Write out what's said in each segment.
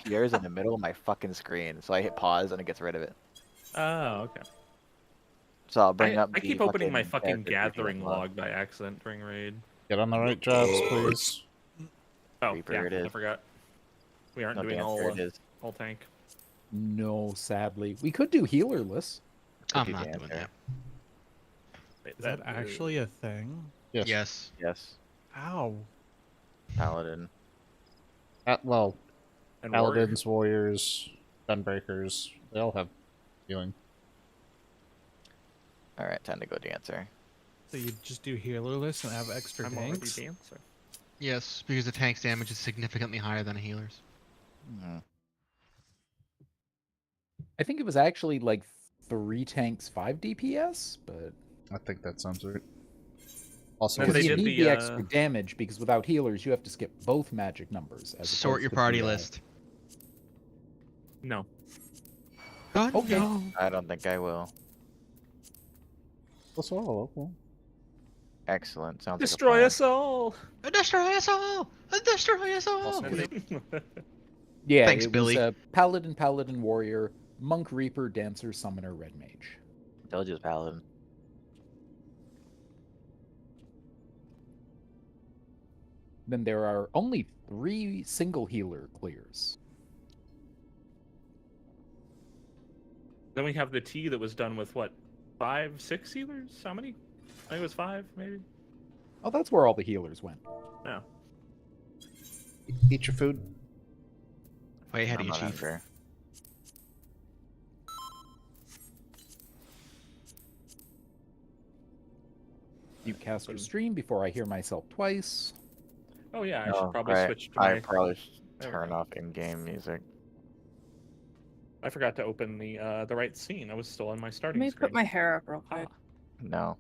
appears in the middle of my fucking screen, so I hit pause and it gets rid of it. Oh, okay. So I'll bring up I the keep opening my fucking character creator gathering log. log by accident during raid. Get on the right jobs, please. Oh, Reaper yeah, it is. I forgot. We aren't No, doing Dancer it is. all tank. No, sadly. We could do healerless. Could I'm do not Dancer. doing that. Wait, Is that actually a thing? Yes. Yes. Yes. Ow. Paladin. Well, and paladins, warriors, gunbreakers, they all have healing. Alright, time to go Dancer. So you just do healerless and have extra I'm already tanks? dancer. Yes, because the tank's damage is significantly higher than a healer's. Hmm. I think it was actually like 3 tanks, 5 DPS, but I think that sounds right. Also, And they you did need the, the extra damage because without healers, you have to skip both magic numbers. As Sort opposed your to party the, list. No. God, Okay. no. I don't think I will. that's all. Okay. Excellent. Sounds Destroy like a us all! Destroy us all! Destroy us all! Also, Yeah, Thanks, it Billy. was Paladin, Paladin, Warrior, Monk, Reaper, Dancer, Summoner, Red Mage. They'll just Paladin. Then there are only 3 single healer clears. Then we have the T that was done with what? 5, 6 healers? How many? I think it was 5, maybe. Oh, that's where all the healers went. No. Eat your food. Way ahead of I'm you, not Chief. hungry. You cast stream before I hear myself twice. Oh yeah, I Oh, should probably right. switch to my. I probably should There we turn go. off in-game music. I forgot to open the right scene. I was still on my Let starting me screen. put my hair up real quick. Ah, No.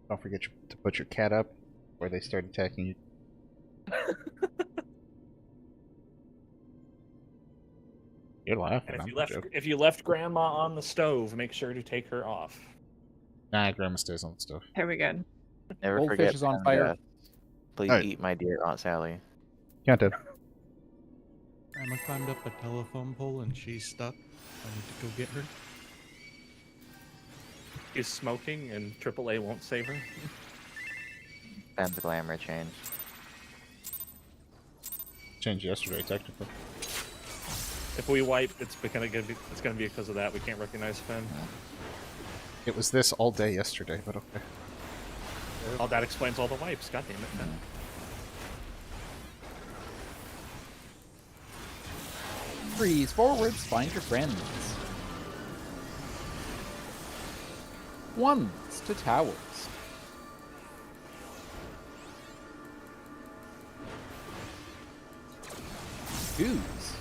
Don't forget to put your cat up where they start attacking you. You're laughing. and I'm if you not left joking. if you left Grandma on the stove, make sure to take her off. Nah, Grandma stays on the stove. Here we go. Never Goldfish forget is on Panda. fire. Please Alright. eat my dear Aunt Sally. Can't do. Grandma climbed up a telephone pole and she's stuck. I need to go get her. Is smoking and AAA won't save her. And the glamour change. Changed yesterday, technically. If we wipe, it's gonna be because of that. We can't recognize Finn. It was this all day yesterday, but okay. Oh, that explains all the wipes. God damn it, Finn. Freeze forwards, find your friends. Ones to towers. Twos.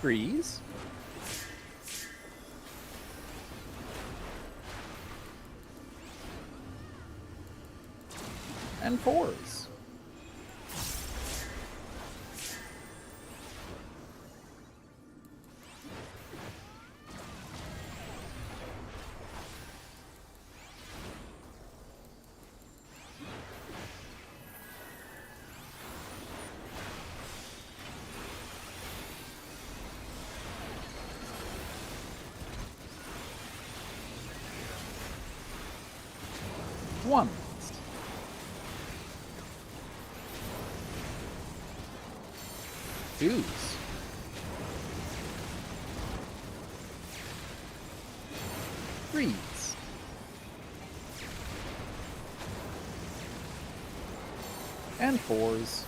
Threes. And fours. Ones. Twos. Threes. And fours.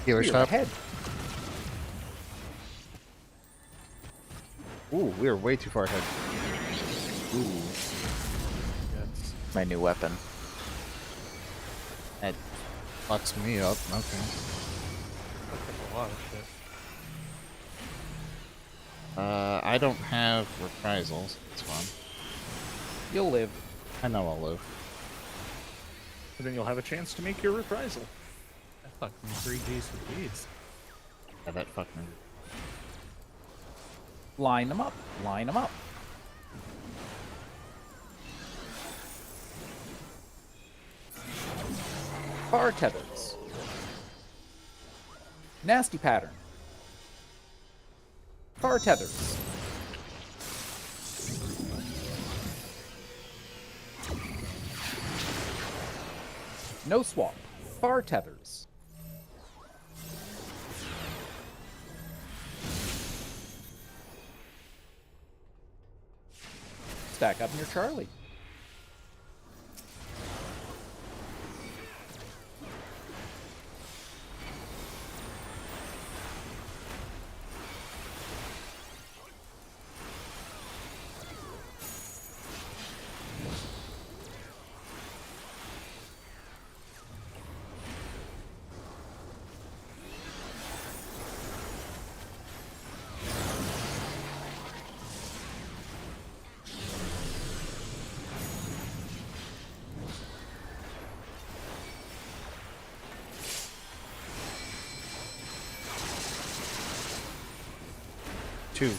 Healer You're stop. ahead. Ooh, we were way too far ahead. Ooh. My new weapon. That fucks me up. Okay. a lot of shit. I don't have reprisals. It's fine. You'll live. I know I'll live. And then you'll have a chance to make your reprisal. I fucking 3Gs with these. Yeah, that fucking. Line them up. Line them up. Bar tethers. Nasty pattern. Bar tethers. No swap. Bar tethers. Stack up near Charlie. Two.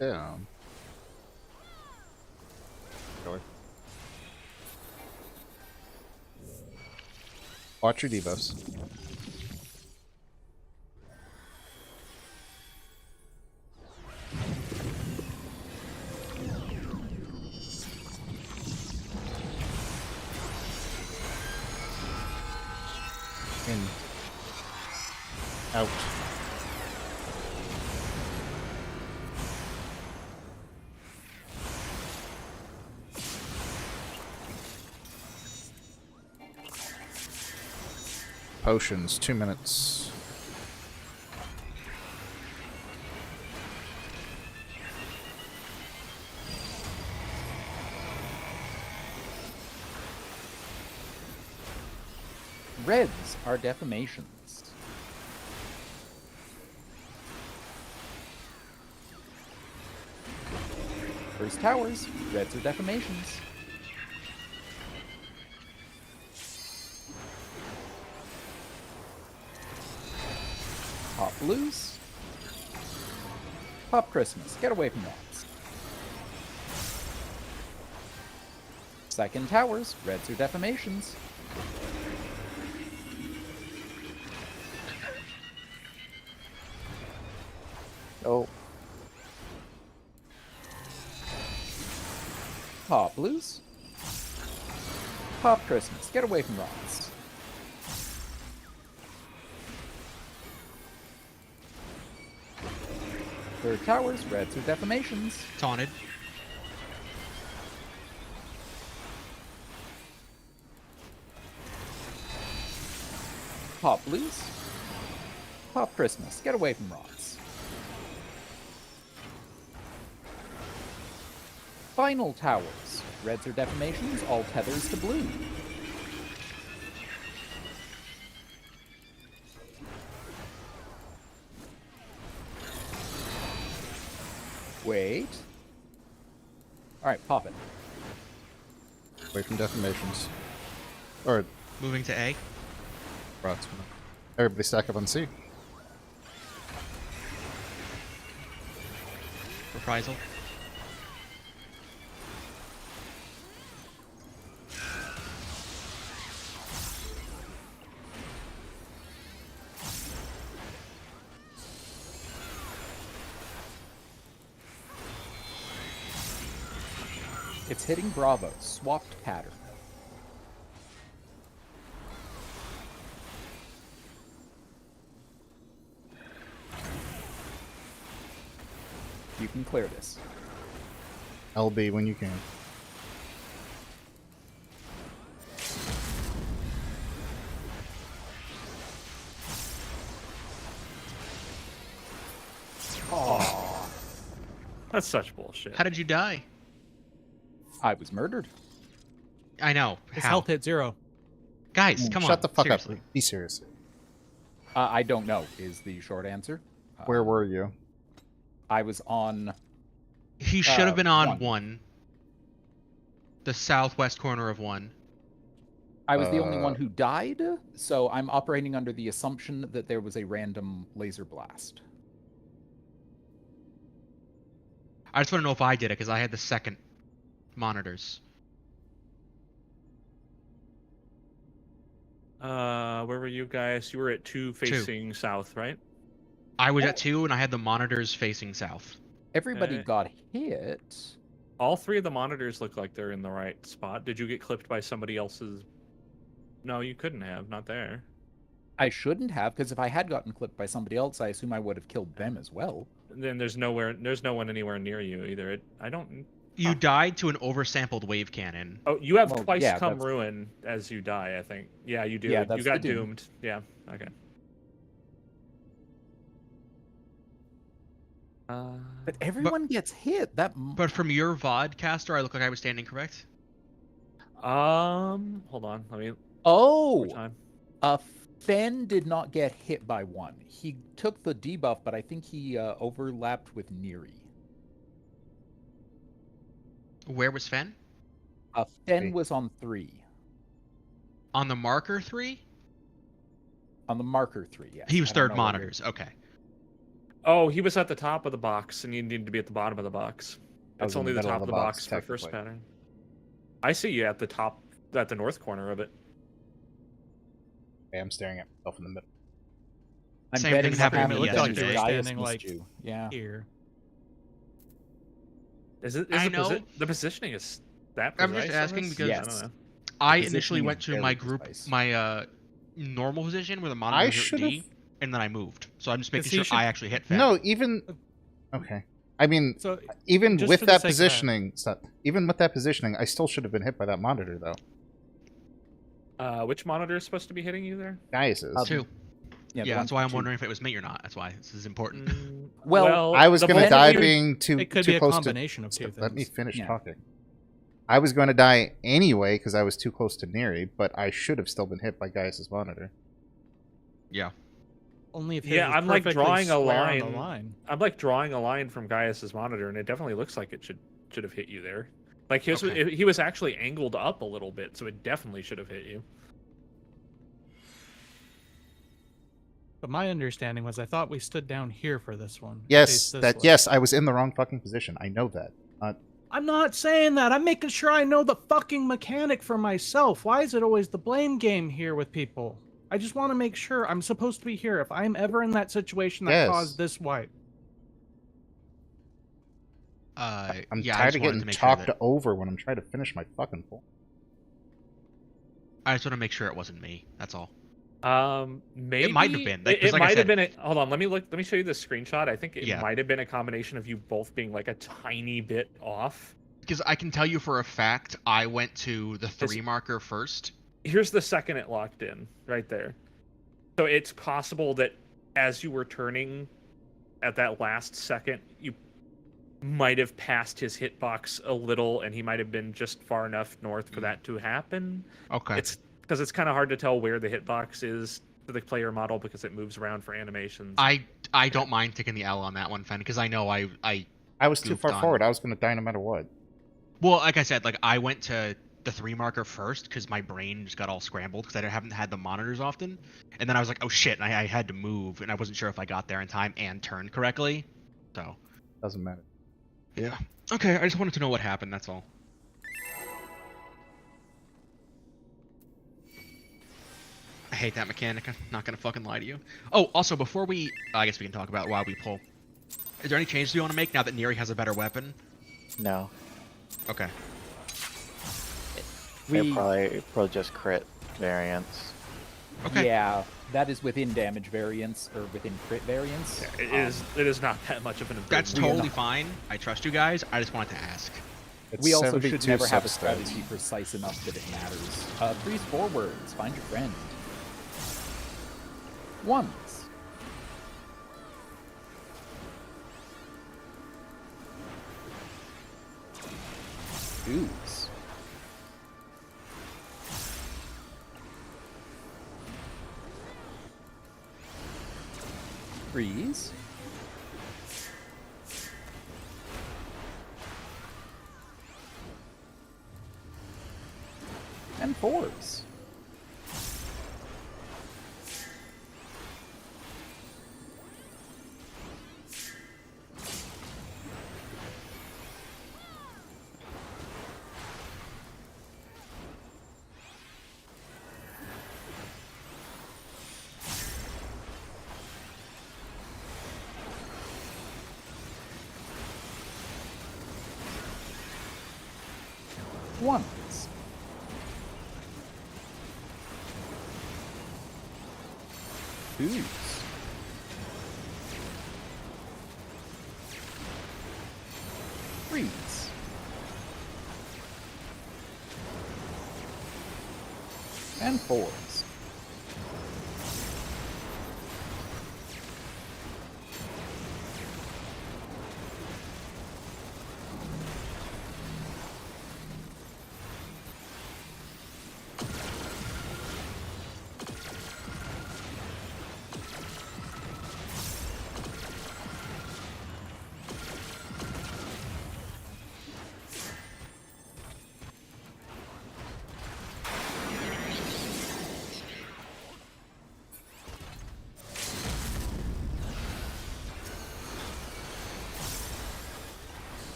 Down. Sure. Watch your debuffs. In. Out. Potions, 2 minutes. Reds are defamations. First towers, reds are defamations. Pop blues. Pop Christmas. Get away from reds. Second towers, reds are defamations. Oh, Pop blues. Pop Christmas. Get away from rods. Third towers, reds are defamations. Taunted. Pop blues. Pop Christmas. Get away from rods. Final towers. Reds are defamations, all tethers to blue. Wait. Alright, pop it. Away from defamations. Or Moving to A. rots. Everybody stack up on C. Reprisal. It's hitting Bravo. Swapped pattern. You can clear this. LB when you can. Oh, That's such bullshit. How did you die? I was murdered. I know. His How? health hit 0. Guys, come on. Shut the fuck seriously. up. Be serious. I don't know, is the short answer. Where were you? I was on... He should have been on one. 1. The southwest corner of 1. I was the only one who died, so I'm operating under the assumption that there was a random laser blast. I just want to know if I did it, because I had the second monitors. Where were you guys? You were at 2 facing south, right? I was at 2, and I had the monitors facing south. Everybody Okay. got hit. All 3 of the monitors look like they're in the right spot. Did you get clipped by somebody else's? No, you couldn't have. Not there. I shouldn't have, because if I had gotten clipped by somebody else, I assume I would have killed them as well. Then there's no one anywhere near you either. I don't. You died to an oversampled wave cannon. Oh, you have Well, twice yeah, come that's- ruin as you die. I think. Yeah, you do. Yeah, You that's got the doom. doomed. Yeah. Okay. But everyone gets hit. But from your vodcaster, I look like I was standing correct. Hold on. Let me. Oh! More time. Fen did not get hit by one. He took the debuff, but I think he overlapped with Neri. Where was Fen? Fen was on 3. On the marker 3? On the marker 3, yes. He was I don't third know what monitors. Okay. Oh, he was at the top of the box, and you need to be at the bottom of the box. I was It's in only the the middle top of of the the box, box for first technically. pattern. I see you at the top, at the north corner of it. Okay, I'm staring at myself in the middle. I'm Same betting thing what happened to me happened yesterday. is It looked like you were Gaius standing, missed like, you. Yeah. Here. Is it? I Is know. the positioning is that I'm precise just on asking this? because- I Yes. don't know. I The initially positioning went is to very my group, precise. my normal position where the I monitors are should D, have. and then I moved. So I'm just making he sure should- I actually hit Fen. No, even. Okay. I mean, So even just with for the that sake of that- positioning, even with that positioning, I still should have been hit by that monitor, though. Which monitor is supposed to be hitting you there? Gaius's. 2. Yeah, the Yeah, one that's why I'm for 2. wondering if it was me or not. That's why this is important. Well, I was the going to moment die we- being too it could be a close combination of to. two things. Let me finish Yeah. talking. I was going to die anyway because I was too close to Neri, but I should have still been hit by Gaius's monitor. Yeah. Only if his Yeah, was I'm, like, perfectly drawing a square on the line. line. I'm like drawing a line from Gaius's monitor, and it definitely looks like it should have hit you there. Like Okay. he was actually angled up a little bit, so it definitely should have hit you. But my understanding was I thought we stood down here for this one. Yes, Faced this that way. yes, I was in the wrong fucking position. I know that. I'm not saying that. I'm making sure I know the fucking mechanic for myself. Why is it always the blame game here with people? I just want to make sure I'm supposed to be here if I'm ever in that situation that Yes. caused this wipe. I'm yeah, I tired just of wanted getting to make sure talked that- over when I'm trying to finish my fucking point. I just want to make sure it wasn't me. That's all. Maybe might have been, like- It 'cause like I might have said- been. Hold on, let me look. Let me show you the screenshot. I think it Yeah. might have been a combination of you both being like a tiny bit off. Because I can tell you for a fact, I went to the 3 It's- marker first. Here's the second it locked in, right there. So it's possible that as you were turning at that last second, you might have passed his hitbox a little, and he might have been just far enough north for that to happen. Okay. It's because it's kind of hard to tell where the hitbox is to the player model because it moves around for animations. I don't mind taking the L on that one, Fen, because I know I I was too Goofed far on. forward. I was going to die no matter what. well, like I said, like I went to the 3 marker first because my brain just got all scrambled because I haven't had the monitors often, and then I was like, oh shit, and I had to move, and I wasn't sure if I got there in time and turned correctly. So Doesn't matter. yeah. Okay, I just wanted to know what happened. That's all. I hate that mechanic. I'm not gonna fucking lie to you. Oh, also before we, I guess we can talk about why we pull. Is there any changes you want to make now that Neri has a better weapon? No. Okay. They're probably just crit variants. Okay. Yeah, that is within damage variance or within crit variance. Yeah, it is not that much of an improvement. That's totally fine. I trust you guys. I just wanted to ask. It's We also should 72 never have a substats. strategy precise enough that it matters. Threes forwards. Find your friend. Ones. Twos. Threes. And fours. Ones. Twos. Threes. And fours.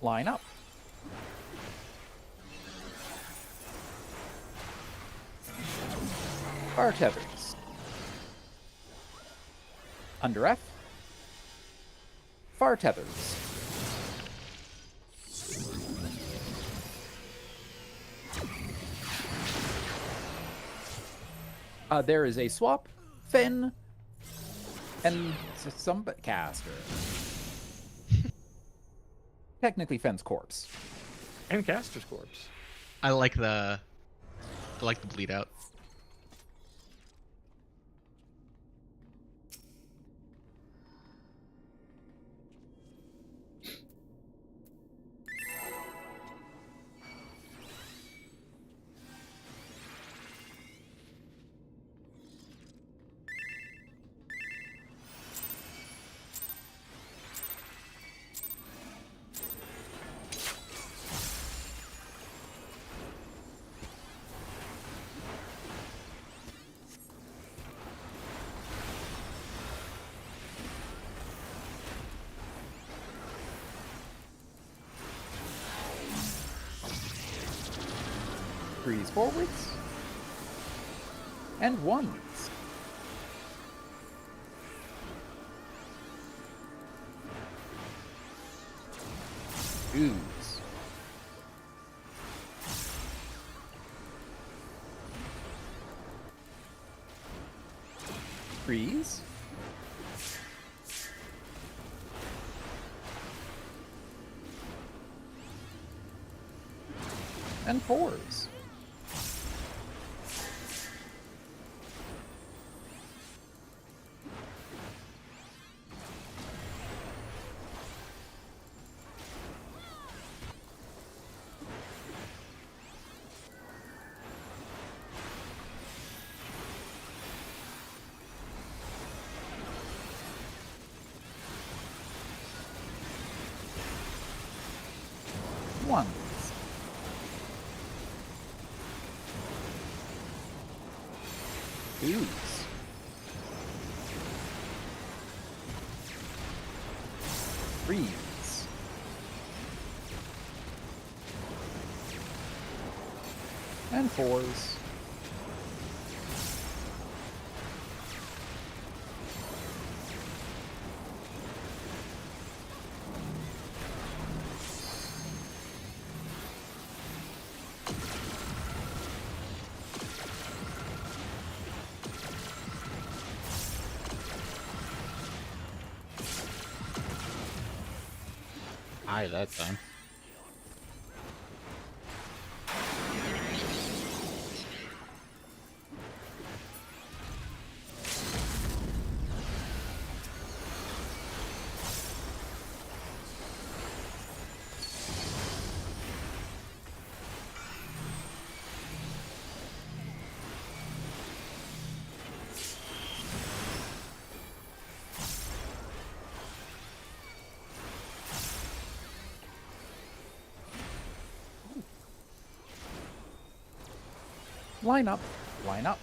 Line up. Bar tethers. Under F. Far tethers. There is a swap, Fen, and some caster. Technically Fen's corpse. And Caster's corpse. I like the bleed out. Threes forwards. And ones. Twos. Threes. And fours. Ones. Twos. Freeze. And 4s. Aye, that time. Line up. Line up.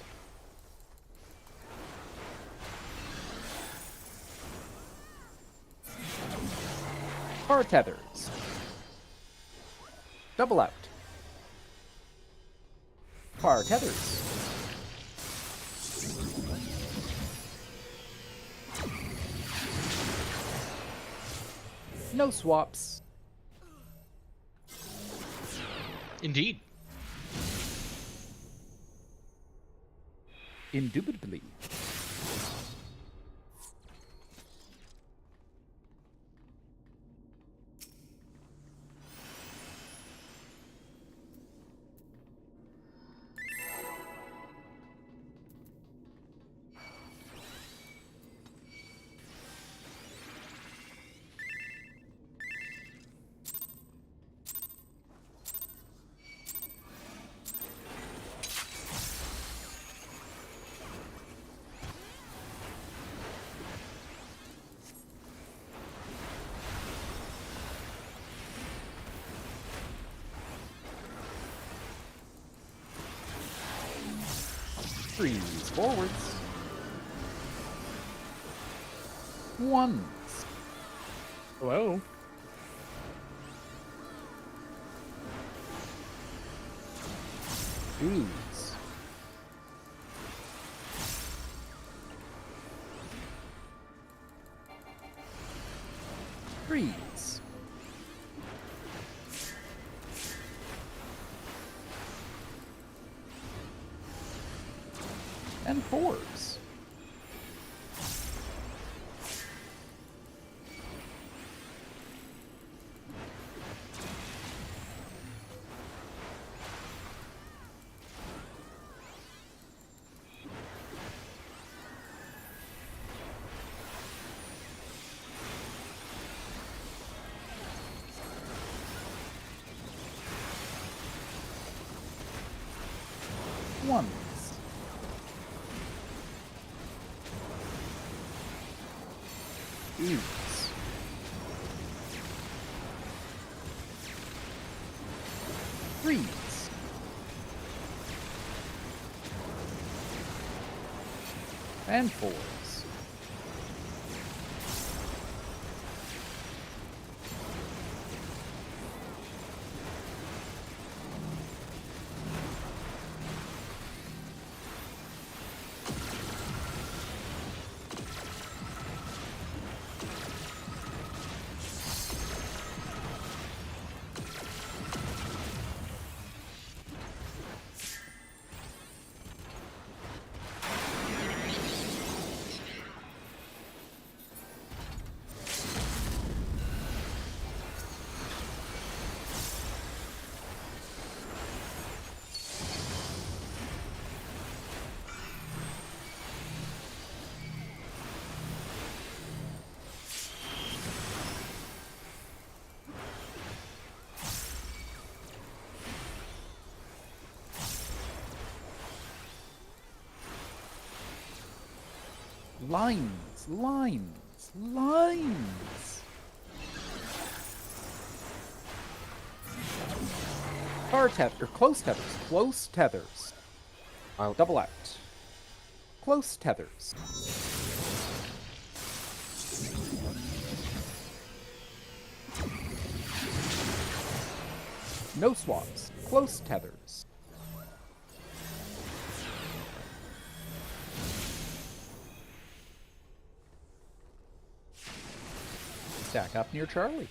Car tethers. Double out. Car tethers. No swaps. Indeed. Indubitably. Freeze forwards. Ones. Hello. Twos. Threes. And 4s. Ones. Twos. Threes. And 4s. Lines, lines, lines. Car tether, close tethers. Out. Double out. Close tethers. No swaps. Close tethers. Stack up near Charlie.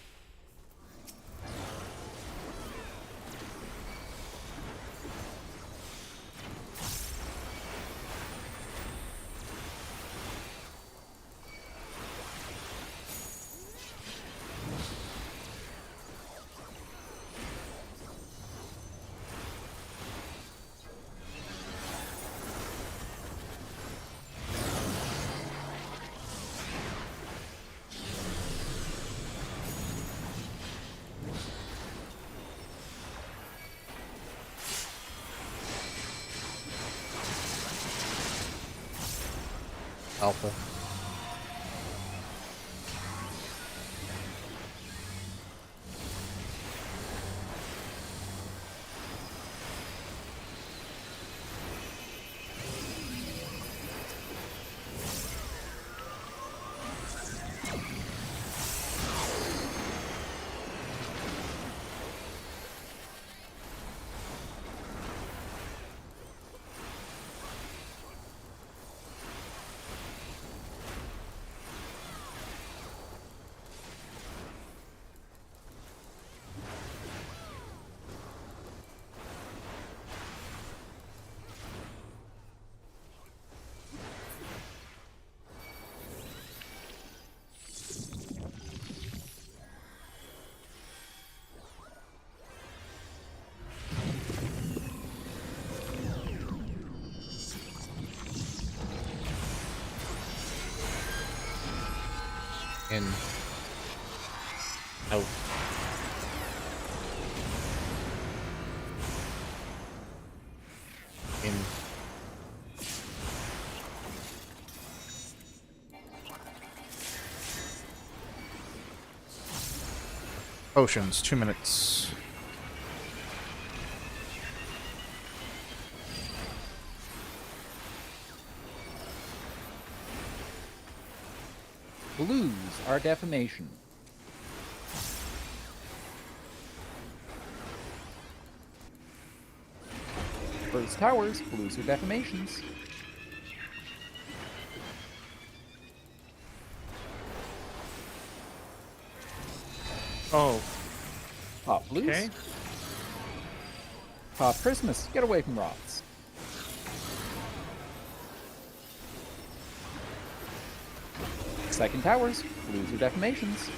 Alpha. In. Oh. In. Potions, 2 minutes. Blues are defamation. First towers, blues are defamations. Oh, Pop blues. okay. Pop Christmas, get away from rots. Second towers, blues are defamations.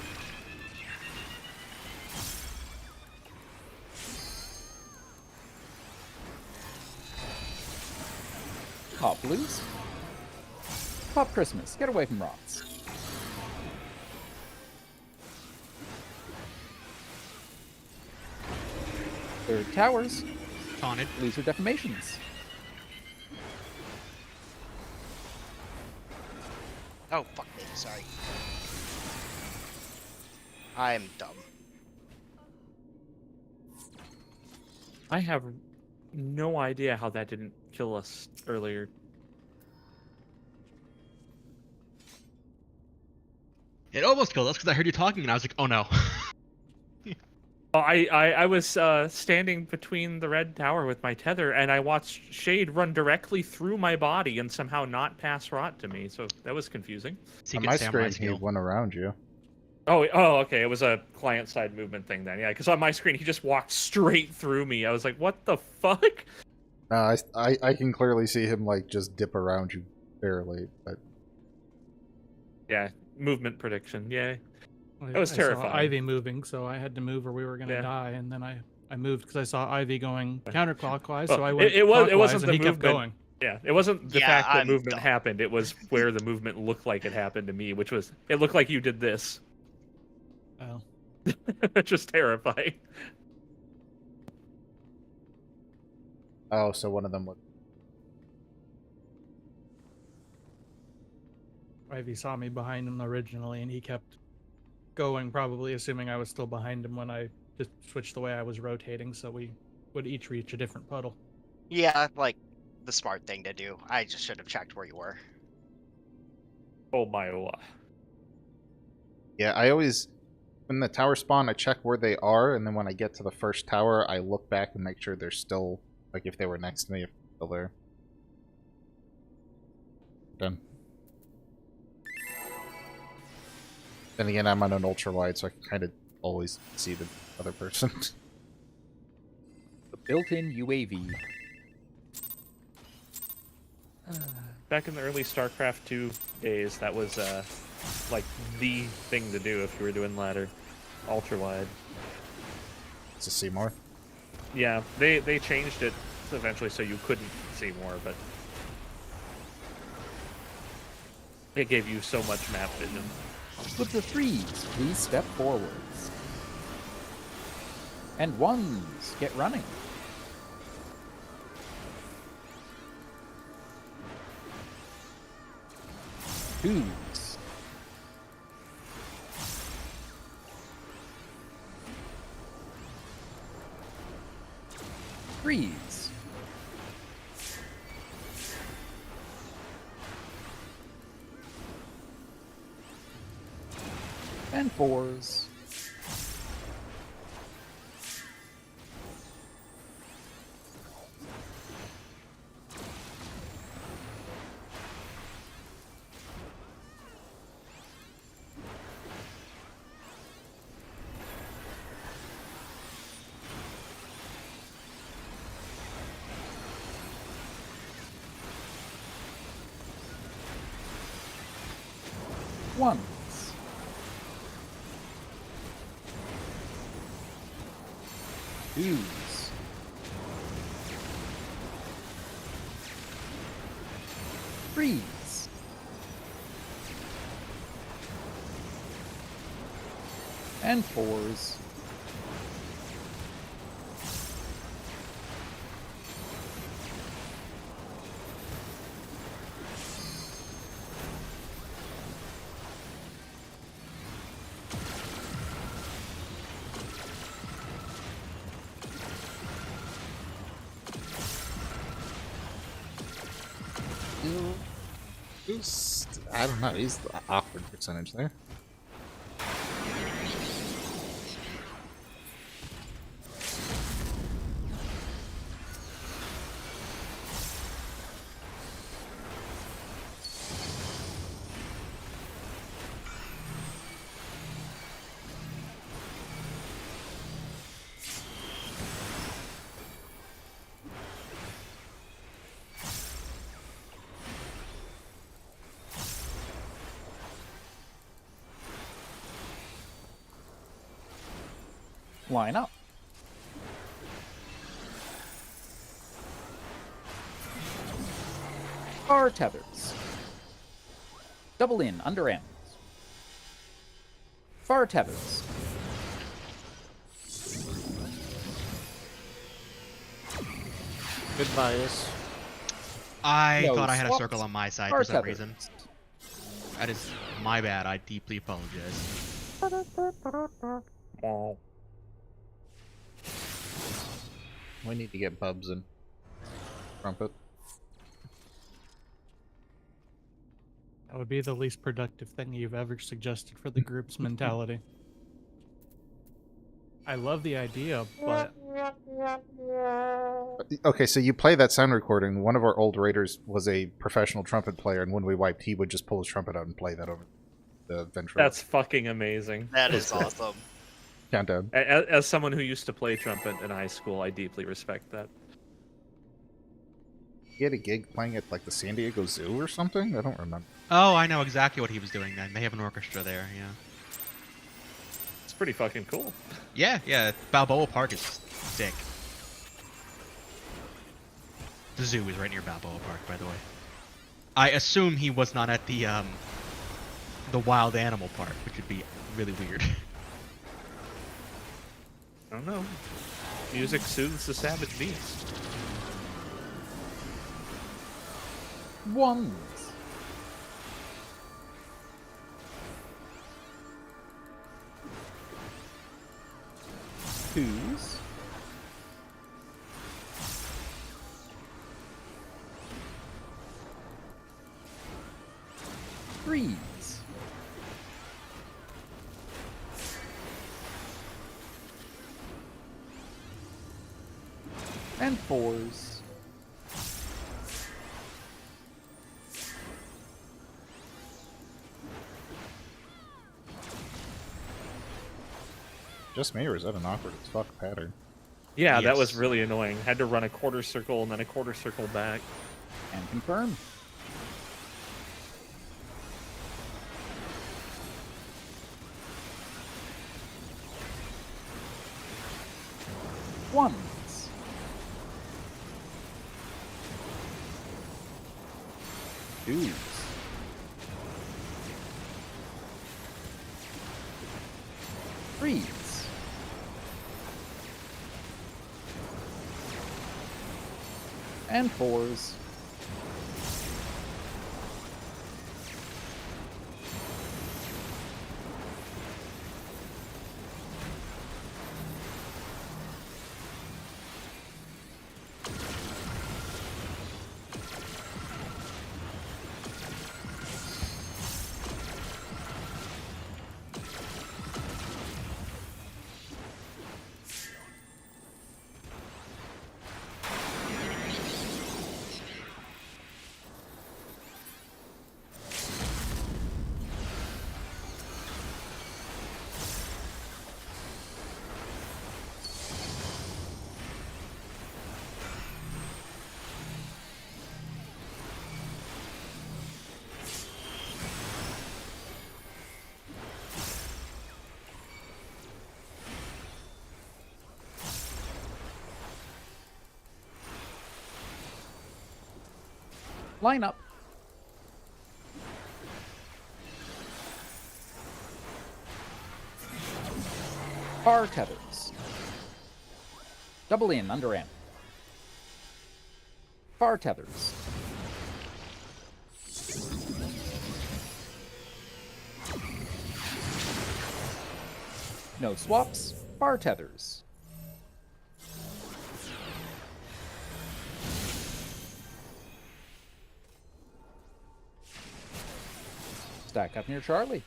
Pop blues. Pop Christmas, get away from rots. Third towers, Taunted. blues are defamations. Oh, fuck me. Sorry. I'm dumb. I have no idea how that didn't kill us earlier. It almost killed us because I heard you talking and I was like, oh no. I was standing between the red tower with my tether, and I watched Shade run directly through my body and somehow not pass rot to me. So that was confusing. On Secret my samurai screen, he skill. went around you. Oh, okay. It was a client-side movement thing then. Yeah, because on my screen he just walked straight through me. I was like, "What the fuck?" I can clearly see him like just dip around you barely, but Yeah, movement prediction. Yeah. I- That was I terrifying. saw Ivy moving, so I had to move or we were gonna Yeah. die, and then I moved because I saw Ivy going counterclockwise, Well, so I went it clockwise, wasn't and the he kept movement. going. Yeah, it wasn't the Yeah, fact that I'm movement dumb. happened. It was where the movement looked like it happened to me, which was it looked like you did this. Oh, Just terrifying. oh, so one of them was. Ivy saw me behind him originally, and he kept going, probably assuming I was still behind him when I just switched the way I was rotating, so we would each reach a different puddle. Yeah, like the smart thing to do. I just should have checked where you were. Oh my! Yeah, I always when the tower spawn, I check where they are, and then when I get to the first tower, I look back and make sure they're still, like, if they were next to me, if they're still there. Done. Then again, I'm on an ultra wide, so I can kind of always see the other person. The built-in UAV. Back in the early StarCraft 2 days, that was like the thing to do if you were doing ladder, ultra wide. It's a Seymour. Yeah, they changed it eventually so you couldn't see more, but it gave you so much map vision. With the 3s, please step forwards. And 1s, get running. 2s. 3s. And 4s. Ones. Twos. Threes. And 4s. I don't know, he's the awkward percentage there. Line up. Bar tethers. Double in, under M's. Far tethers. Good bias. I No, thought I had a swaps circle on my side are for some tethered. reason. That is my bad. I deeply apologize. Wow. We need to get Bubs and Trumpet. That would be the least productive thing you've ever suggested for the group's mentality. I love the idea, but Okay, so you play that sound recording. One of our old raiders was a professional trumpet player, and when we wiped, he would just pull his trumpet out and play that over the ventriloquist. That's fucking amazing. That is awesome. Countdown. As someone who used to play trumpet in high school, I deeply respect that. He had a gig playing at like the San Diego Zoo or something? I don't remember. Oh, I know exactly what he was doing then. They have an orchestra there, yeah. It's pretty fucking cool. Yeah. Balboa Park is sick. The zoo is right near Balboa Park, by the way. I assume he was not at the wild animal park, which would be really weird. I don't know. Music soothes the savage beast. Ones. Twos. Threes. And 4s. Just me, or is that an awkward as fuck pattern? Yeah, that was Yes. really annoying. Had to run a quarter circle and then a quarter circle back. And confirm. Ones. Twos. Threes. And 4s. Line up. Bar tethers. Double in, under amp. Bar tethers. No swaps, bar tethers. Stack up near Charlie.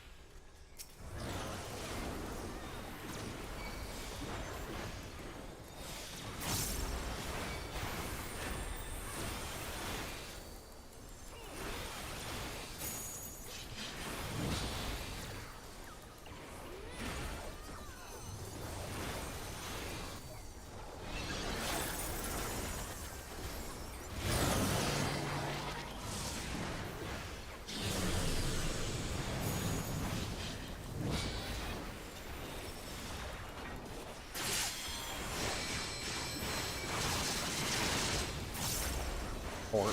Or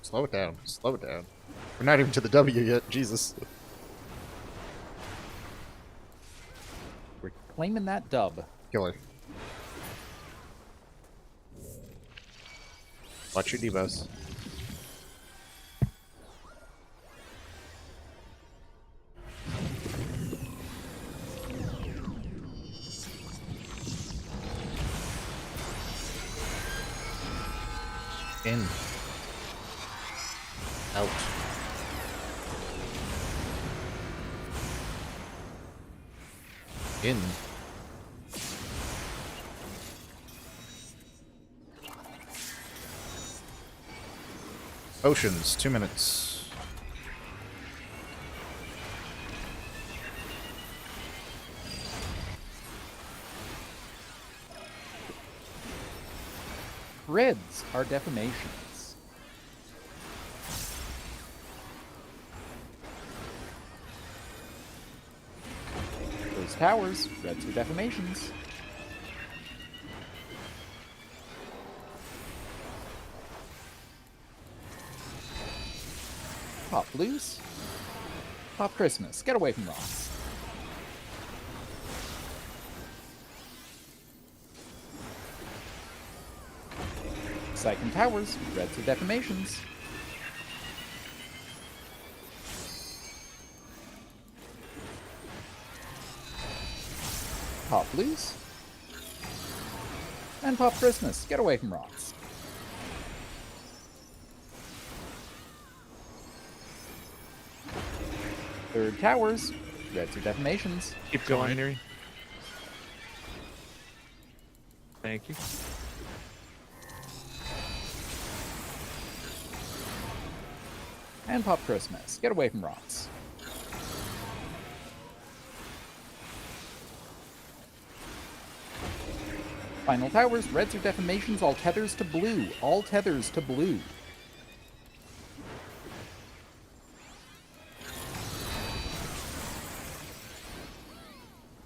slow it down. Slow it down. We're not even to the W yet. Jesus. We're claiming that dub. Killer. Watch your debos. In. Out. In. Oceans, 2 minutes. Reds are defamations. Those towers, reds are defamations. Pop blues. Pop Christmas. Get away from rocks. Second towers, reds or defamations. Top blues. And pop Christmas. Get away from rocks. Third towers, reds or defamations. Keep going, Neri. Thank you. And pop Christmas. Get away from rocks. Final towers, reds or defamations, all tethers to blue. All tethers to blue.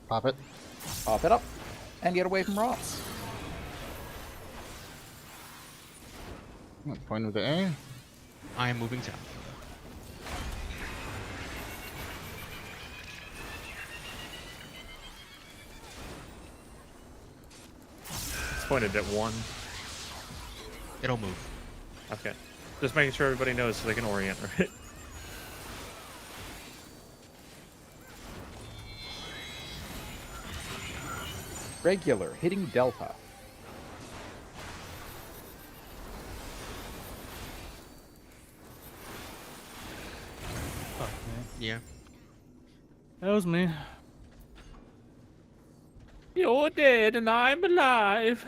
Pop it. Pop it up. And get away from rocks. Point with the A. I am moving south. It's pointed at 1. It'll move. Okay. Just making sure everybody knows so they can orient, right? Regular, hitting delta. Fuck, man. Yeah. That was me. You're dead and I'm alive.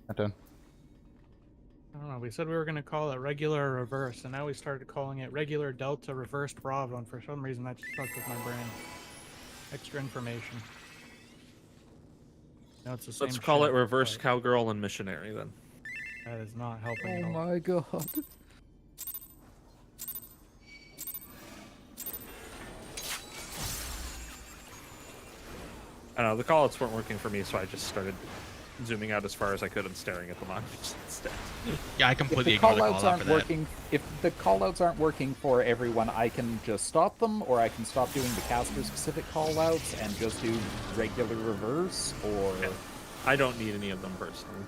Not done. I don't know. We said we were going to call it regular or reverse, and now we started calling it regular delta reversed Bravo, and for some reason that just stuck with my brain. Extra information. No, it's the same Let's call it shit, reverse but cowgirl and missionary then. That is not helping Oh at all. my god. I don't know, the callouts weren't working for me, so I just started zooming out as far as I could and staring at the monitors instead. Yeah, I If completely the ignore the callouts call out for aren't that. working, if the callouts aren't working for everyone, I can just stop them, or I can stop doing the caster-specific callouts and just do regular reverse, or Yeah. I don't need any of them personally.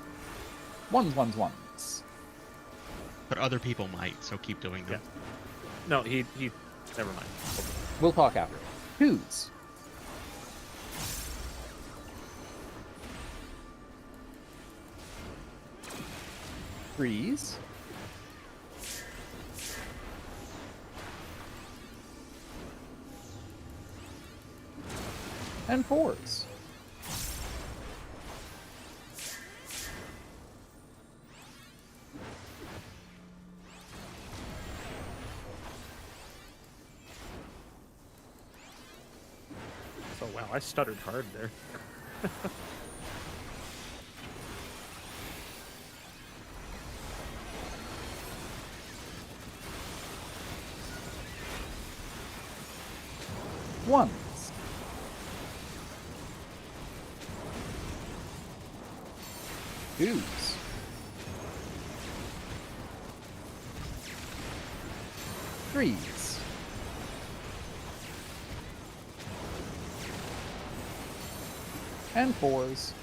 ones. But other people might, so keep doing them. No, he never mind. We'll talk after. Twos. Threes. And fours. So wow, I stuttered hard there. Ones. Twos. Threes. And fours.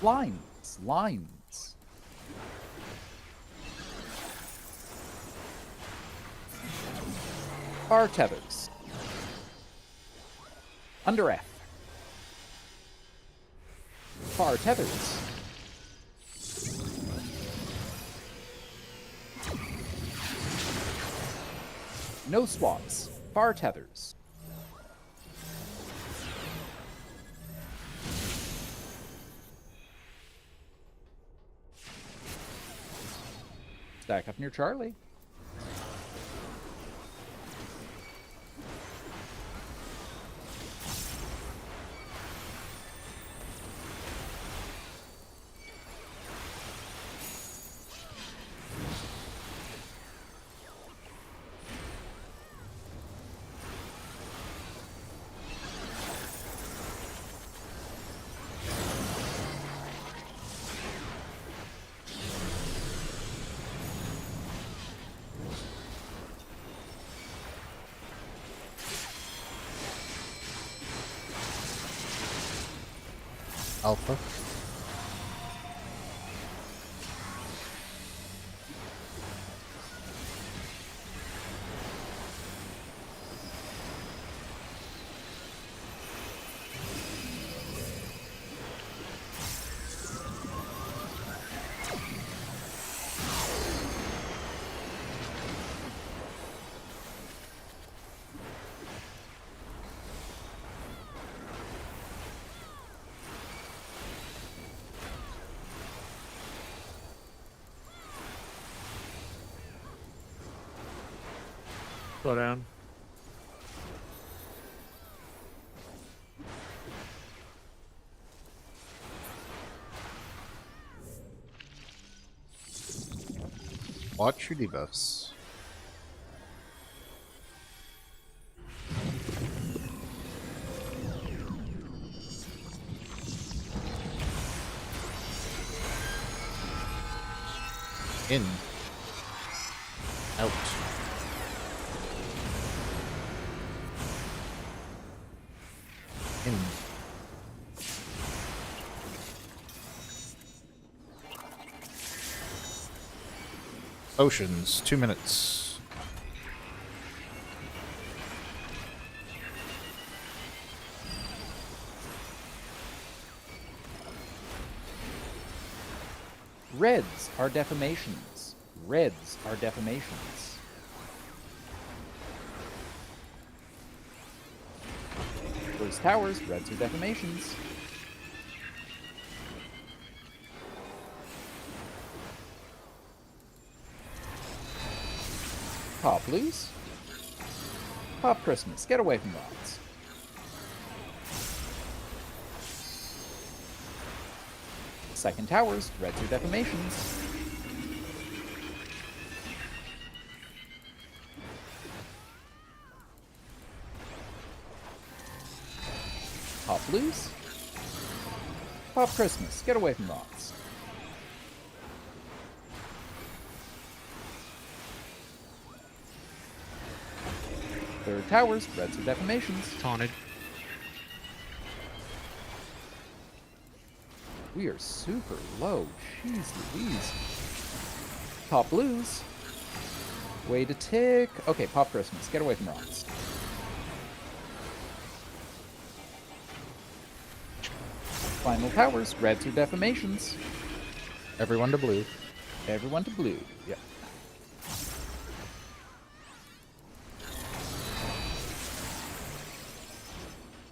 Lines. Lines. Bar tethers. Under F. Bar tethers. No swaps. Bar tethers. Stack up near Charlie. Alpha. Slow down. Watch your debuffs. In. Out. In. Oceans, 2 minutes. Reds are defamations. Reds are defamations. Blues towers, reds are defamations. Pop blues. Pop Christmas. Get away from rods. Second towers, reds are defamations. Pop blues. Pop Christmas. Get away from rods. Third towers, reds are defamations. Taunted. We are super low. Jeez Louise. Pop blues. Way to tick. Okay, pop Christmas. Get away from rocks. Final towers. Reds are defamations. Everyone to blue. Everyone to blue. Yep.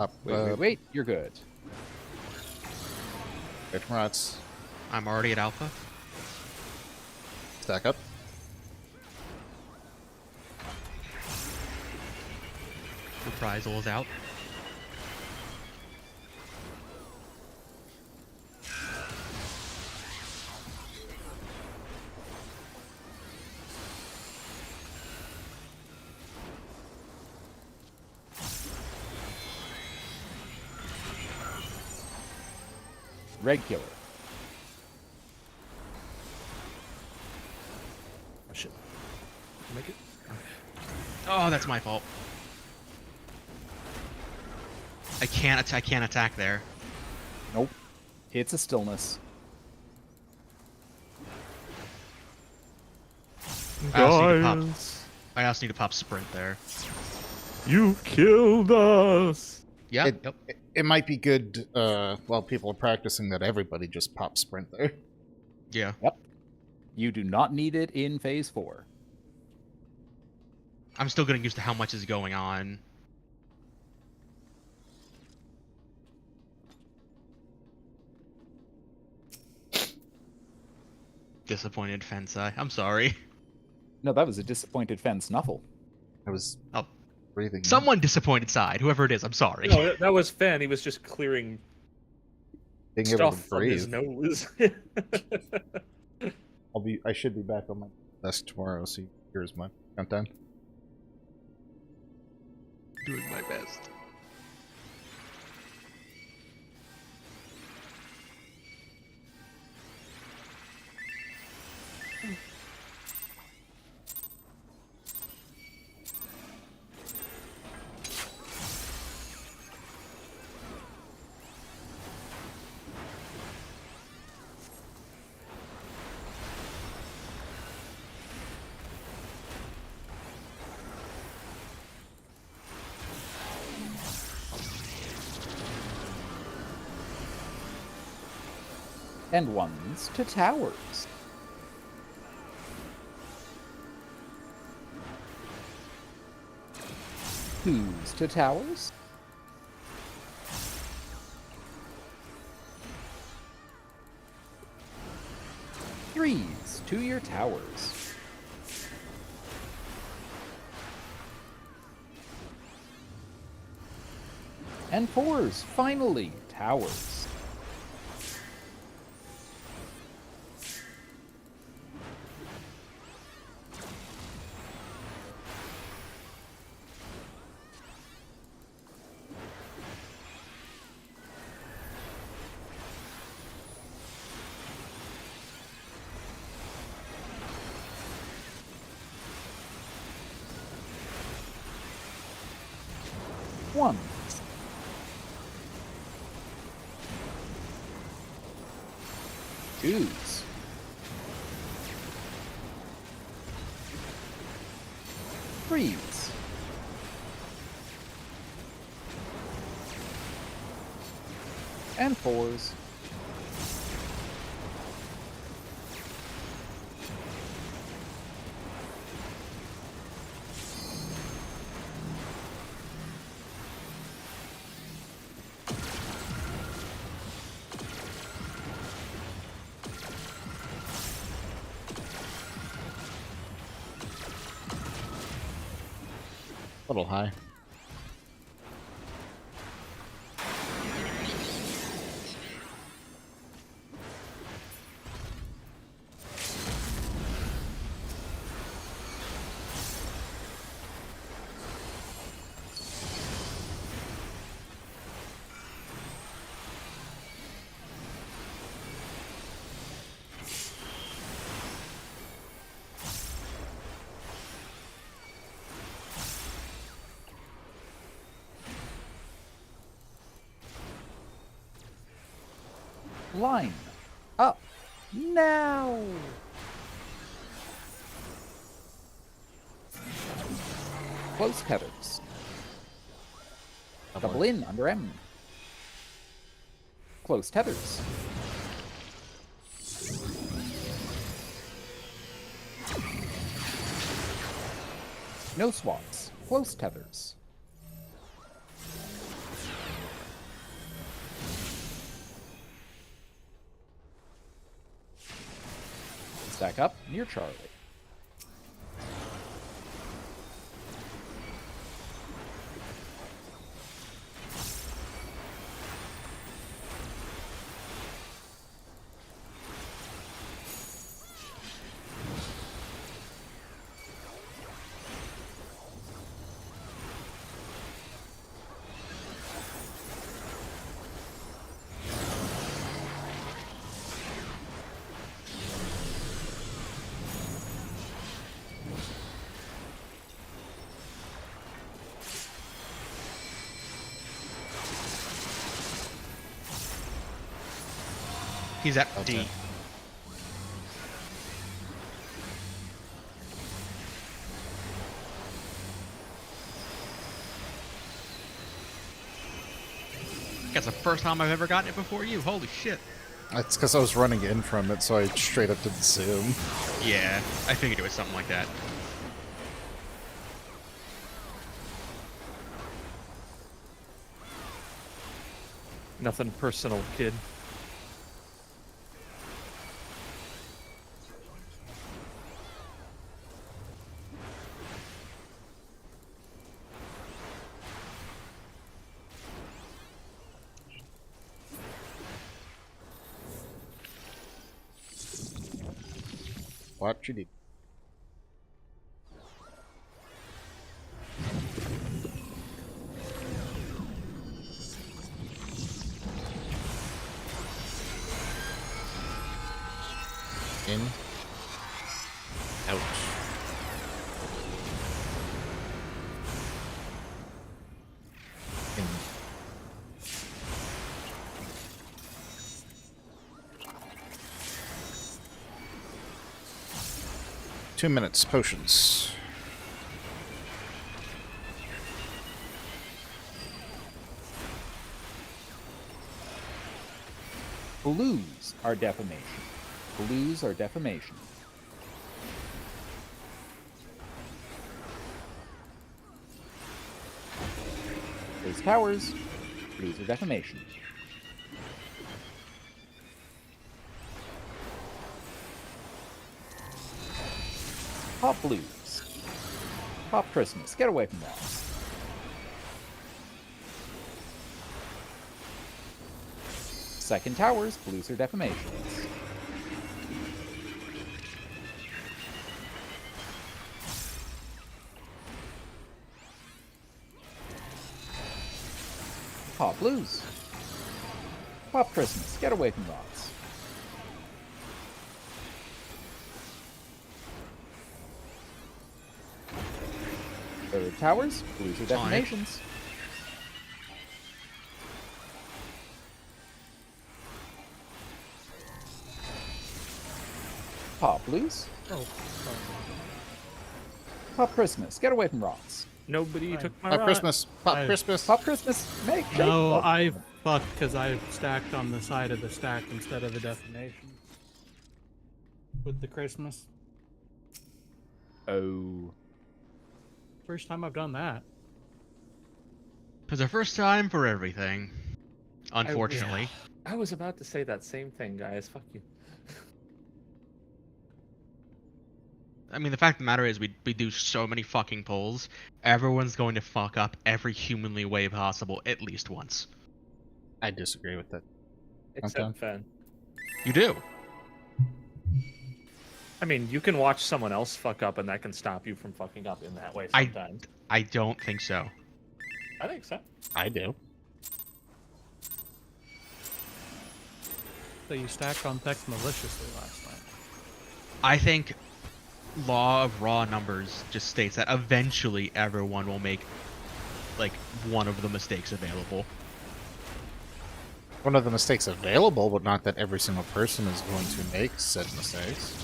Up. Wait. You're good. Wait from rods. I'm already at alpha. Stack up. Reprisal is out. Regular. Oh shit. Make it. Oh, that's my fault. I can't attack there. Nope. It's a stillness. I also Guys, need to pop sprint there. you killed us. Yeah. It- Yep. It might be good while people are practicing that everybody just pop sprint there. Yeah. You do not need it in phase 4. I'm still getting used to how much is going on. Disappointed Fensai. I'm sorry. No, that was a disappointed Fen Snuffle. I was Oh. breathing. Someone disappointed side, whoever it is. I'm sorry. No, that was Fen. He was just clearing being able stuff to from his breathe. nose. I should be back on my desk tomorrow. So here's my countdown. Doing my best. And ones to towers. Twos to towers. Threes to your towers. And fours, finally, towers. Ones. Twos. Threes. And fours. A little high. Line up now. Close cutters. Double in under M. Close tethers. No swaps. Close tethers. Stack up near Charlie. He's at Okay. D. That's the first time I've ever gotten it before you. Holy shit. That's because I was running in from it, so I straight up didn't zoom. Yeah, I figured it was something like that. Nothing personal, kid. What you did? In. Out. In. 2 minutes, potions. Blues are defamation. Blues are defamation. Raise towers. Blues are defamation. Pop blues. Pop Christmas. Get away from that. Second towers. Blues are defamations. Pop blues. Pop Christmas. Get away from rocks. Third towers. Blues are defamations. Pop blues. Oh, Pop Christmas. Get away from rocks. nobody Fine. took my Pop rock. Christmas! Pop I- Christmas! Pop Christmas. Make shake. No, Oh, I fucked because I stacked on the side of the stack instead of the defamation. With the Christmas. Oh. First time I've done that. It was the first time for everything. Unfortunately. I was about to say that same thing, guys. Fuck you. I mean, the fact of the matter is we do so many fucking pulls. Everyone's going to fuck up every humanly way possible at least once. I disagree with that. Except Fen. You do. I mean, you can watch someone else fuck up, and that can stop you from fucking up in that way sometimes. I don't think so. I think so. I do. So you stacked on text maliciously last night. I think law of raw numbers just states that eventually everyone will make like one of the mistakes available. One of the mistakes available, but not that every single person is going to make said mistakes.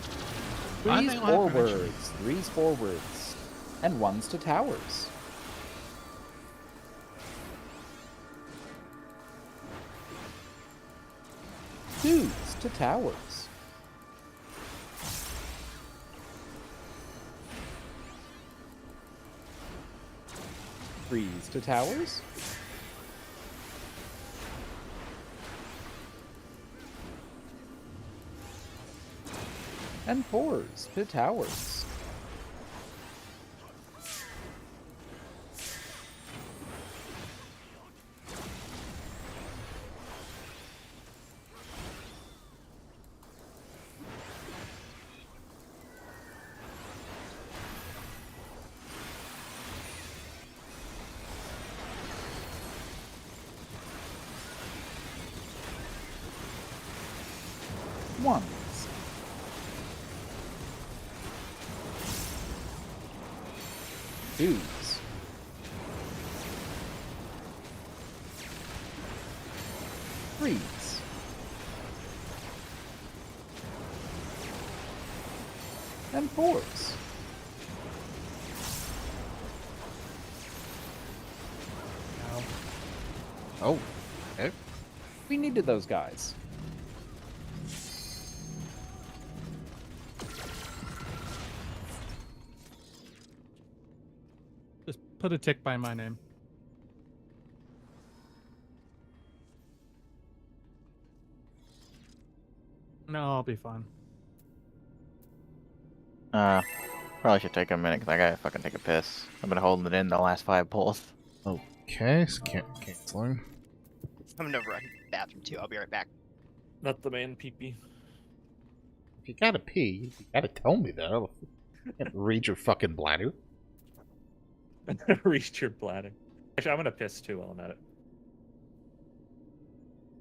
I Threes think we'll have forwards. Threes forwards. And ones to towers. Twos to towers. Threes to towers. And fours to towers. Ones. Twos. Threes. And 4s. Oh, okay. We needed those guys. Just put a tick by my name. No, I'll be fine. Probably should take a minute because I gotta fucking take a piss. I've been holding it in the last 5 pulls. Okay, so canceling. I'm gonna run to the bathroom too. I'll be right back. Not the man pee-pee. If you gotta pee, you gotta tell me that. I can't read your fucking bladder. Reached your bladder. Actually, I'm gonna piss too while I'm at it.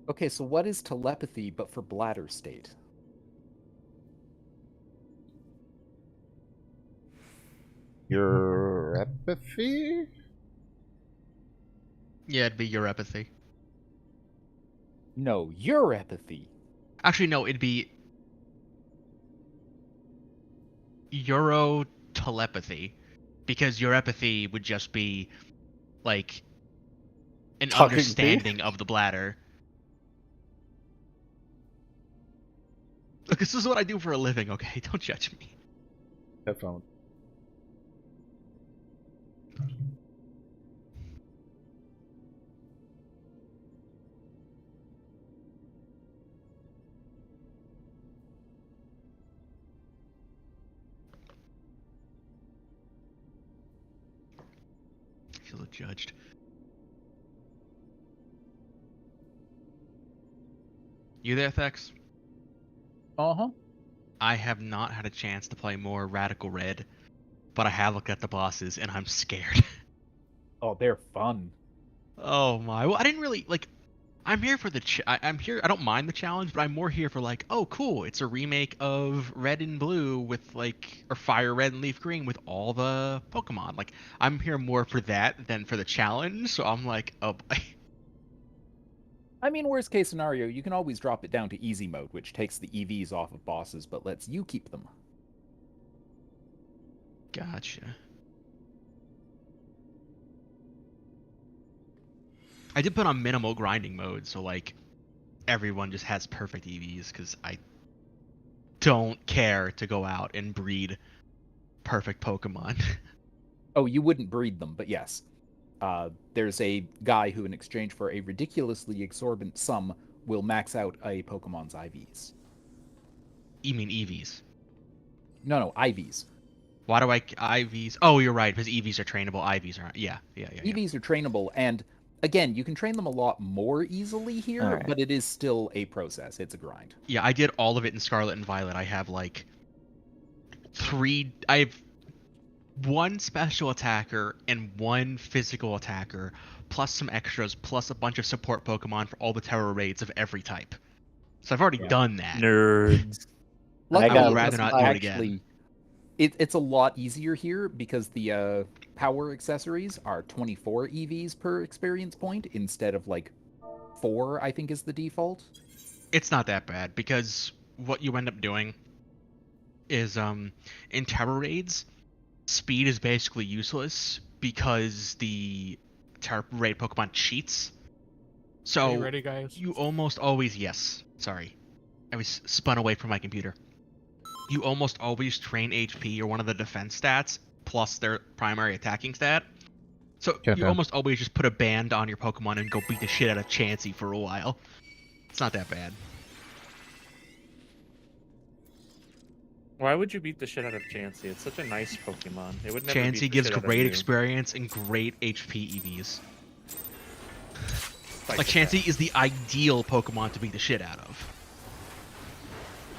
Okay, so what is telepathy but for bladder state? Your empathy? Yeah, it'd be uropathy. No, uropathy. Actually, no, it'd be Eurotelepathy, because uropathy would just be like an Talking understanding of the bladder. Look, this is what I do for a living, okay? Don't judge me. Headphone. I feel judged. You there, Thex? Uh-huh. I have not had a chance to play more Radical Red, but I have looked at the bosses and I'm scared. Oh, they're fun. Oh my! Well, I didn't really like. I'm here for the. I'm here. I don't mind the challenge, but I'm more here for like, oh, cool! It's a remake of Red and Blue with like, or Fire Red and Leaf Green with all the Pokemon. Like, I'm here more for that than for the challenge. So I'm like, oh boy. I mean, worst case scenario, you can always drop it down to easy mode, which takes the EVs off of bosses, but lets you keep them. Gotcha. I did put on minimal grinding mode, so like everyone just has perfect EVs because I don't care to go out and breed perfect Pokemon. Oh, you wouldn't breed them, but yes. There's a guy who, in exchange for a ridiculously exorbitant sum, will max out a Pokemon's IVs. You mean EVs? No, IVs. Why do I IVs? Oh, you're right, because EVs are trainable. IVs aren't. Yeah. EVs are trainable, and again, you can train them a lot more easily here, Alright. but it is still a process. It's a grind. Yeah, I did all of it in Scarlet and Violet. I have like I have one special attacker and one physical attacker, plus some extras, plus a bunch of support Pokemon for all the terror raids of every type. So I've already done that. Nerds. Luckily, I would it rather doesn't not do it actually, again. It's a lot easier here because the power accessories are 24 EVs per experience point instead of like 4, I think is the default. It's not that bad because what you end up doing is in terror raids, speed is basically useless because the terror raid Pokemon cheats. So Are you ready, guys? you almost always sorry. I was spun away from my computer. You almost always train HP or one of the defense stats plus their primary attacking stat. So Okay. you almost always just put a band on your Pokemon and go beat the shit out of Chansey for a while. It's not that bad. Why would you beat the shit out of Chansey? It's such a nice Pokemon. It would never beat Chansey the gives shit out of great you. experience and great HP EVs. Fight Like the Chansey cat. is the ideal Pokemon to beat the shit out of.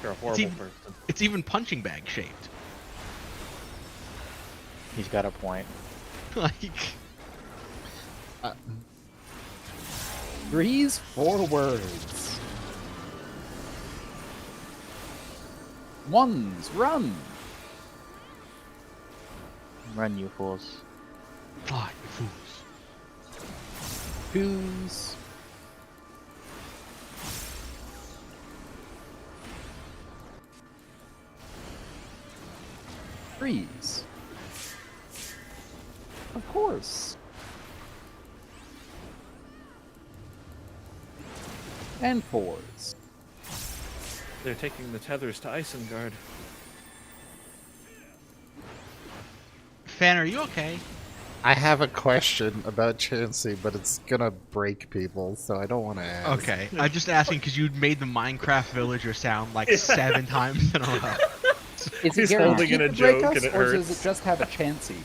You're a horrible even- person. It's even punching bag shaped. He's got a point. Like, Breeze forwards. Ones, run! Run, you fools. fly, you fools. Twos. Threes. Of course. And fours. They're taking the tethers to Isengard. Fan, are you okay? I have a question about Chansey, but it's gonna break people, so I don't want to ask. Okay, I'm just asking because you made the Minecraft villager sound like 7 times in a row. Is He's it holding guaranteed in a to break joke us, and it or does hurts. it just have a chancey?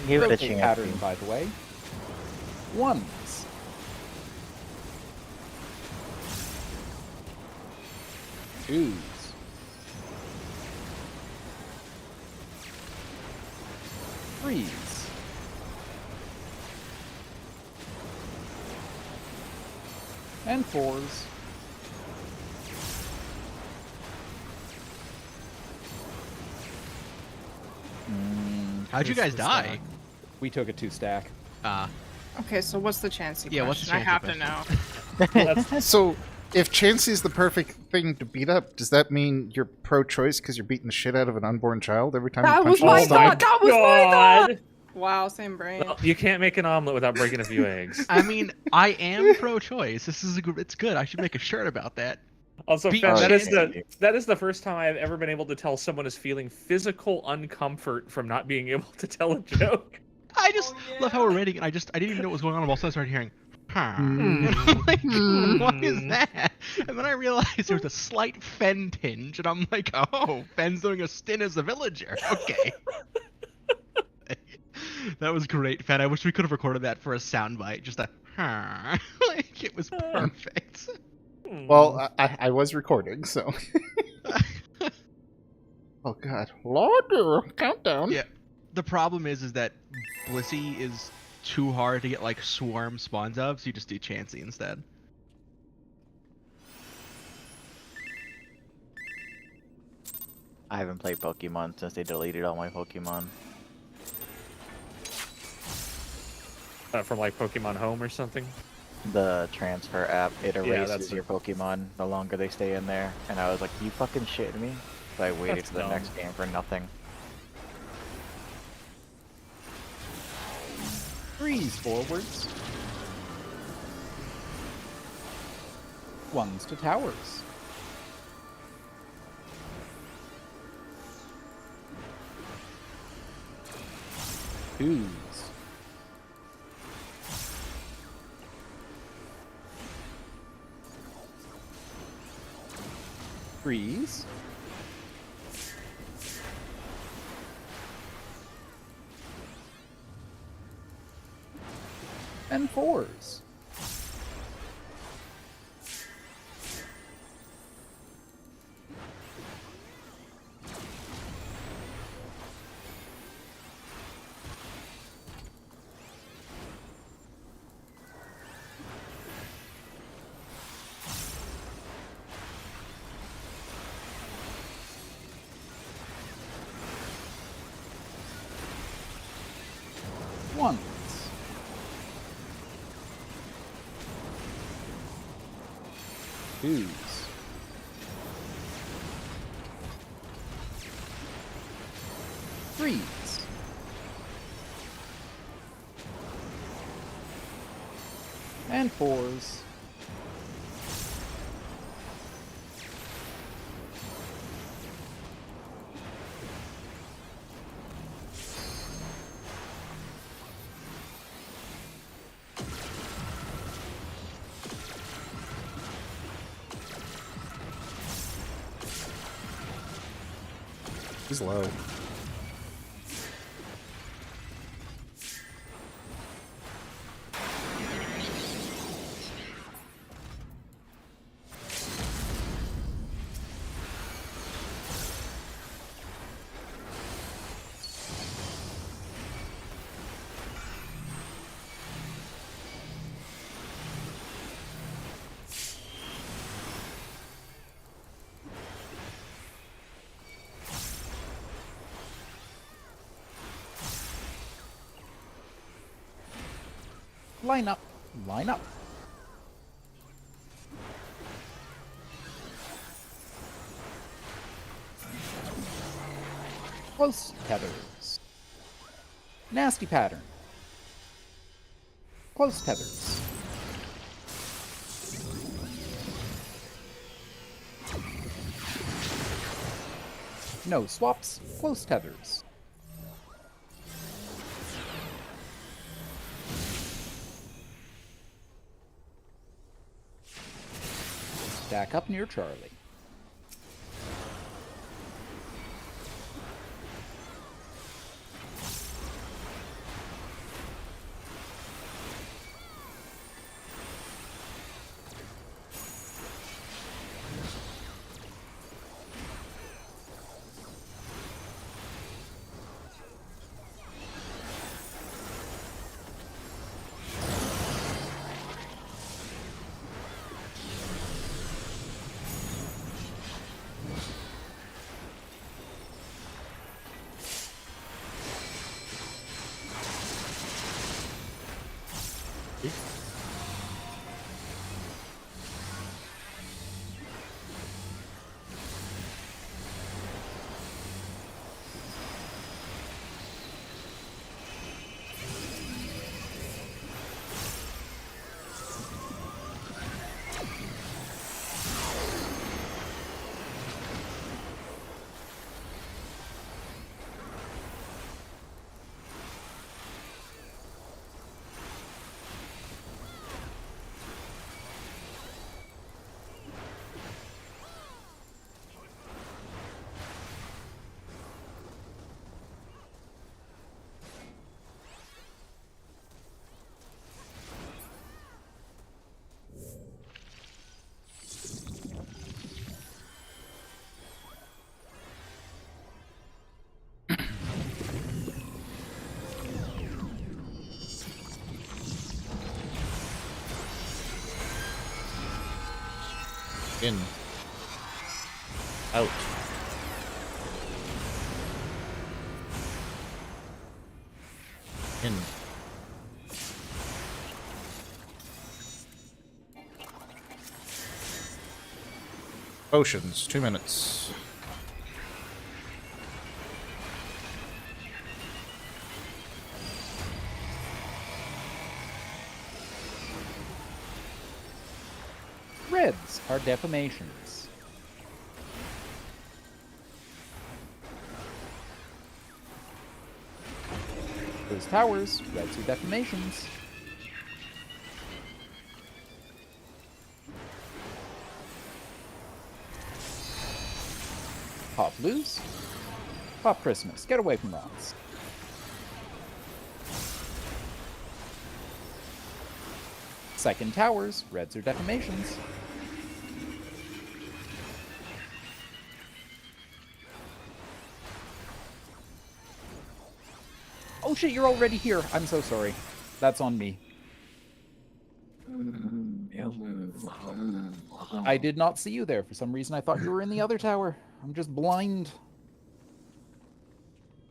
Give it a Rotate chance. pattern, by the way. Ones. Twos. Threes. And fours. How'd you guys die? We took a 2-stack. Okay, so what's the Chansey Yeah, what's the question? I have Chansey to know. That's, So, if Chansey's the perfect thing to beat up, does that mean you're pro-choice because you're beating the shit out of an unborn child every time That you was punch my him in the stomach? thought! That was my thought! Wow, same brain. well, you can't make an omelet without breaking a few eggs. I mean, I am pro-choice. This is it's good. I should make a shirt about that. Also, Beat Fen, shit. that is the first time I've ever been able to tell someone is feeling physical uncomfort from not being able to tell a joke. I just love how we're rating, and I didn't even know what was going on. And all of a sudden, I started hearing, And I'm like, what is that? And then I realized there was a slight Fen tinge, and I'm like, oh, Fen's doing a stint as a villager. Okay. That was great, Fen. I wish we could have recorded that for a soundbite. Just a, like, it was perfect. Well, I was recording, so. Oh god. Lord, countdown. Yeah. The problem is that Blissey is too hard to get, like, swarm spawns of, so you just do Chansey instead. I haven't played Pokemon since they deleted all my Pokemon. From like Pokemon Home or something. The transfer app, it erases that's your Pokemon the longer they stay in there. And I was like, you fucking shitting me? So I waited That's for the dumb. next game for nothing. Threes forwards. Ones to towers. Twos. Threes. And fours. Ones. Twos. Threes. And fours. He's low. Line up. Line up. Close tethers. Nasty pattern. Close tethers. No swaps. Close tethers. Stack up near Charlie. In. Out. In. Potions, 2 minutes. Reds are defamations. Those towers, reds are defamations. Pop blues. Pop Christmas. Get away from rocks. Second towers, reds are defamations. Oh shit, you're already here. I'm so sorry. That's on me. I did not see you there. For some reason, I thought you were in the other tower. I'm just blind.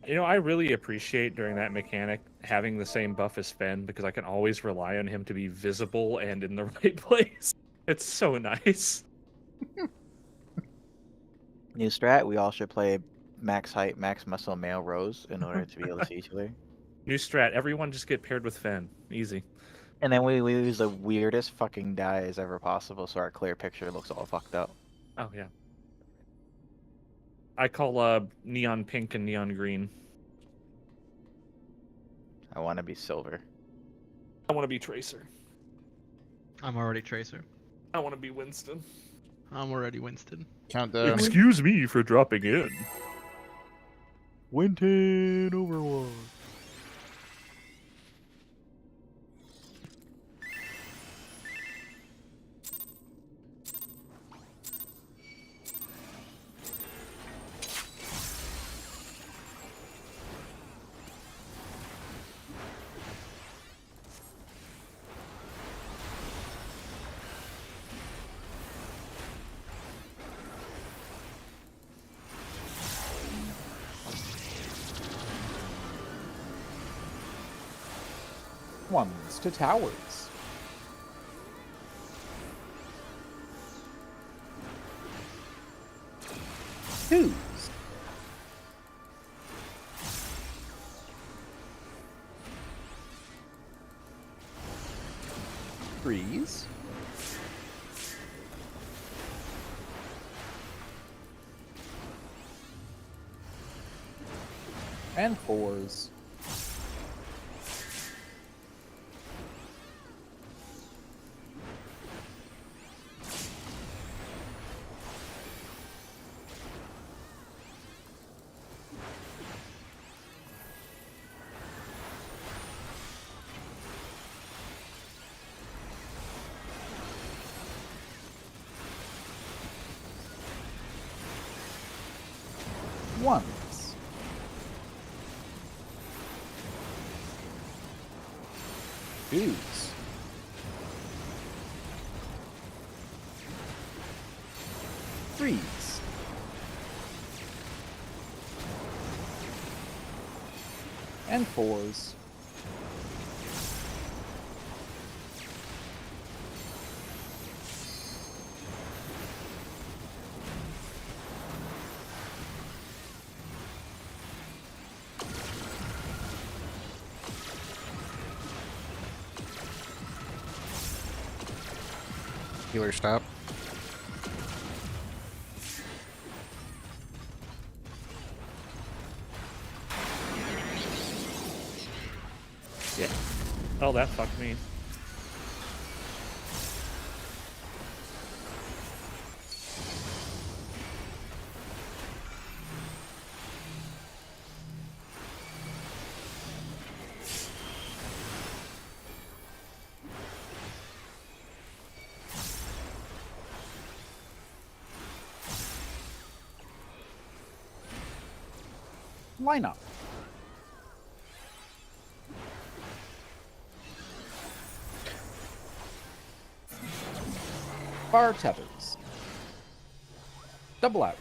You know, I really appreciate during that mechanic having the same buff as Fen because I can always rely on him to be visible and in the right place. It's so nice. New strat, we all should play max height, max muscle male rows in order to be able to see each other. New strat, everyone just get paired with Fen. Easy. And then we use the weirdest fucking dyes ever possible so our clear picture looks all fucked up. Oh, yeah. I call neon pink and neon green. I want to be silver. I want to be Tracer. I'm already Tracer. I want to be Winston. I'm already Winston. Countdown. Excuse me for dropping in. Winton Overwatch. Ones to towers. Twos. threes. And fours. Ones. Twos. Threes. And fours. Healer stop. Yeah. Oh, that fucked me. Lineup. Bar tethers. Double out.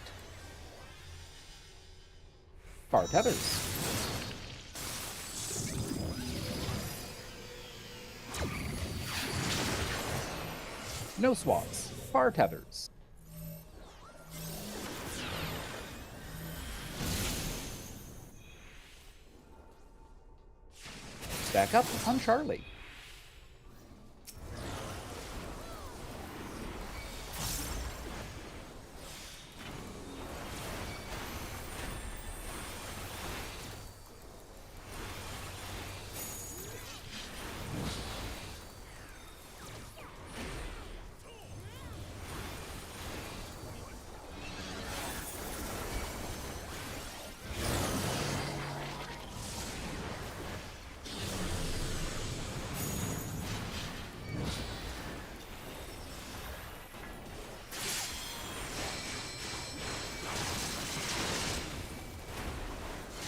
Bar tethers. No swaps. Bar tethers. Stack up on Charlie.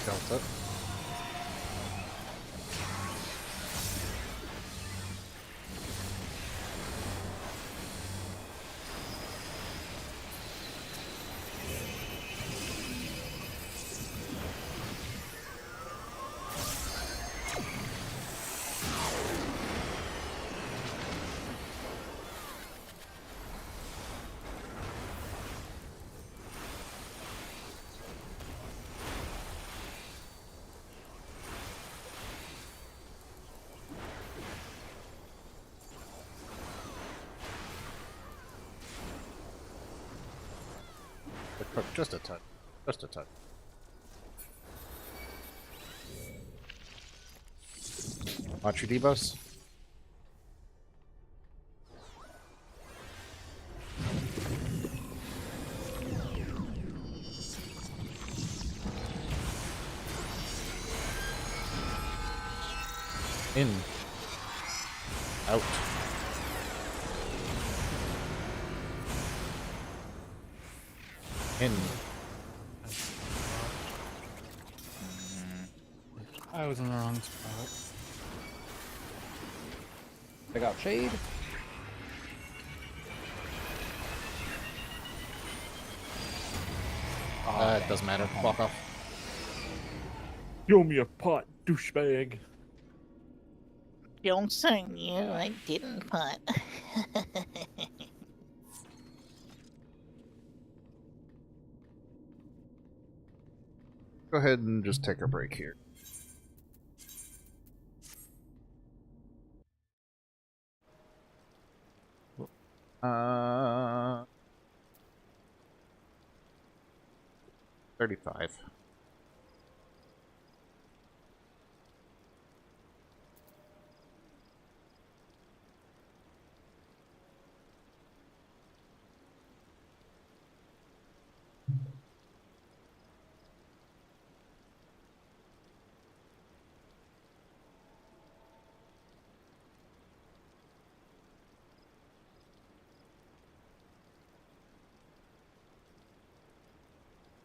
Delta. Just a touch. Just a touch. Watch your debuffs. In. Out. In. I was in the wrong spot. I got shade. It doesn't matter. Walk off. Show me a pot, douchebag. Don't sign you, I didn't pot. Go ahead and just take a break here. Uh, 35.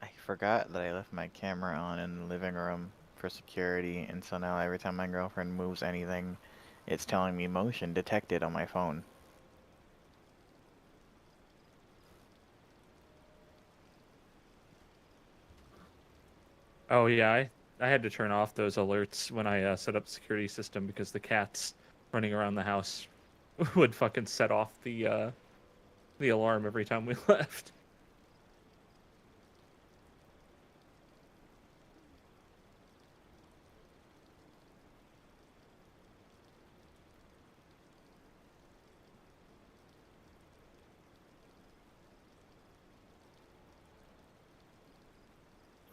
I forgot that I left my camera on in the living room for security, and so now every time my girlfriend moves anything, it's telling me motion detected on my phone. Oh yeah, I had to turn off those alerts when I set up the security system because the cats running around the house would fucking set off the alarm every time we left.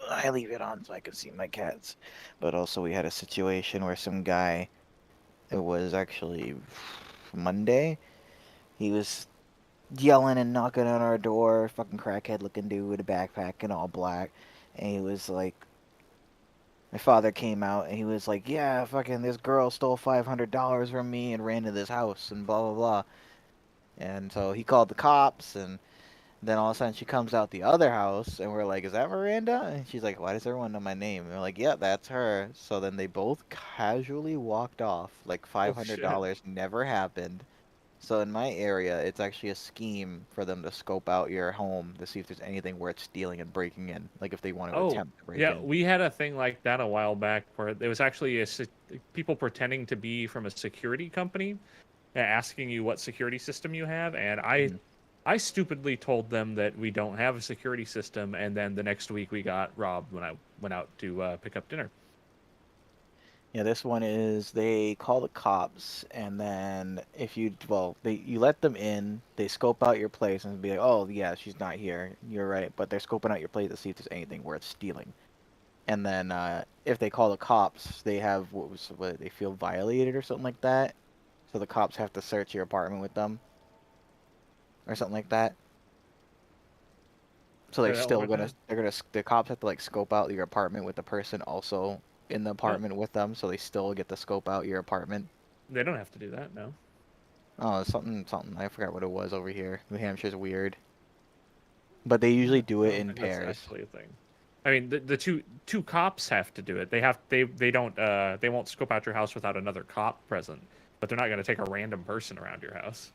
I leave it on so I can see my cats. But also we had a situation where some guy, it was actually Monday, he was yelling and knocking on our door, fucking crackhead looking dude with a backpack and all black. And he was like, my father came out and he was like, yeah, fucking this girl stole $500 from me and ran into this house and blah, blah, blah. And so he called the cops, and then all of a sudden she comes out the other house and we're like, is that Miranda? And she's like, why does everyone know my name? And we're like, yeah, that's her. So then they both casually walked off like Oh shit. $500 never happened. So in my area, it's actually a scheme for them to scope out your home to see if there's anything worth stealing and breaking in, like if they want to Oh, attempt to break yeah, in. we had a thing like that a while back where there was actually people pretending to be from a security company, asking you what security system you have, and Mhm. I stupidly told them that we don't have a security system, and then the next week we got robbed when I went out to pick up dinner. Yeah, this one is they call the cops, and then if you you let them in, they scope out your place and be like, oh yeah, she's not here. You're right, but they're scoping out your place to see if there's anything worth stealing. And then if they call the cops, they have what they feel violated or something like that. So the cops have to search your apartment with them or something like that. So Say that one more time. the cops have to like scope out your apartment with the person also in the No, apartment with them, so they still get to scope out your apartment. they don't have to do that. No. Oh, something. I forgot what it was over here. New Hampshire's weird, but they usually do I it don't in think that's pairs. actually a thing. I mean, the two cops have to do it. They don't they won't scope out your house without another cop present, but they're not going to take a random person around your house.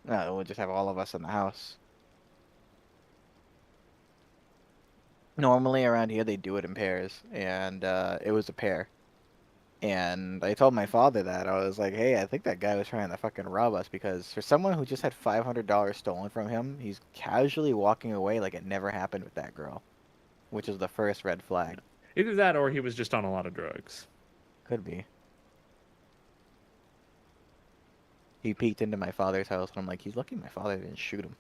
No, we'll just have all of us in the house. Normally around here they do it in pairs, and it was a pair. And I told my father that. I was like, hey, I think that guy was trying to fucking rob us because for someone who just had $500 stolen from him, he's casually walking away like it never happened with that girl, which is the first red flag. Either that or he was just on a lot of drugs. Could be. He peeked into my father's house, and I'm like, he's lucky my father didn't shoot him.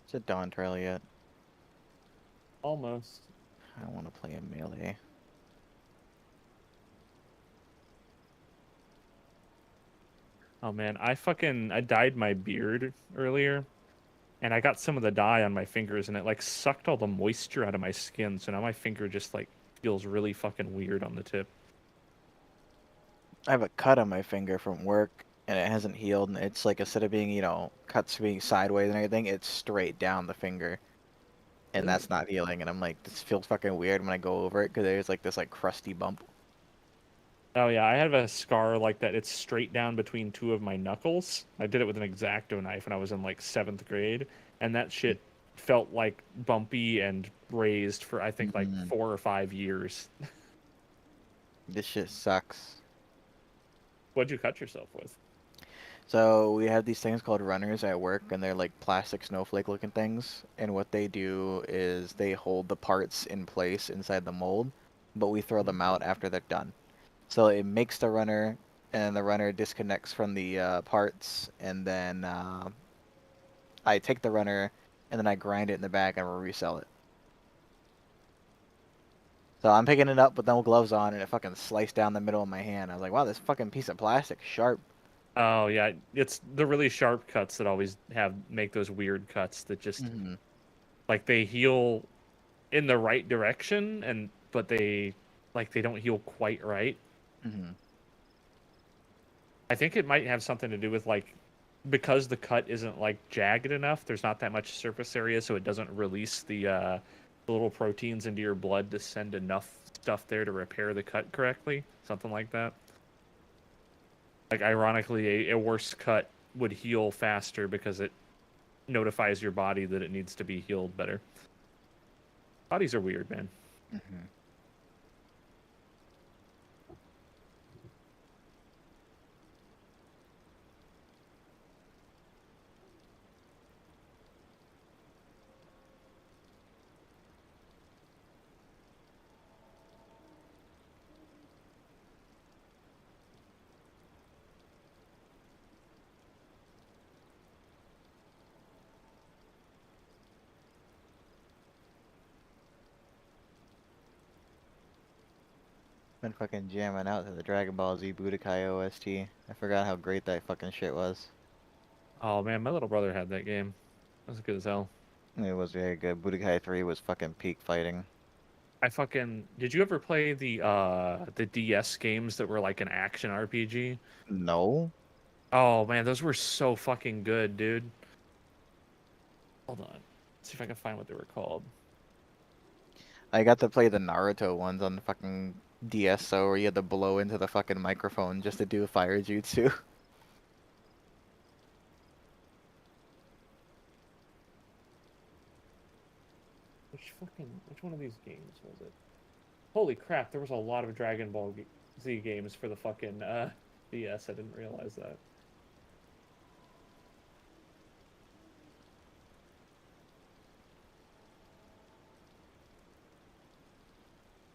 Is it dawn trail yet? Almost. I don't want to play a melee. Oh man, I dyed my beard earlier, and I got some of the dye on my fingers, and it like sucked all the moisture out of my skin. So now my finger just like feels really fucking weird on the tip. I have a cut on my finger from work, and it hasn't healed, and it's like instead of being, cuts being sideways and everything, it's straight down the finger. And that's not healing, and I'm like, this feels fucking weird when I go over it, because there's like this like crusty bump. Oh yeah, I have a scar like that. It's straight down between two of my knuckles. I did it with an X-Acto knife when I was in like 7th grade, and that shit felt like bumpy and raised for I think like Mhm. 4 or 5 years. This shit sucks. What'd you cut yourself with? So we have these things called runners at work, and they're like plastic snowflake looking things. And what they do is they hold the parts in place inside the mold, but we throw them out after they're done. So it makes the runner, and the runner disconnects from the parts, and then I take the runner, and then I grind it in the back and resell it. So I'm picking it up with no gloves on, and it fucking sliced down the middle of my hand. I was like, wow, this fucking piece of plastic sharp. Oh yeah, it's the really sharp cuts that always make those weird cuts that just Mm-hmm. like they heal in the right direction, but they don't heal quite right. Mm-hmm. I think it might have something to do with like because the cut isn't like jagged enough. There's not that much surface area, so it doesn't release the little proteins into your blood to send enough stuff there to repair the cut correctly. Something like that. Like ironically, a worse cut would heal faster because it notifies your body that it needs to be healed better. Bodies are weird, man. Mm-hmm. Been fucking jamming out to the Dragon Ball Z Budokai OST. I forgot how great that fucking shit was. Oh man, my little brother had that game. That was good as hell. It was very good. Budokai 3 was fucking peak fighting. Did you ever play the DS games that were like an action RPG? No? Oh man, those were so fucking good, dude. Hold on. Let's see if I can find what they were called. I got to play the Naruto ones on the fucking DS, so where you had to blow into the fucking microphone just to do a fire jutsu. Which one of these games was it? Holy crap, there was a lot of Dragon Ball Z games for the fucking DS. I didn't realize that.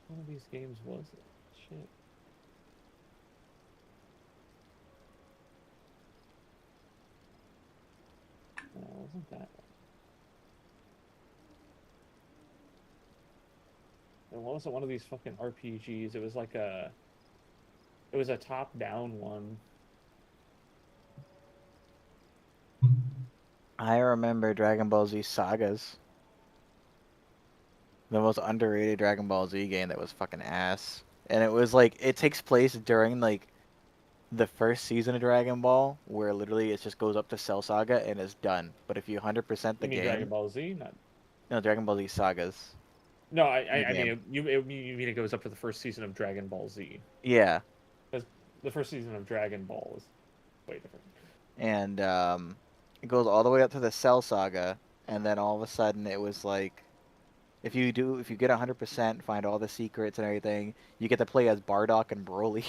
One of these games was it? Shit. No, it wasn't that one. It wasn't one of these fucking RPGs. It was like it was a top-down one. I remember Dragon Ball Z Sagas. The most underrated Dragon Ball Z game that was fucking ass. And it was like, it takes place during like the first season of Dragon Ball, where literally it just goes up to Cell Saga and it's done. But if you 100% the You mean Dragon game, Ball Z? Not. no, Dragon Ball Z Sagas. No, The I game. mean you mean it goes up to the first season of Dragon Ball Z? Yeah, Because the first season of Dragon Ball is way different. and it goes all the way up to the Cell Saga, and then all of a sudden it was like, if you get 100%, find all the secrets and everything, you get to play as Bardock and Broly.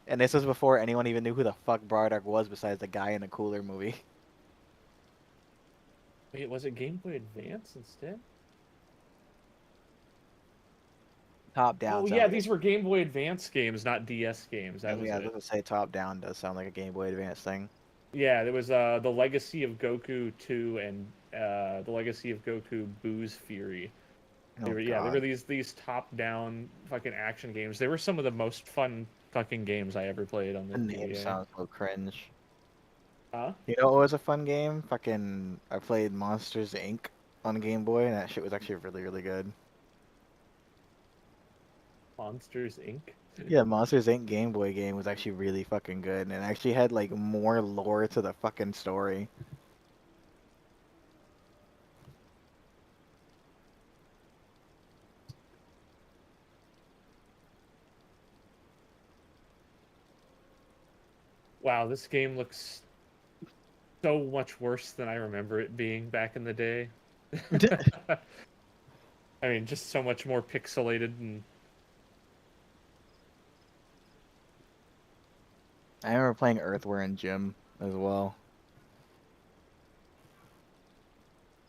And this was before anyone even knew who the fuck Bardock was besides the guy in the Cooler movie. Wait, was it Game Boy Advance instead? Top down. Oh yeah, these were Game Boy Advance games, not DS games. That was yeah, I it. was gonna say top down does sound like a Game Boy Advance thing. Yeah, there was the Legacy of Goku 2 and the Legacy of Goku Boo's Fury. Oh, There were these top-down fucking action games. They were some of the most fun fucking games I ever played on the The name GBA. sounds so cringe. Huh? You know what was a fun game? Fucking, I played Monsters Inc. on Game Boy, and that shit was actually really, really good. Monsters Inc. Yeah, Monsters Inc. Game Boy game was actually really fucking good, and it actually had like more lore to the fucking story. Wow, this game looks so much worse than I remember it being back in the day. I mean, just so much more pixelated and I remember playing Earthworm Jim as well.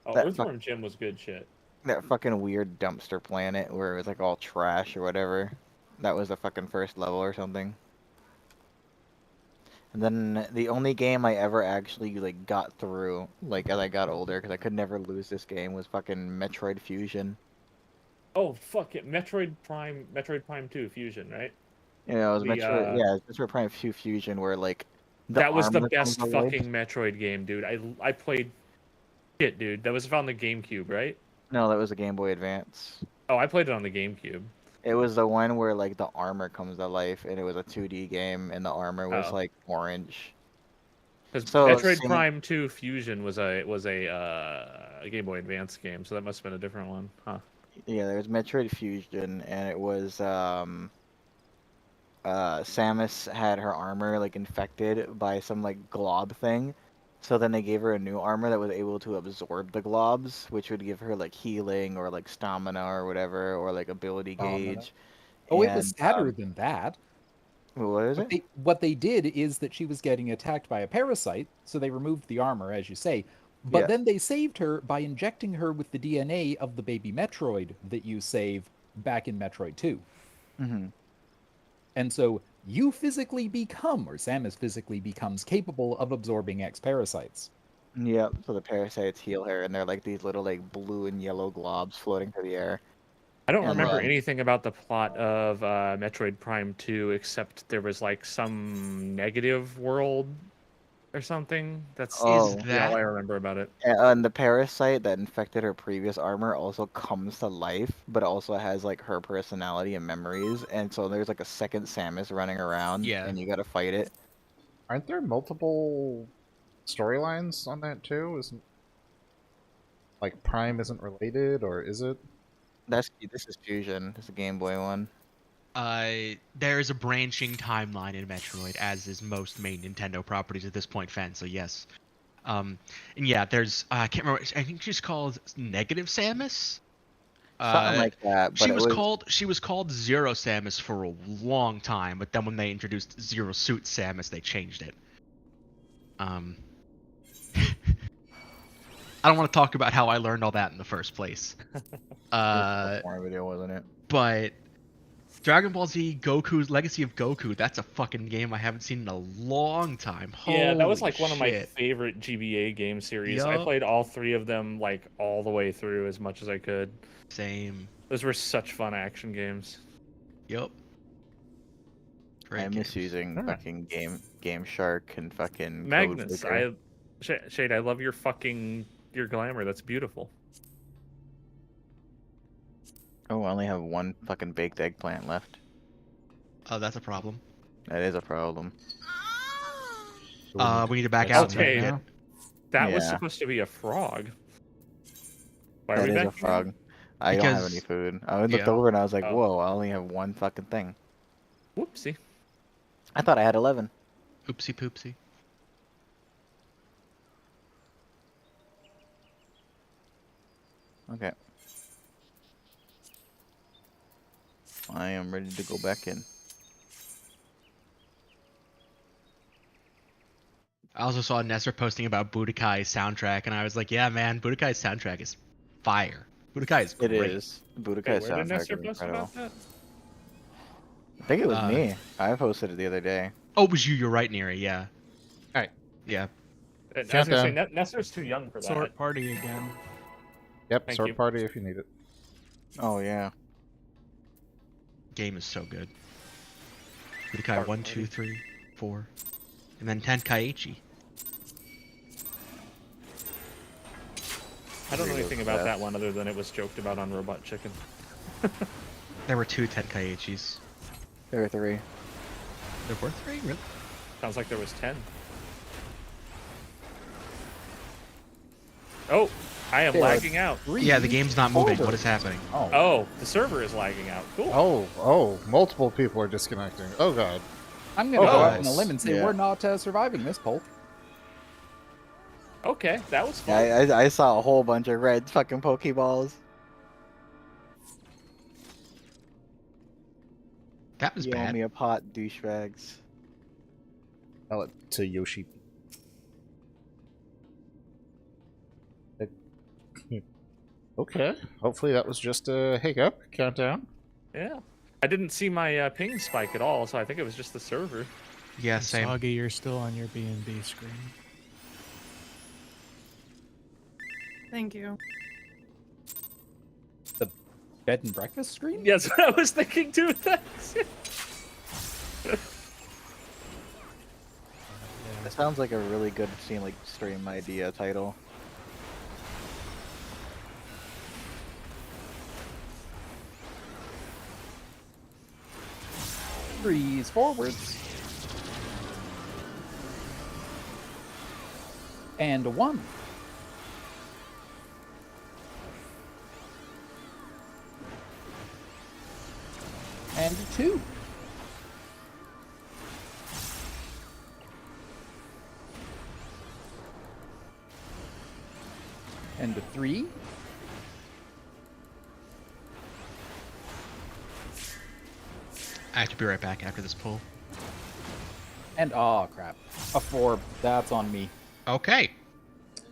Oh, That Earthworm Jim was good shit. That fucking weird dumpster planet where it was like all trash or whatever. That was the fucking first level or something. And then the only game I ever actually like got through, like as I got older, because I could never lose this game, was fucking Metroid Fusion. Oh fuck it, Metroid Prime 2 Fusion, right? You know, it was The Metroid, it's Metroid Prime 2 Fusion where like the that was the armor comes best to life. fucking Metroid game, dude. I played shit, dude. That was on the GameCube, right? No, that was a Game Boy Advance. Oh, I played it on the GameCube. It was the one where like the armor comes to life, and it was a 2D game, and the armor was Oh. like orange. Because So, Metroid same- Prime 2 Fusion was a Game Boy Advance game, so that must have been a different one, huh? Yeah, there's Metroid Fusion, and it was Samus had her armor like infected by some like glob thing. So then they gave her a new armor that was able to absorb the globs, which would give her like healing or like stamina or whatever, or like ability gauge. Oh, it was And, sadder than that. what is it? What they did is that she was getting attacked by a parasite, so they removed the armor, as you say. But Yeah. then they saved her by injecting her with the DNA of the baby Metroid that you save back in Metroid 2. Mm-hmm. And so you physically become, or Samus physically becomes, capable of absorbing X parasites. Yep. So the parasites heal her, and they're like these little like blue and yellow globs floating through the air. I don't And remember then- anything about the plot of Metroid Prime 2 except there was like some negative world or something. That's Oh. yeah, all I remember about it. And the parasite that infected her previous armor also comes to life, but also has like her personality and memories. And so there's like a second Samus running around, Yeah. and you gotta fight it. Aren't there multiple storylines on that too? Isn't like Prime isn't related, or is it? This is Fusion. This is a Game Boy one. There is a branching timeline in Metroid, as is most main Nintendo properties at this point, fan. So yes, and yeah, there's I can't remember. I think she's called Negative Samus. Something like that. But She it was called Zero Samus for a long time, but then when they introduced Zero Suit Samus, they changed it. I don't want to talk about how I learned all that in the first place. more video, wasn't it? But Dragon Ball Z Goku's Legacy of Goku, that's a fucking game I haven't seen in a long time. Yeah, that was Holy like one of my shit. favorite GBA game series. I Yup. played all three of them like all the way through as much as I could. Same. Those were such fun action games. Yup. Great I miss games. using Alright. fucking Game Shark and fucking Magnus, Code Shade, I love your glamour. That's beautiful. Oh, I only have one fucking baked eggplant left. Oh, that's a problem. That is a problem. We need to back That's out. okay. Yeah. That was Yeah. supposed to be a frog. Why are That we is a back here? frog. I don't have Because- any food. I looked yeah. over and I was like, Oh. whoa, I only have one fucking thing. Whoopsie. I thought I had 11. Oopsie poopsie. Okay. I am ready to go back in. I also saw Nesser posting about Budokai's soundtrack, and I was like, yeah, man, Budokai's soundtrack is fire. Budokai is It great. is. The Wait, Budokai where did soundtrack Nestor is post incredible. about that? I think it was Uh, me. I posted it the other day. Oh, it was you. You're right, Neri. Yeah. Alright. Yeah. I was gonna say, Countdown. Nestor's too young for that. Sort party again. Yep, Thank sword you. party if you need it. Oh, yeah. Game is so good. Budokai Part 1, 2, 3, 4, and then Tenkaichi. I don't know Three anything was about best. that one other than it was joked about on Robot Chicken. There were 2 Tenkaichis. There were 3. There were 3, really? Sounds like there was 10. Oh, I am There are lagging out. Yeah, the game's not moving. folders. What is happening? Oh. Oh, the server is lagging out. Cool. Oh, multiple people are disconnecting. Oh god. I'm going to Oh, go out on a nice. limb and say Yeah. we're not surviving this poll. Okay, that was fun. Yeah, I saw a whole bunch of red fucking Pokeballs. That was You owe bad. me a pot, douchebags. Tell it to Yoshi. Okay. Hopefully that was just a hiccup. Countdown. Yeah. I didn't see my ping spike at all, so I think it was just the server. Yeah, And same. Soggy, you're still on your B&B screen. Thank you. The bed and breakfast screen? Yes, I was thinking too. It sounds like a really good stream idea title. Freeze forwards. And a 1. And a 2. And a 3. I have to be right back after this pull. And oh crap. A 4. That's on me. Okay.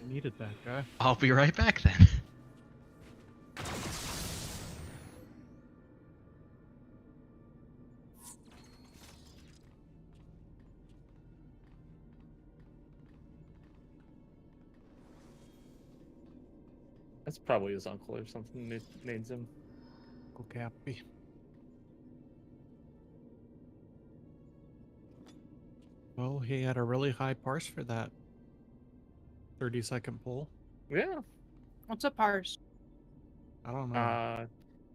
You needed that guy. I'll be right back then. That's probably his uncle or something needs him. Uncle Cappy. Well, he had a really high parse for that 30-second pull. Yeah. What's a parse? I don't know.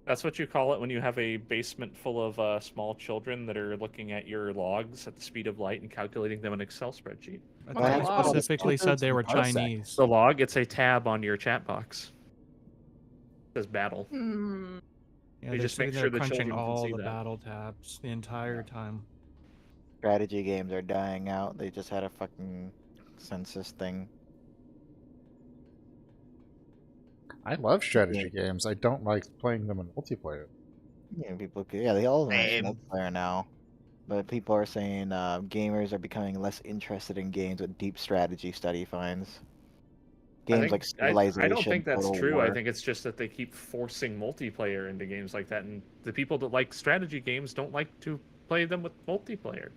That's what you call it when you have a basement full of small children that are looking at your logs at the speed of light and calculating them in an Excel spreadsheet. I What's a thought you log? specifically said they were Parsec. Chinese. The log, it's a tab on your chat box. It says battle. Hmm. Yeah, They they just say make they're sure the crunching children can all see the that. battle tabs the entire time. Strategy games are dying out. They just had a fucking census thing. I love strategy games. I don't like playing them in multiplayer. Yeah, they all of them are Same. multiplayer now. But people are saying gamers are becoming less interested in games with deep strategy study finds. Games like Civilization. I don't think that's Total true. War. I think it's just that they keep forcing multiplayer into games like that, and the people that like strategy games don't like to play them with multiplayer.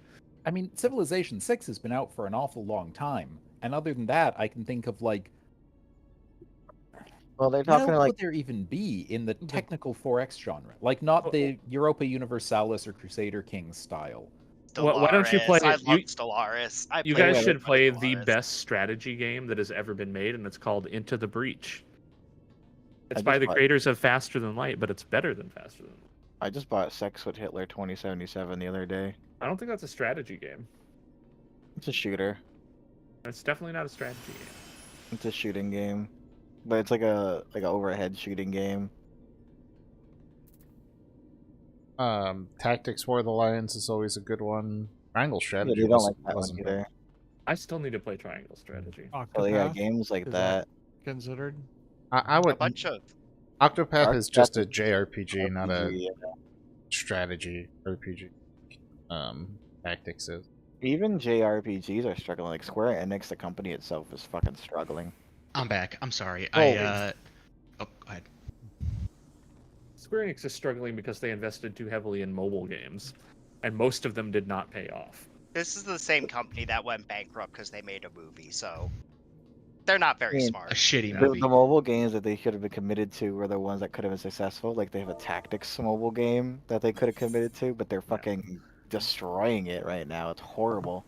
I mean, Civilization 6 has been out for an awful long time. And other than that, I can think of like Well, they're what talking else like would there even be in the technical 4X genre? Like not the Europa Universalis or Crusader Kings style. Why don't you play I it? love Stellaris. You played guys way should too much play the Stellaris. best strategy game that has ever been made, and it's called Into the Breach. It's I by just the bought- creators of Faster Than Light, but it's better than Faster Than Light. I just bought Sex with Hitler 2077 the other day. I don't think that's a strategy game. It's a shooter. It's definitely not a strategy game. It's a shooting game, but it's like a overhead shooting game. Tactics War of the Lions is always a good one. Triangle Yeah, Strategy they don't like that one wasn't bad. either. I still need to play Triangle Strategy. So yeah, Octopath games like is that. considered. I A would. bunch of Octopath is just a JRPG, RPG, not a yeah. strategy RPG. Tactics is. Even JRPGs are struggling. Like Square Enix, the company itself, is fucking struggling. I'm back. I'm sorry. Holy- Oh, go ahead. Square Enix is struggling because they invested too heavily in mobile games, and most of them did not pay off. this is the same company that went bankrupt because they made a movie, so they're not very Yeah. A smart. shitty The, movie. the mobile games that they should have been committed to were the ones that could have been successful. Like they have a tactics mobile game that they could have committed to, but they're fucking destroying it right now. It's horrible.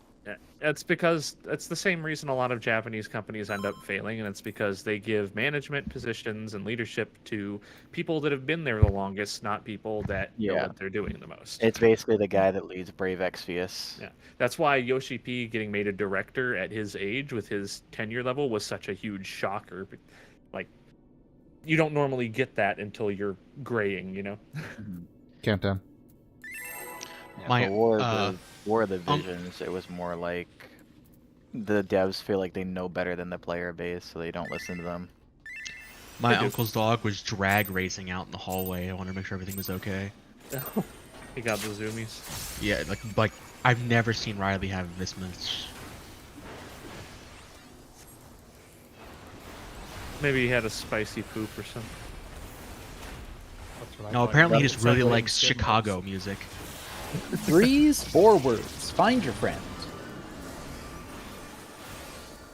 It's because it's the same reason a lot of Japanese companies end up failing, and it's because they give management positions and leadership to people that have been there the longest, not people that know Yeah. what they're doing the most. It's basically the guy that leads Brave Exvius. Yeah, that's why Yoshi P getting made a director at his age with his tenure level was such a huge shocker. Like, you don't normally get that until you're graying, you know? Countdown. Yeah, My, for War of the Visions, it was more like the devs feel like they know better than the player base, so they don't listen to them. My I do. uncle's dog was drag racing out in the hallway. I wanted to make sure everything was okay. He got the zoomies. Yeah, like I've never seen Riley have this much. Maybe he had a spicy poop or something. That's what I No, thought. apparently he It just sounded really like likes skid marks. Chicago music. 3s forwards, find your friend.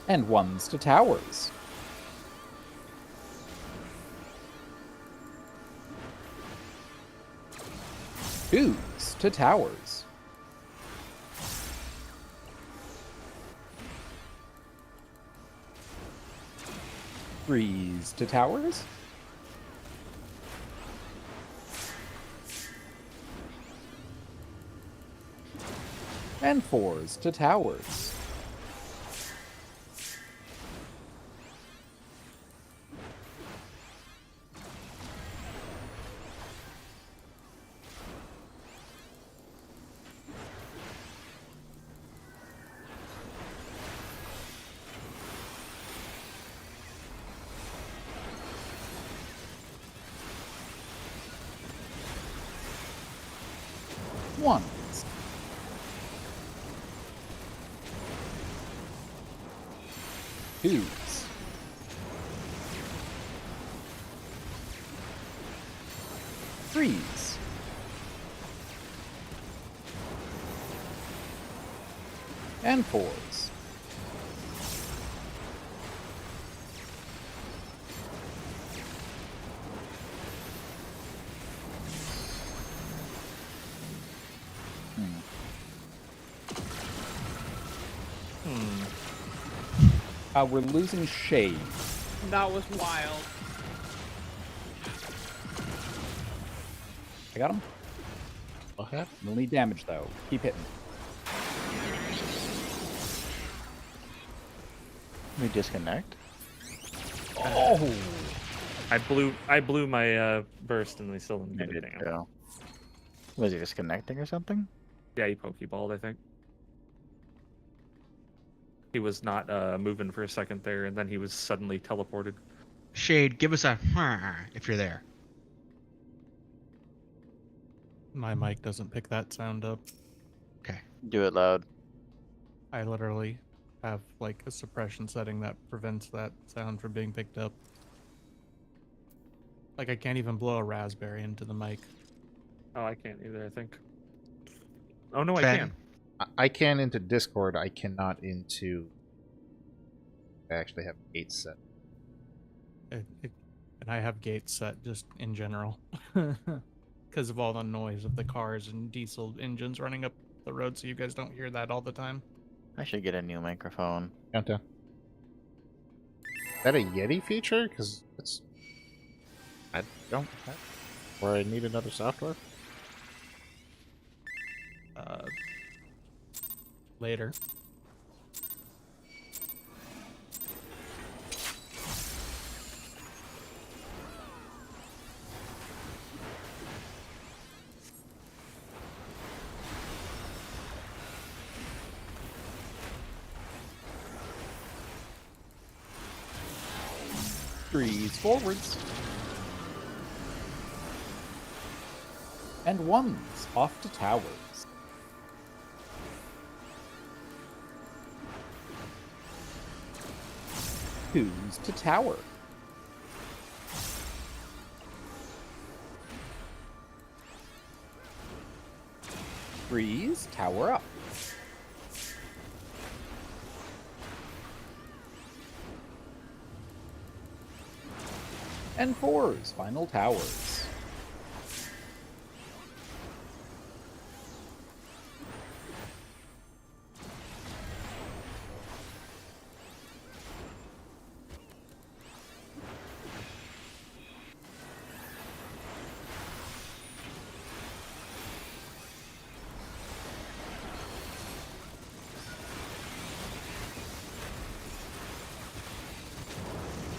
And 1s to towers. Twos to towers. Threes to towers. And 4s to towers. Ones. Twos. Threes. And 4s. We're losing Shade. That was wild. I got him. What happened? We'll need damage though. Keep hitting. We disconnect. Oh! I blew my burst and they still didn't get Maybe it it down. go. Was he disconnecting or something? Yeah, he pokeballed, I think. He was not moving for a second there, and then he was suddenly teleported. Shade, give us a if you're there. My mic doesn't pick that sound up. Okay. Do it loud. I literally have like a suppression setting that prevents that sound from being picked up. Like I can't even blow a raspberry into the mic. Oh, I can't either, I think. Oh, no, I Fen, can. I can into Discord. I cannot into. I actually have gates set. And I have gates set just in general. Because of all the noise of the cars and diesel engines running up the road, so you guys don't hear that all the time. I should get a new microphone. Countdown. Is that a Yeti feature? Because it's. I don't have. Or I need another software? Later. Threes forwards. And 1s off to towers. Twos to tower. Threes, tower up. And 4s, final towers.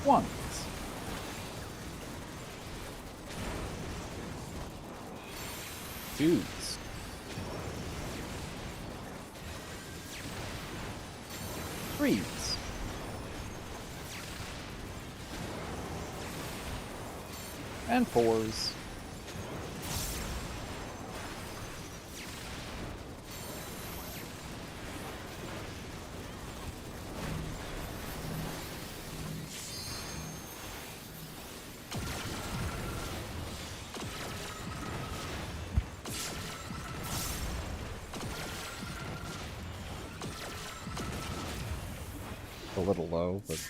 Ones. Twos. Threes. And 4s. a little low, but...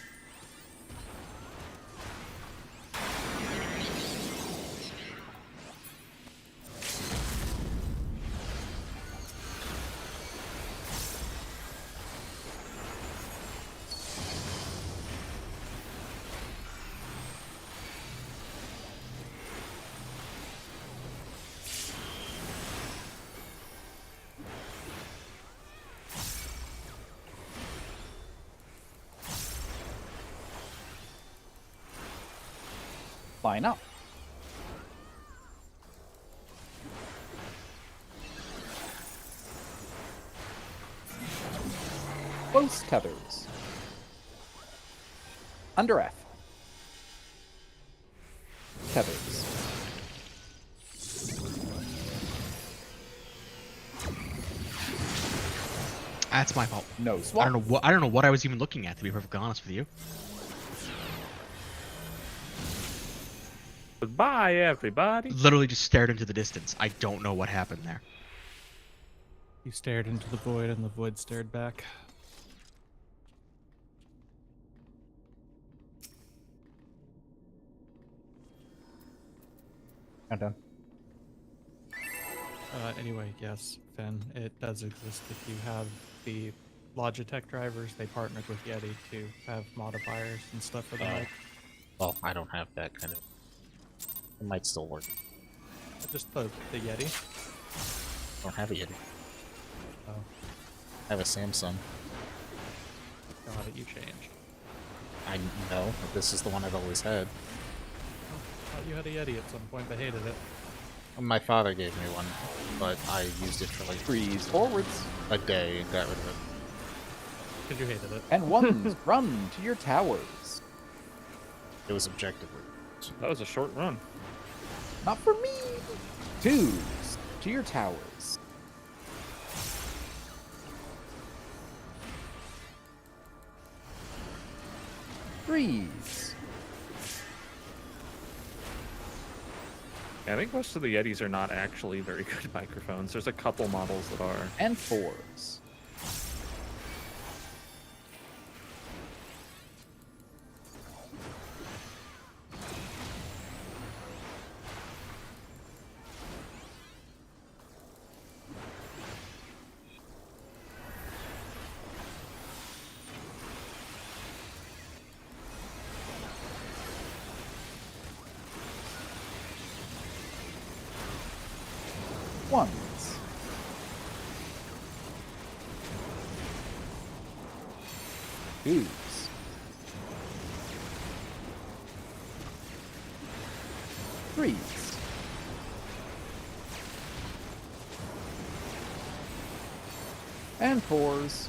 Line up. Close tethers. Under F. Tethers. That's my fault. No swap. I don't know what I was even looking at, to be perfectly honest with you. Goodbye, everybody. Literally just stared into the distance. I don't know what happened there. You stared into the void, and the void stared back. I'm done. Anyway, yes, Finn, it does exist. If you have the Logitech drivers, they partnered with Yeti to have modifiers and stuff for the mic. Well, I don't have that kind of... It might still work. Just the Yeti. I don't have a Yeti. Oh, I have a Samsung. got it. You changed. I know, but this is the one I've always had. Thought you had a Yeti at some point, but hated it. My father gave me one, but I used it for like Freeze forwards. a day and got rid of it. Because you hated it. And ones, run to your towers. It was objectively. That was a short run. Not for me. Twos, to your towers. Threes. I think most of the Yetis are not actually very good microphones. There's a couple models that are. And fours. Ones. Twos. Threes. And fours.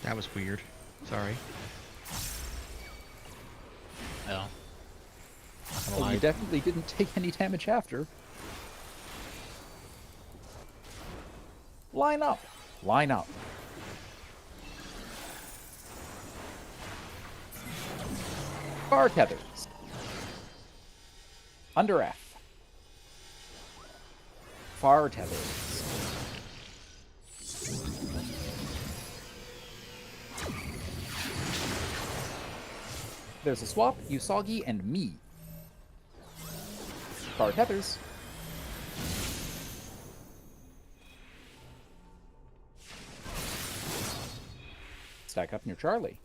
That was weird. Sorry. Well, not gonna Well, lie. you definitely didn't take any damage after. Line up. Line up. Bar tethers. Under F. Far tethers. There's a swap, Usagi and me. Far tethers. Stack up near Charlie.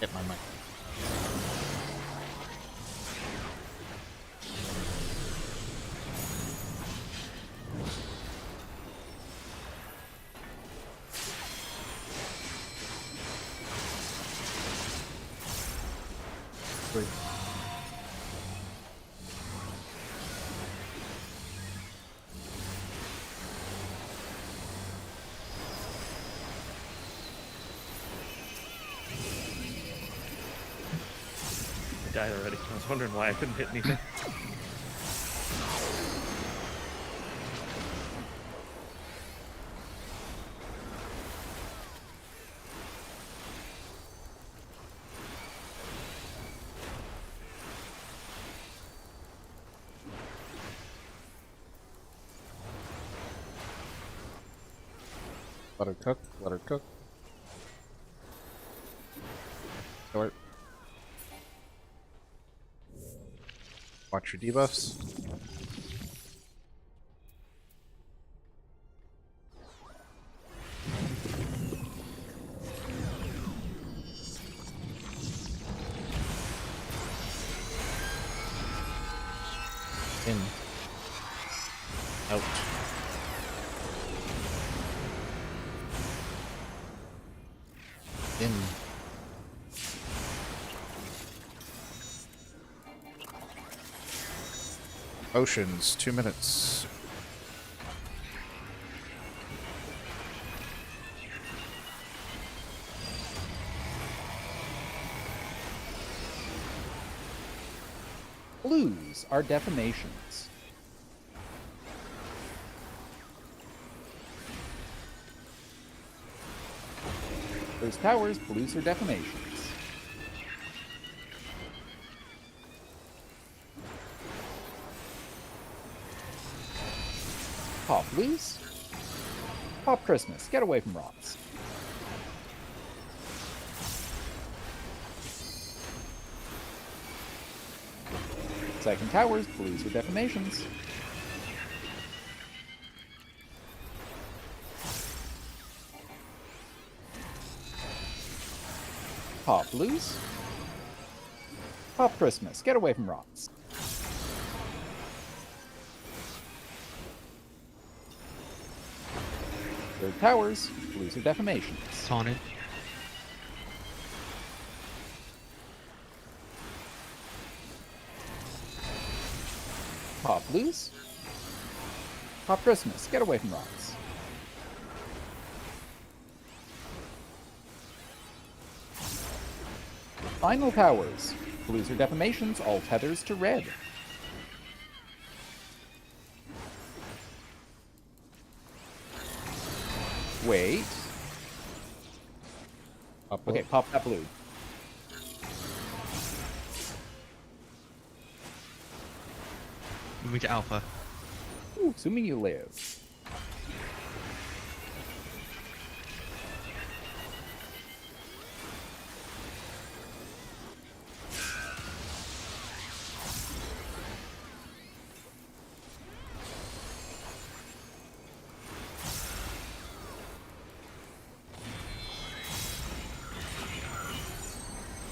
Hit my mic. Wait. I died already. I was wondering why I couldn't hit anything. Let her cook. Let her cook. Short. Watch your debuffs. In. Out. In. Oceans, 2 minutes. Blues are defamations. There's towers, blues are defamations. Pop blues. Pop Christmas. Get away from rocks. Second towers, blues are defamations. Pop blues. Pop Christmas. Get away from rocks. Third towers, blues are defamations. Taunted. Pop blues. Pop Christmas. Get away from rocks. Final towers. Blues are defamations, all tethers to red. Wait. Up. Okay, pop that blue. Moving to alpha. Ooh, assuming you live.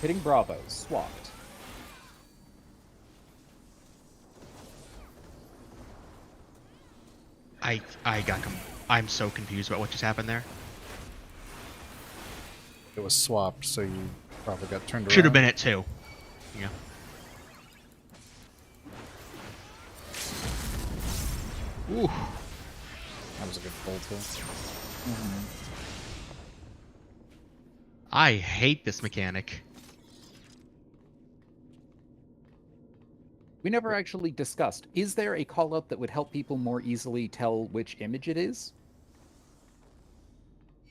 Hitting Bravo, swapped. I'm so confused about what just happened there. It was swapped, so you probably got turned around. Should have been it too. Yeah. Ooh. That was a good pull, too. I hate this mechanic. We never actually discussed, is there a callout that would help people more easily tell which image it is?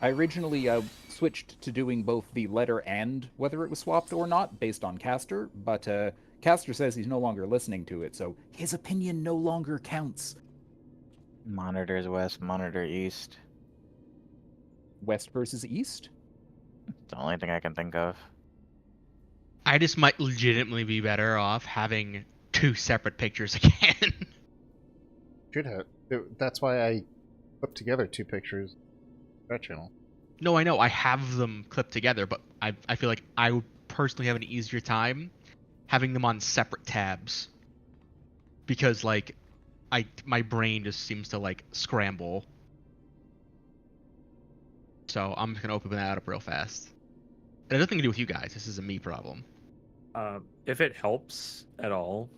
I originally switched to doing both the letter and whether it was swapped or not, based on Caster, but Caster says he's no longer listening to it, so his opinion no longer counts. Monitors west, monitor east. West versus East? It's the only thing I can think of. I just might legitimately be better off having two separate pictures again. Should have. That's why I put together 2 pictures. That channel. No, I know. I have them clipped together, but I feel like I would personally have an easier time having them on separate tabs. Because, like, my brain just seems to, like, scramble. So I'm just going to open that up real fast. It has nothing to do with you guys. This is a me problem. If it helps at all,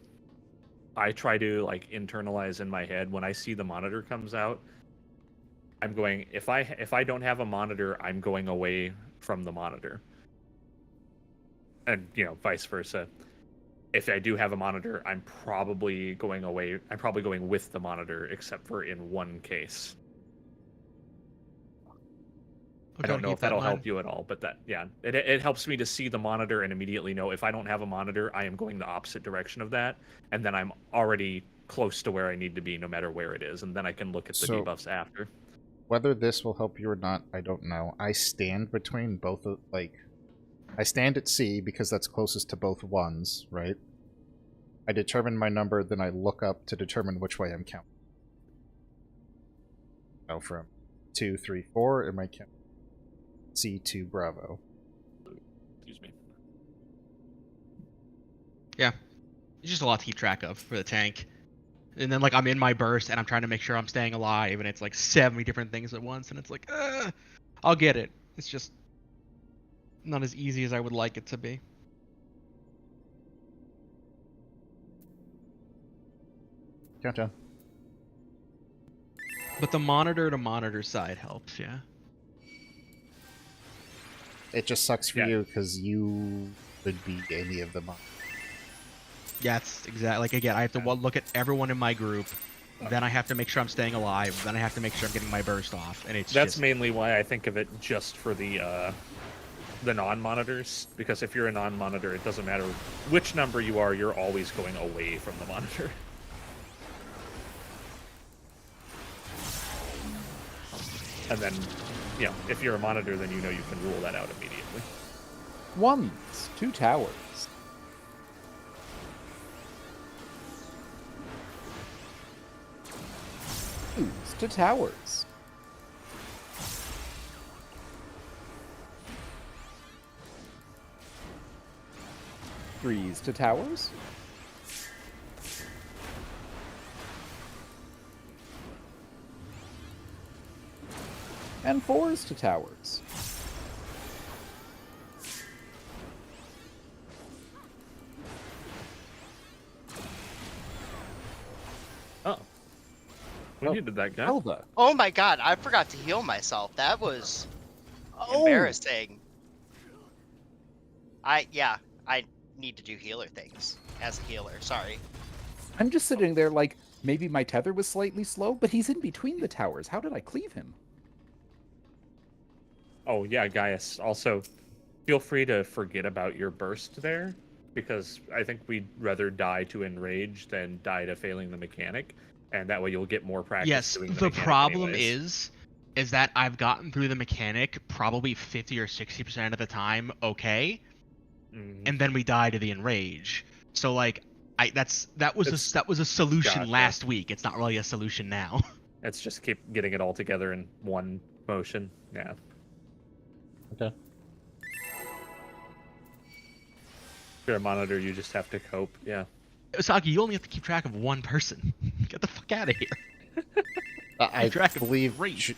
I try to like internalize in my head when I see the monitor comes out. I'm going, if I don't have a monitor, I'm going away from the monitor, and vice versa. If I do have a monitor, I'm probably going away. I'm probably going with the monitor, except for in one case. I don't know if that'll help you at all, but it helps me to see the monitor and immediately know if I don't have a monitor, I am going the opposite direction of that, and then I'm already close to where I need to be, no matter where it is, and then I can look at the debuffs after. Whether this will help you or not, I don't know. I stand between both of, like, I stand at C because that's closest to both ones, right? I determine my number, then I look up to determine which way I'm counting. So from 2, 3, 4, am I counting C2 Bravo? Excuse me. Yeah. It's just a lot to keep track of for the tank. And then, like, I'm in my burst, and I'm trying to make sure I'm staying alive, and it's, like, 70 different things at once, and it's like, I'll get it. It's just not as easy as I would like it to be. Countdown. But the monitor-to-monitor side helps, yeah. It just sucks for you, because you could be any of them. Yeah, it's exactly. Like, again, I have to look at everyone in my group, then I have to make sure I'm staying alive, then I have to make sure I'm getting my burst off, and that's mainly why I think of it just for the non-monitors, because if you're a non-monitor, it doesn't matter which number you are, you're always going away from the monitor. And then, if you're a monitor, then you can rule that out immediately. Ones, 2 towers. Twos to towers. Threes to towers. And 4s to towers. Oh. We needed that guy. Elda. Oh my god, I forgot to heal myself. That was embarrassing. I need to do healer things as a healer. Sorry. I'm just sitting there like, maybe my tether was slightly slow, but he's in between the towers. How did I cleave him? Oh, yeah, Gaius. Also, feel free to forget about your burst there, because I think we'd rather die to enrage than die to failing the mechanic, and that way you'll get more practice doing the mechanic problem anyways. is that I've gotten through the mechanic probably 50 or 60% of the time okay, and then we die to the enrage. So, like, that was a solution last week. It's not really a solution now. It's just keep getting it all together in one motion. Yeah. Okay. If you're a monitor, you just have to cope. Yeah. Usagi, you only have to keep track of one person. Get the fuck out of here. I track of believe. 3.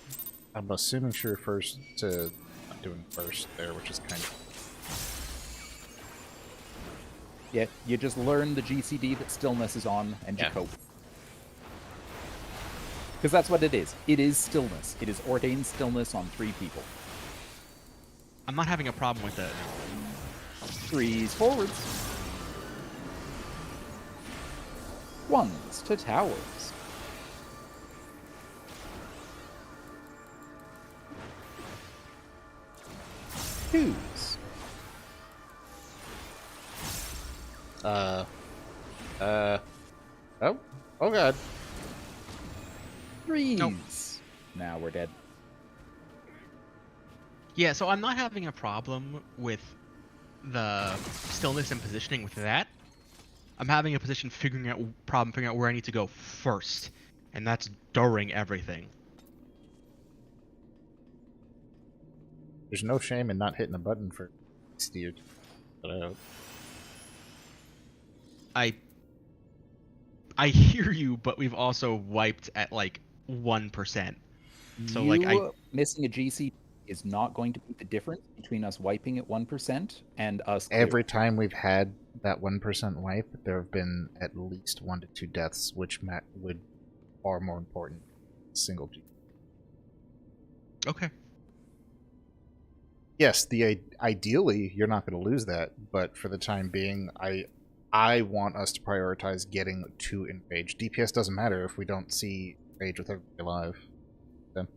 I'm assuming she refers to doing first there, which is kind of. Yeah, you just learn the GCD that stillness is on, and you cope. Because that's what it is. It is stillness. It is ordained stillness on 3 people. I'm not having a problem with that. 3s forwards. 1s to towers. Twos. Oh god. 3s. Nope. Now we're dead. Yeah, so I'm not having a problem with the stillness and positioning with that. I'm having a figuring out where I need to go first, and that's during everything. There's no shame in not hitting a button for steered. it out. I hear you, but we've also wiped at like 1%. So you like missing a GC is not going to be the difference between us wiping at 1% and us clearing. Every time we've had that 1% wipe, there have been at least 1 to 2 deaths, which would far more important than single G. Okay. Yes, ideally you're not going to lose that, but for the time being, I want us to prioritize getting to Enrage. DPS doesn't matter if we don't see Enrage with everybody alive. Then.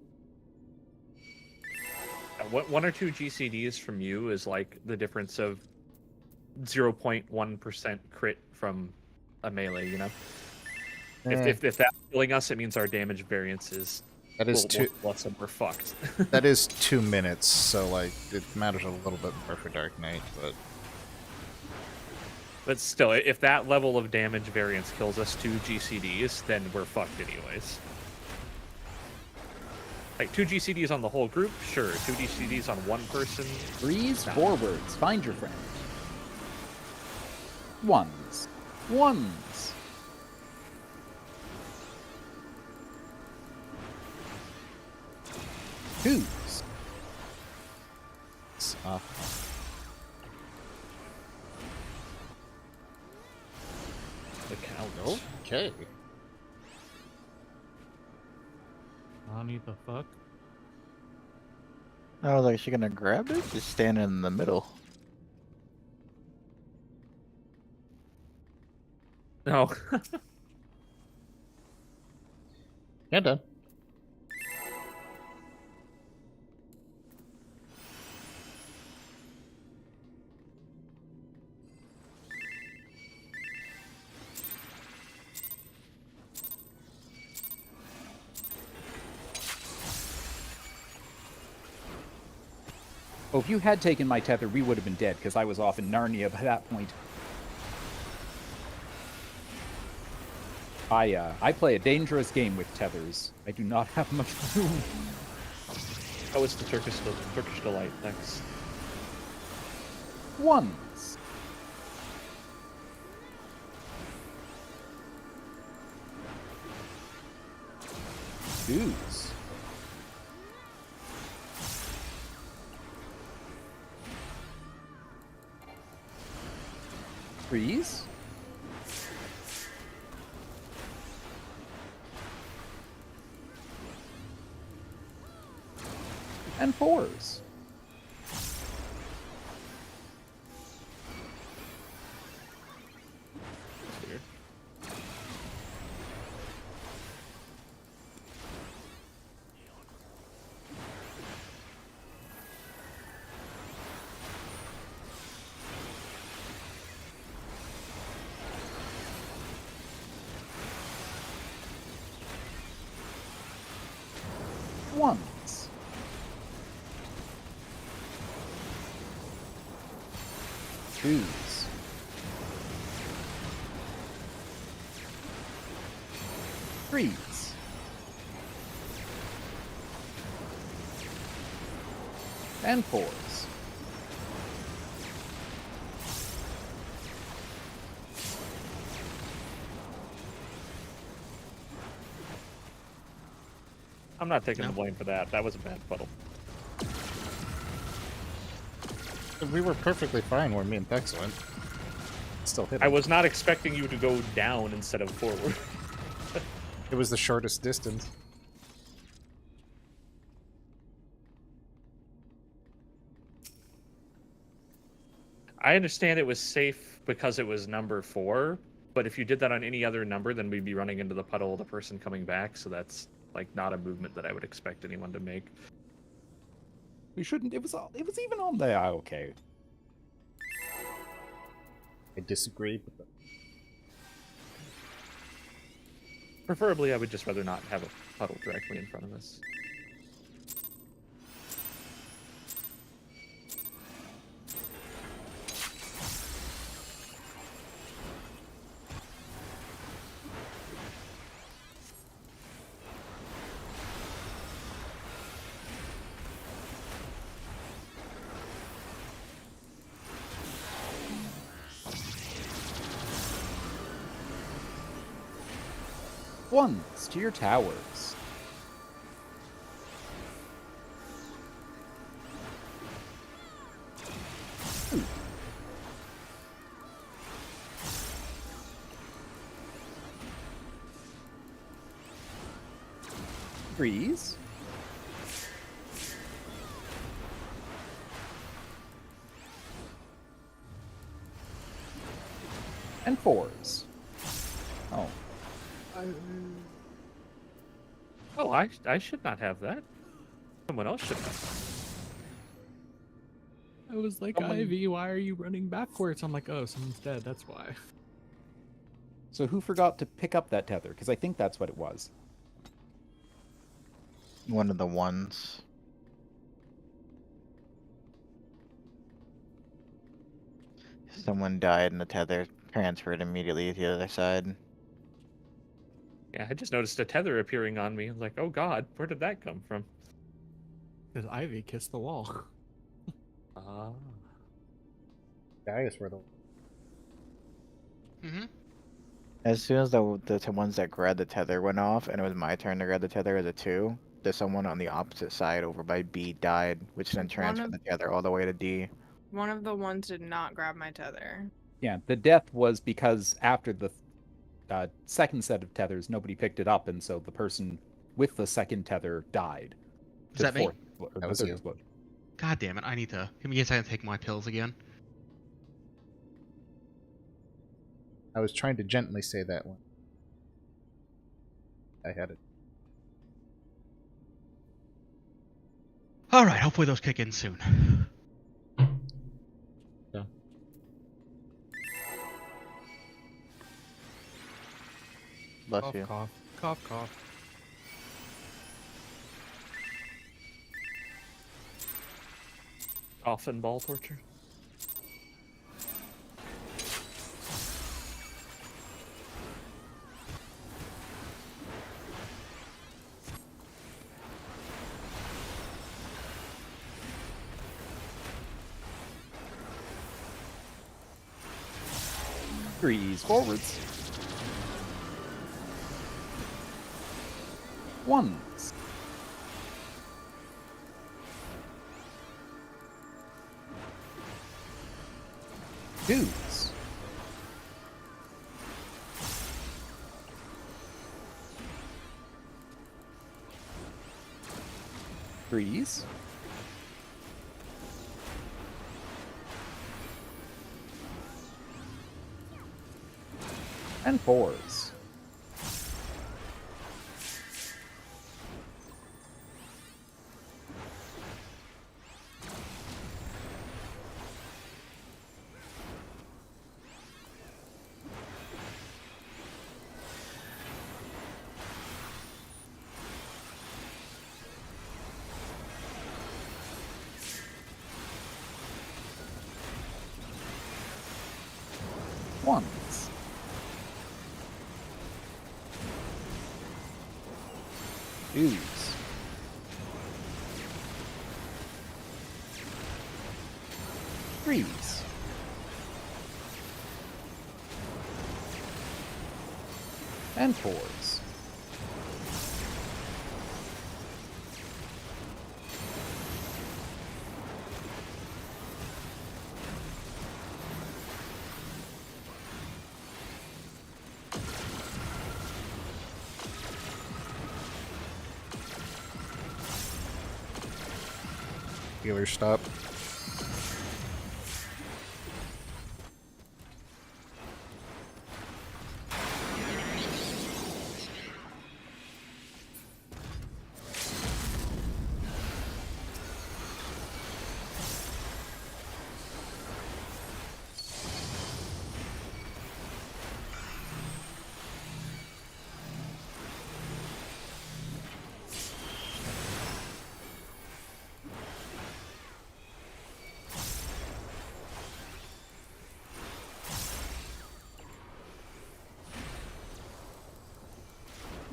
1 or 2 GCDs from you is like the difference of 0.1% crit from a melee, you know? If that's killing us, it means our damage variance is that is less and we're fucked. That is 2 minutes, so like it matters a little bit more for Dark Knight, But still, if that level of damage variance kills us 2 GCDs, then we're fucked anyways. Like 2 GCDs on the whole group, sure. 2 GCDs on one person. Breeze forwards. Find your friend. Ones. Ones. Twos. The count. Okay. Honey, the fuck? I was like, is she gonna grab it? Just standing in the middle. No. Yeah, done. Oh, if you had taken my tether, we would have been dead, because I was off in Narnia by that point. I play a dangerous game with tethers. I do not have much room. Oh, it's the Turkish delight. Thanks. Ones. Twos. Threes. And fours. That's weird. Ones. Twos. Threes. And fours. I'm not taking No. the blame for that. That was a bad puddle. We were perfectly fine where me and Pex went. Still hit him. I was not expecting you to go down instead of forward. It was the shortest distance. I understand it was safe because it was number 4, but if you did that on any other number, then we'd be running into the puddle of the person coming back, so that's like not a movement that I would expect anyone to make. We shouldn't. It was even on there. Okay. I disagree, but Preferably, I would just rather not have a puddle directly in front of us. Ones to your towers. Two. Threes. And fours. Oh. Oh, I should not have that. Someone else should have. I was like, Someone- Ivy, why are you running backwards? I'm like, oh, someone's dead. That's why. So who forgot to pick up that tether? Because I think that's what it was. One of the ones. Someone died and the tether transferred immediately to the other side. Yeah, I just noticed a tether appearing on me. I was like, oh god, where did that come from? Because Ivy kissed the wall. Ah. Guys were the. Mm-hmm. As soon as the ones that grabbed the tether went off, and it was my turn to grab the tether as a 2, there's someone on the opposite side over by B died, which then transferred the tether all the way to D. One of the ones did not grab my tether. Yeah, the death was because after the second set of tethers, nobody picked it up, and so the person with the second tether died. Is that me? That was you. Explosion. God damn it! I need to. Give me a second to take my pills again. I was trying to gently say that one. I had it. All right. Hopefully those kick in soon. Bless Cough, you. cough, cough, cough. Coffin ball torture. Threes forwards. Ones. Twos. Threes. And fours. Ones. Twos. Threes. And fours. Healer stop.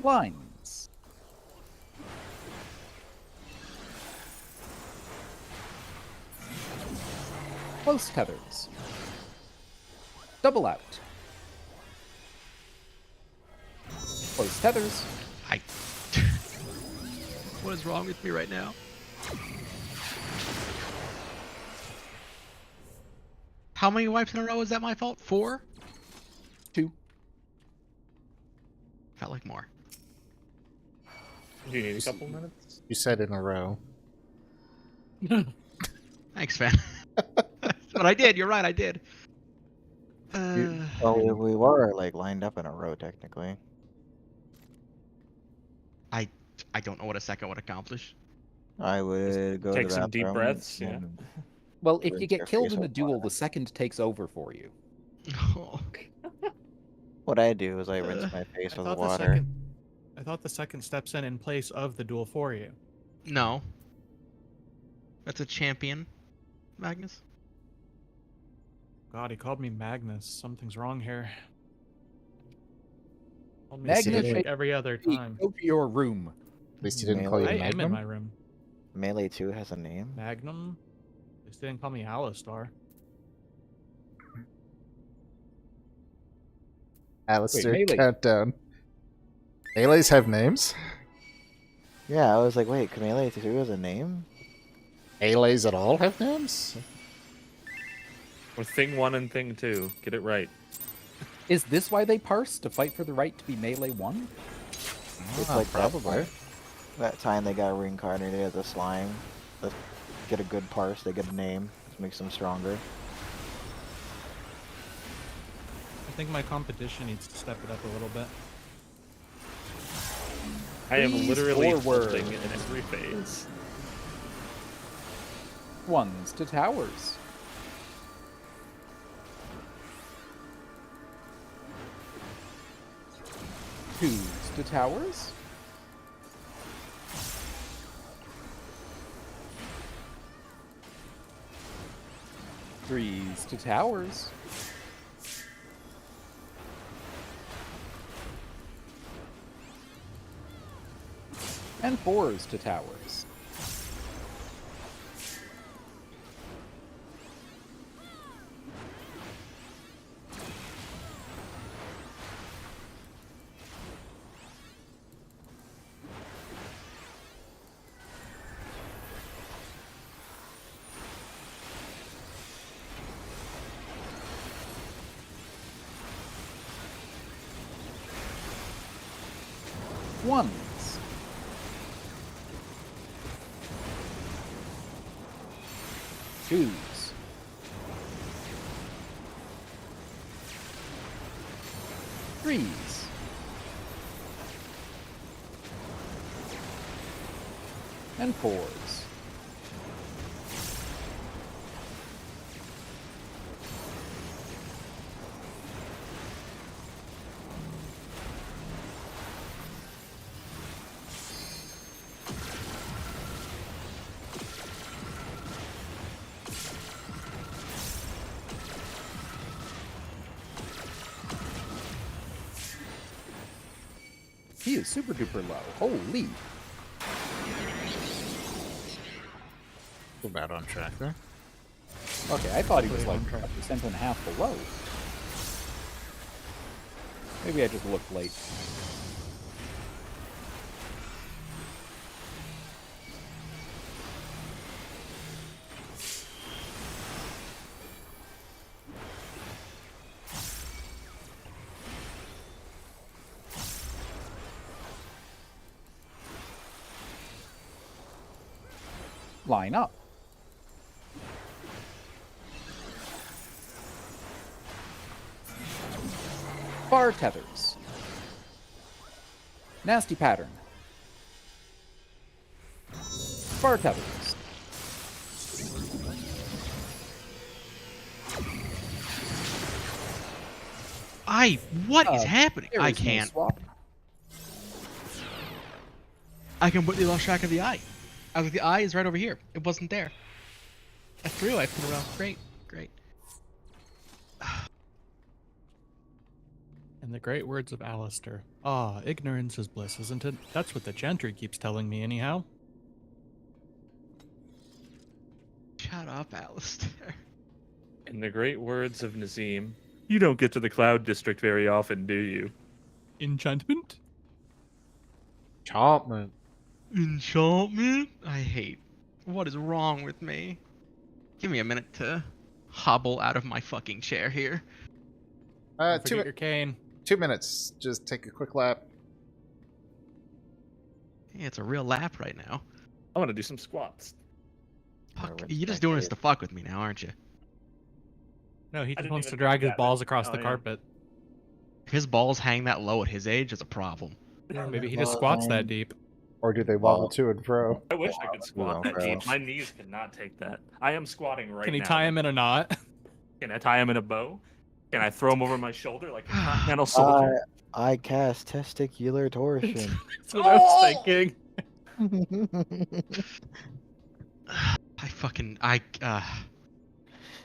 Lines. Close tethers. Double out. Close tethers. I. What is wrong with me right now? How many wipes in a row is that my fault? 4? 2. Felt like more. Do you need a couple minutes? You said in a row. Thanks, fan. But I did. You're right. I did. Well, we were like lined up in a row technically. I don't know what a second would accomplish. I would go take to the some deep bathroom breaths, yeah. and Well, if rinse you get your killed face in a with duel, water. the second takes over for you. What I do is I rinse my face I with thought water. I thought the second steps in place of the duel for you. No. That's a champion, Magnus. God, he called me Magnus. Something's wrong here. Called me Magnus, Switch like every other time. Go to your room. At least he didn't call you I am in Magnum. my room. Melee 2 has a name. Magnum? At least they didn't call me Alistar. Alistair, Melee. countdown. Melees have names? Yeah, I was like, wait, Melee 2 has a name? Melees at all have names? Or thing 1 and thing 2. Get it right. Is this why they parse? To fight for the right to be melee 1? It's Ah, like probably. that time they got reincarnated as a slime. Let's get a good parse, they get a name. This makes them stronger. I think my competition needs to step it up a little bit. I am Please literally forward. holding in every phase. 1s to towers. 2s to towers. 3s to towers. And 4s to towers. Ones. Twos. Threes. And fours. He is super duper low. Holy. We're about on track there. Okay, I thought he was Hopefully like on track. a percent and a half below. Maybe I just looked late. Line up. Bar tethers. Nasty pattern. Bar tethers. What is Uh, happening? There I is no can't. swap. I completely lost track of the eye. I was like, the eye is right over here. It wasn't there. I threw. I put it around. Great, great. In the great words of Alistair, ah, ignorance is bliss, isn't it? That's what the gentry keeps telling me anyhow. Shut up, Alistair. In the great words of Nazim, you don't get to the Cloud District very often, do you? Enchantment? Enchantment. Enchantment? I hate. What is wrong with me? Give me a minute to hobble out of my fucking chair here. Don't forget your cane. 2 minutes. Just take a quick lap. Yeah, it's a real lap right now. I want to do some squats. Fuck, you're just doing this to fuck with me now, aren't you? No, he I just didn't wants even to drag think his that, balls but- across oh, the yeah. carpet. If his balls hang that low at his age, it's a problem. Maybe he just squats that deep. Or do they wobble to and fro? I wish I could squat that bro. deep. My knees cannot take that. I am squatting right now. Can he tie him in a knot? Can I tie him in a bow? Can I throw him over my shoulder like a continental soldier? I cast testicular torsion. That's what I was thinking.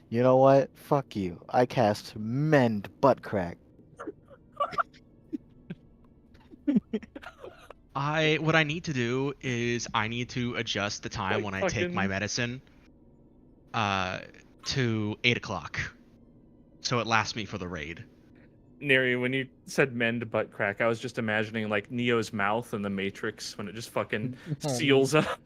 You know what? Fuck you. I cast mend butt crack. What I need to do is I need to adjust the time Like when I take my fucking- medicine to 8 o'clock. So it lasts me for the raid. Neri, when you said mend butt crack, I was just imagining like Neo's mouth in the Matrix when it just fucking seals up.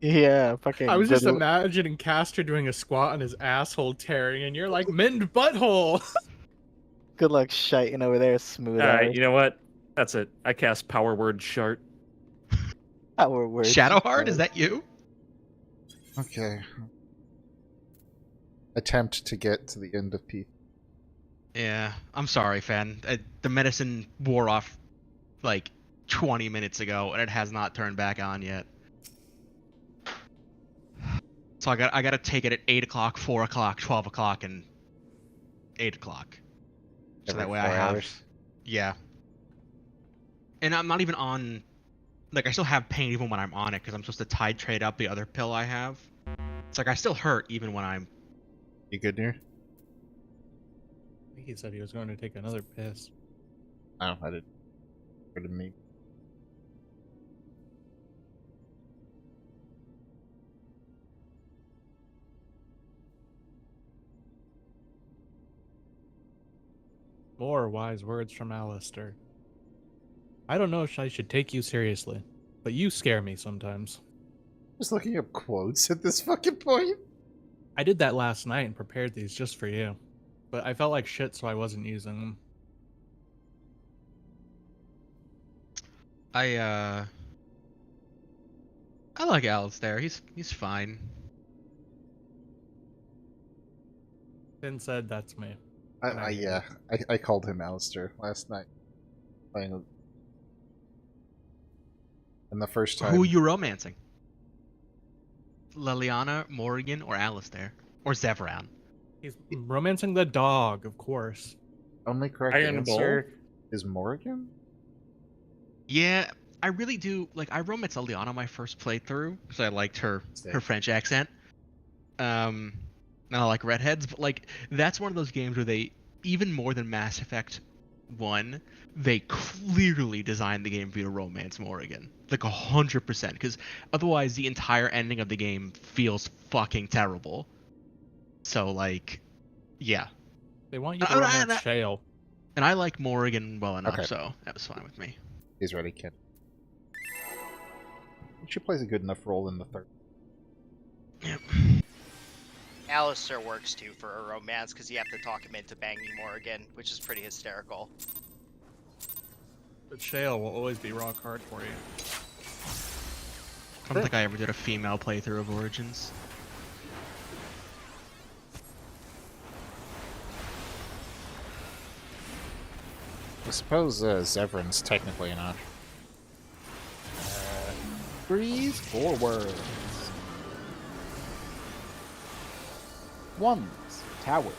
Yeah, fucking. I was just good- imagining Castor doing a squat and his asshole tearing, and you're like, mend butthole! Good luck shiting over there, smooth Alright, out. you know what? That's it. I cast power word shart. Our words. Shadowheart, is that you? Okay. Attempt to get to the end of P. Yeah, I'm sorry, fan. The medicine wore off like 20 minutes ago, and it has not turned back on yet. So I got to take it at 8 o'clock, 4 o'clock, 12 o'clock, and 8 o'clock. So Every that way 4 I have. hours? Yeah. And I'm not even on. Like, I still have pain even when I'm on it because I'm supposed to titrate up the other pill I have. It's like I still hurt even when I'm. You good, Near? I think he said he was going to take another piss. No, I didn't. Good to me. More wise words from Alistair. I don't know if I should take you seriously, but you scare me sometimes. Just looking up quotes at this fucking point. I did that last night and prepared these just for you, but I felt like shit, so I wasn't using them. I like Alistair. He's fine. Finn said that's me. I called him Alistair last night. Playing and the first time. Who are you romancing? Liliana, Morrigan, or Alistair? Or Zevran? He's romancing the dog, of course. Only correct Iron answer is Morrigan? Yeah, I really do. Like, I romance Liliana my first playthrough because I liked her French accent. And I like redheads, but like that's one of those games where they, even more than Mass Effect 1, they clearly designed the game for you to romance Morrigan. Like 100%, because otherwise the entire ending of the game feels fucking terrible. So like, yeah. They want you to romance Shale. And I like Morrigan well enough, Okay. so that was fine with me. He's ready, kid. She plays a good enough role in the third. Yep. Alistair works too for a romance because you have to talk him into banging Morrigan, which is pretty hysterical. But Shale will always be rock hard for you. I don't think I ever did a female playthrough of Origins. I suppose Zevran's technically not. Breeze forwards. Ones, towers.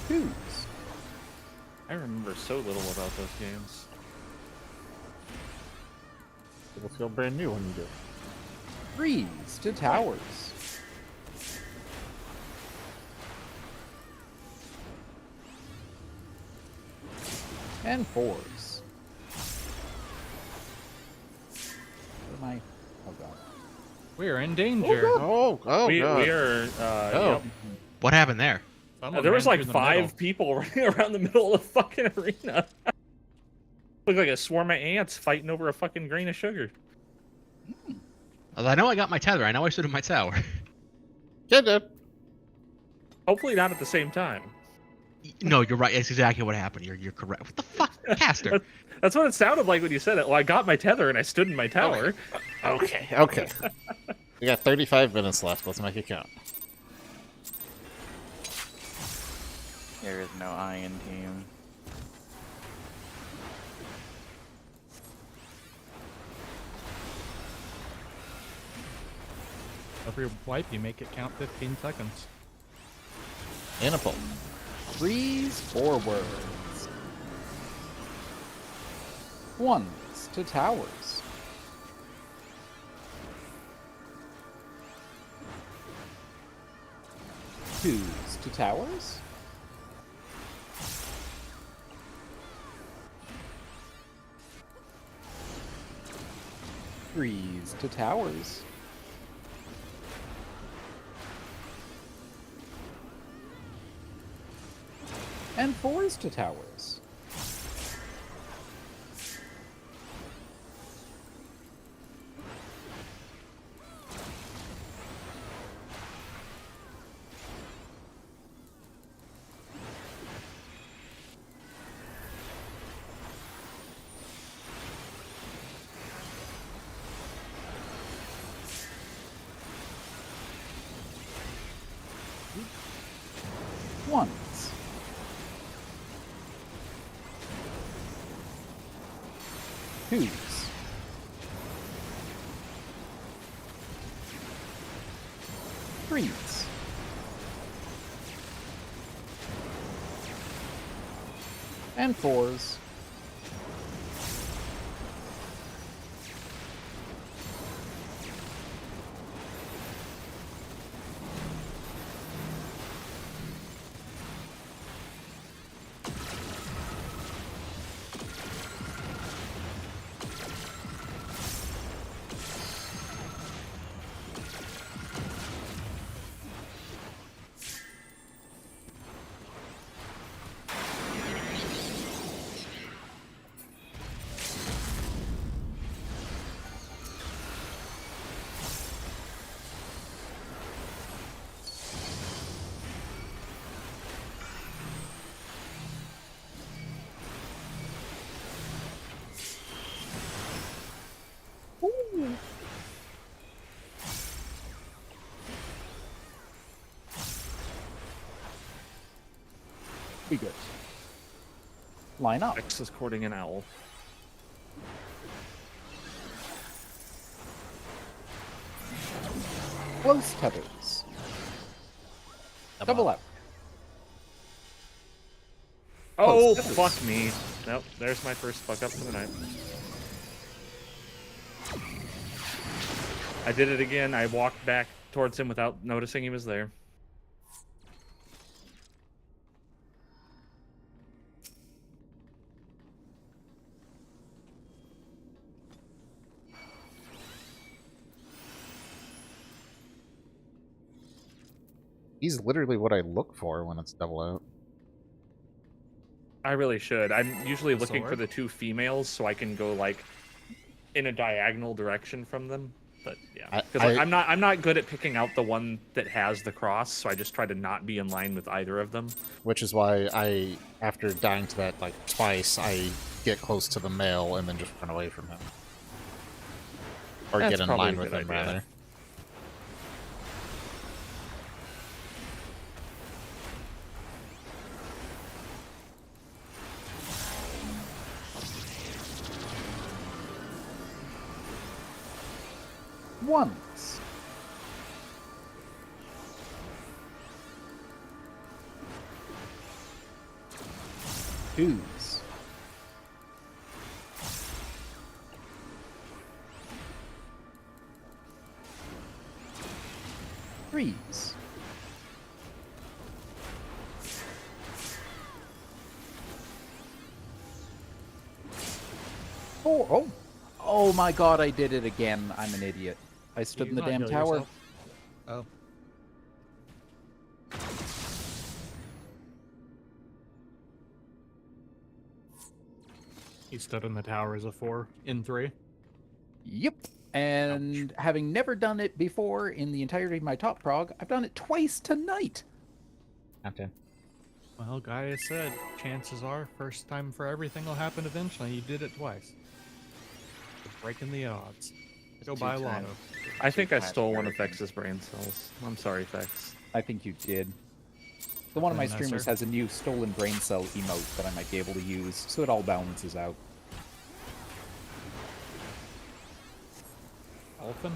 Twos. I remember so little about those games. It'll feel brand new when you do it. Threes to towers. And fours. What am I? Oh god. We're in danger. Oh, we God. are. Oh. Yep. What happened there? I'm a There was man like through the 5 middle. people running around the middle of the fucking arena. Looked like a swarm of ants fighting over a fucking grain of sugar. Although I know I got my tether. I know I stood in my tower. Yeah, dude. Hopefully not at the same time. No, you're right. It's exactly what happened. You're correct. What the fuck, Caster? That's what it sounded like when you said it. Well, I got my tether and I stood in my tower. Okay. We got 35 minutes left. Let's make it count. There is no iron team. Every wipe, you make it count 15 seconds. Annapole. Freeze forwards. Ones to towers. Twos to towers. Threes to towers. And fours to towers. Ones. Twos. Threes. And fours. Be good. Line up. X is courting an owl. Close tethers. Double out. Oh, Close tethers. fuck me. Nope, there's my first fuck up for the night. I did it again. I walked back towards him without noticing he was there. He's literally what I look for when it's double out. I really should. I'm usually looking for Sword? the 2 females so I can go like in a diagonal direction from them. But yeah, because I'm not good at picking out the one that has the cross, so I just try to not be in line with either of them. Which is why I, after dying to that like twice, I get close to the male and then just run away from him. Or That's get in probably line a with good him, idea. rather. Ones. Twos. Threes. Four. Oh. Oh my god, I did it again. I'm an idiot. I stood in the not damn heal tower. yourself? Oh. He stood in the tower as a 4 in 3. Yep. And having never done it before in the entirety of my top prog, I've done it twice tonight. Captain. Well, Gaia said, chances are, first time for everything will happen eventually. You did it twice. You're breaking the odds. Go buy a lotto. I think I stole one of Vex's brain cells. I'm sorry, Vex. I think you did. So one of my Very nice, streamers sir. has a new stolen brain cell emote that I might be able to use, so it all balances out. Elfin?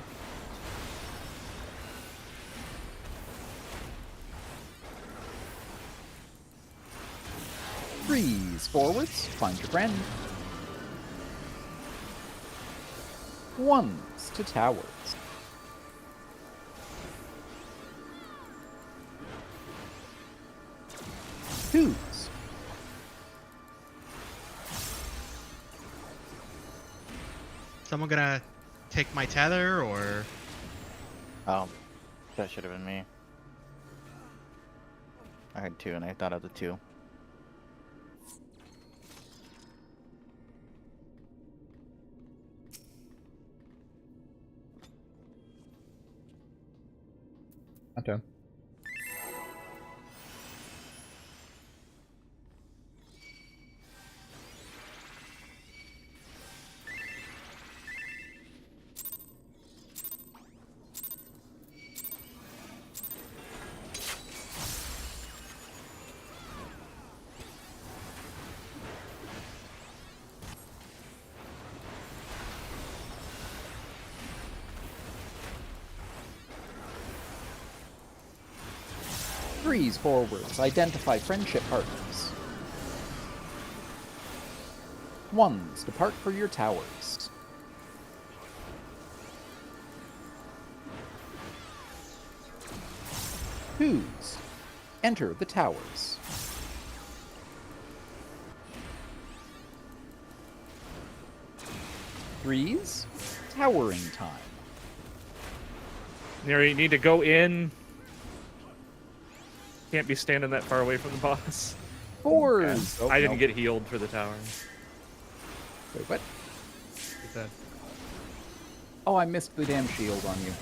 Freeze forwards, find your friend. Ones to towers. Twos. Someone gonna take my tether, or That should have been me. I had 2 and I thought of the 2. Okay. Freeze forwards, identify friendship partners. Ones, depart for your towers. Twos, enter the towers. Threes, towering time. You need to go in. Can't be standing that far away from the boss. Fours. Oh, I didn't no. get healed for the tower. Wait, what? Get that. Oh, I missed the damn shield on you.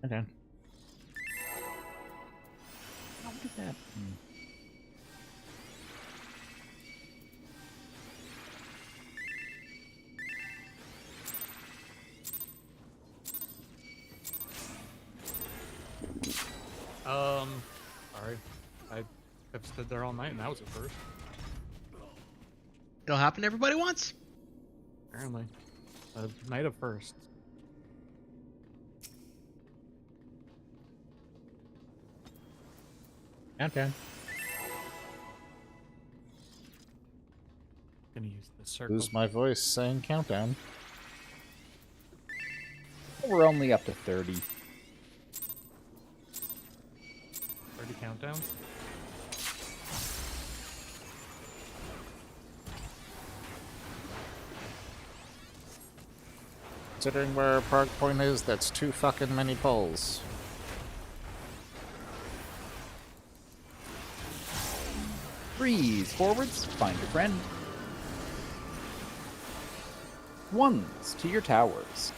Okay. How did that? Sorry. I've stood there all night and that was a first. it'll happen to everybody once. Apparently. A night of firsts. Okay. Gonna use the circle. Lose my voice saying countdown. We're only up to 30. 30 countdown. Considering where our park point is, that's 2 fucking many polls. Freeze forwards, find your friend. Ones to your towers.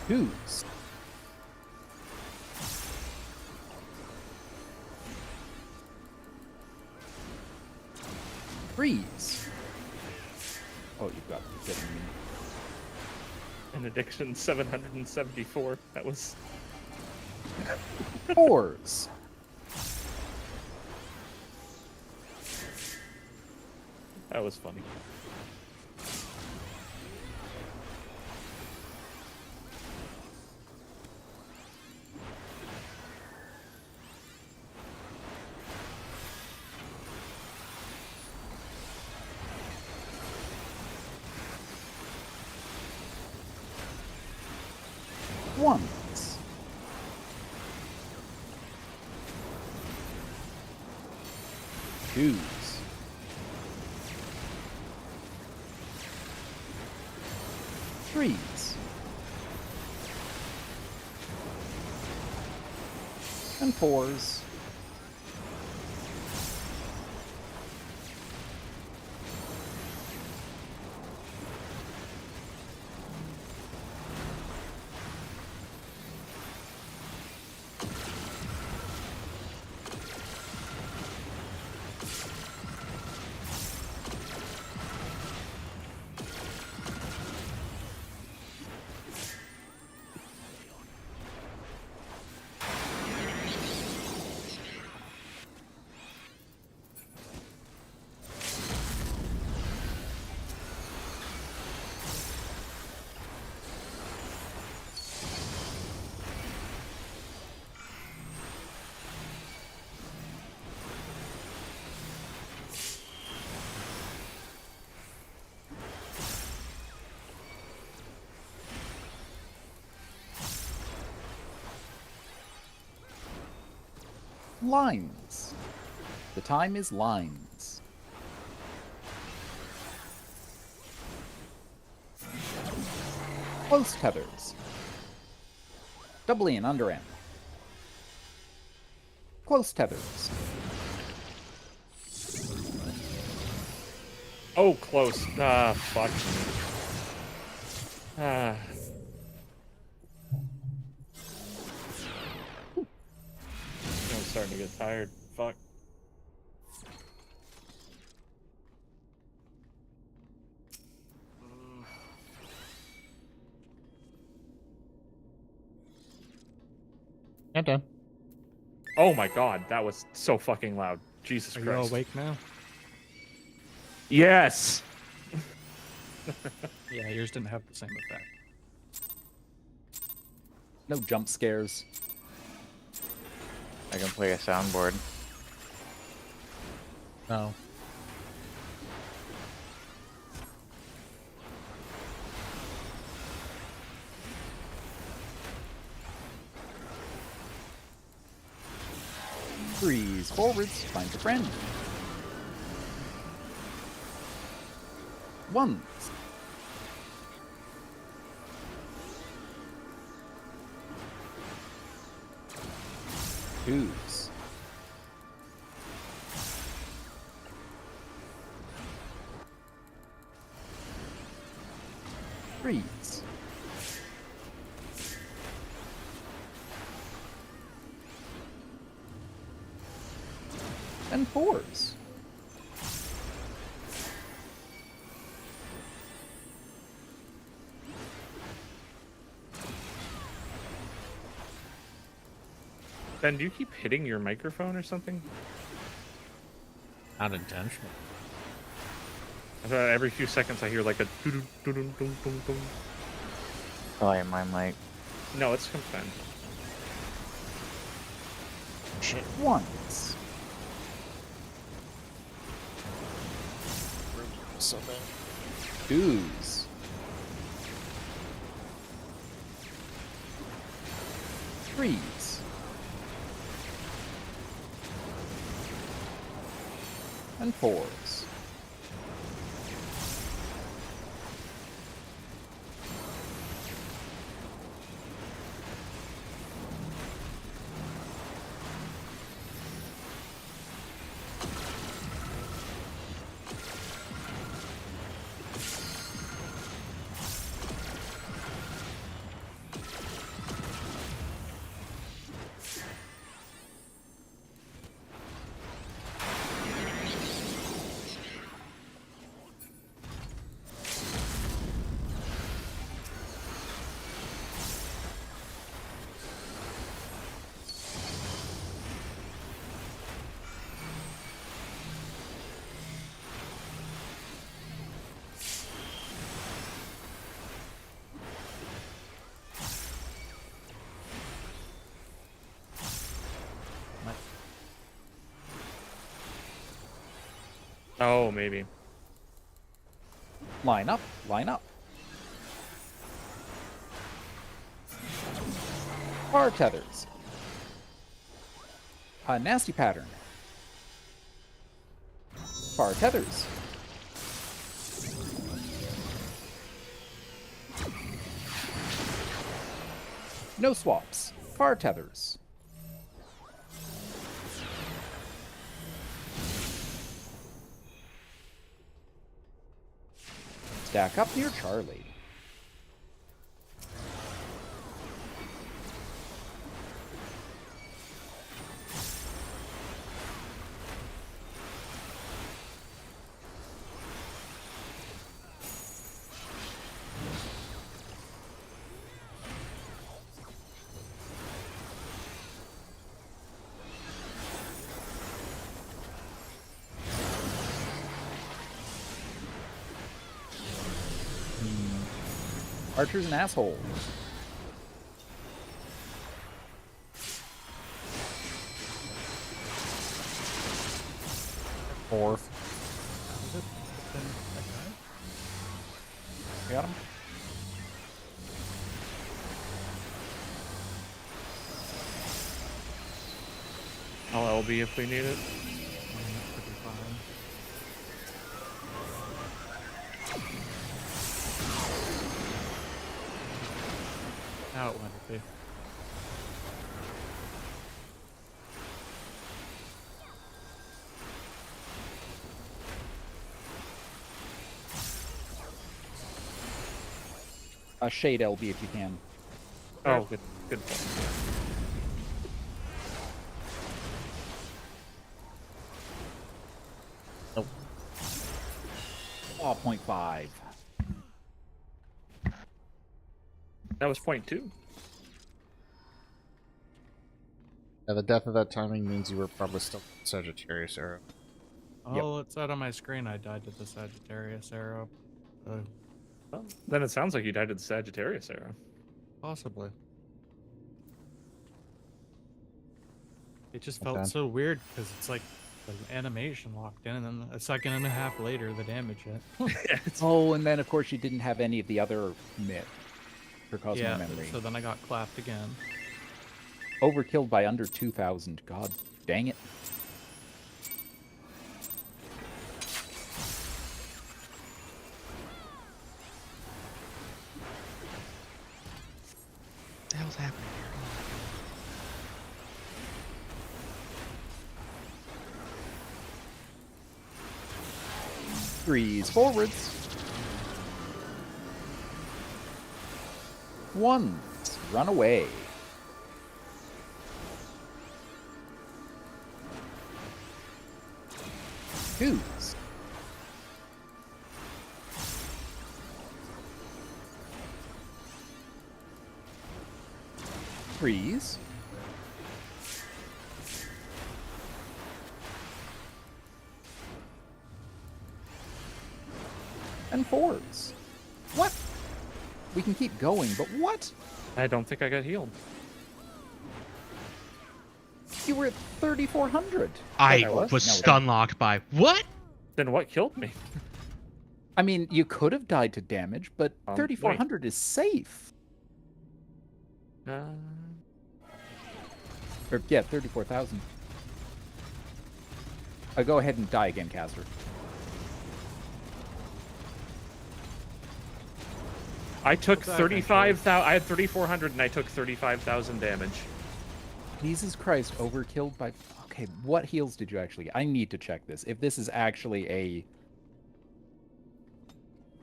Twos. Freeze. Oh, you've got to be kidding me. An addiction 774. That was. Fours. That was funny. Ones. Twos. Threes. And fours. Lines. The time is lines. Close tethers. Doubly and under end. Close tethers. Oh, close. Ah, fuck. Ah. I'm starting to get tired. Fuck. I'm done. Oh my god, that was so fucking loud. Jesus Are you Christ. all awake now? Yes! Yeah, yours didn't have the same effect. No jump scares. I can play a soundboard. No. Threes forwards, find your friend. Ones. Twos. Threes. And fours. Ben, do you keep hitting your microphone or something? Not intentional. Every few seconds I hear like a doo doo doo doo doo doo. Probably my mic. No, it's fine. Shit. Ones. So bad. Twos. Threes. And fours. Oh, maybe. Line up, line up. Bar tethers. A nasty pattern. Far tethers. No swaps. Far tethers. Stack up near Charlie. Archer's an asshole. Four. Got him. I'll LB if we need it. Should be fine. Now it went be. Shade LB if you can. Oh, good point. Oh, 0.5. That was point 2. Yeah, the death of that timing means you were probably still Sagittarius arrow. Oh, it said on my screen I died to the Sagittarius arrow. Well, then it sounds like you died to the Sagittarius arrow. Possibly. It just Okay. felt so weird because it's like the animation locked in, and then a second and a half later, the damage hit. Oh, and then of course you didn't have any of the other myth for Cosmo Yeah, Memory. so then I got clapped again. Overkilled by under 2,000. God dang it. What the hell's happening here? Threes forwards. Ones run away. Twos. Threes. And fours. What? We can keep going, but what? I don't think I got healed. You were at 3,400. I I was No, stun locked by what? Then what killed me? I mean, you could have died to damage, but Wait. 3,400 is safe. Or, yeah, 34,000. Go ahead and die again, Caster. I took What's that, 35,000. I had 3,400 and I took 35,000 damage. Jesus Christ, overkilled by... Okay, what heals did you actually get? I need to check this. If this is actually a...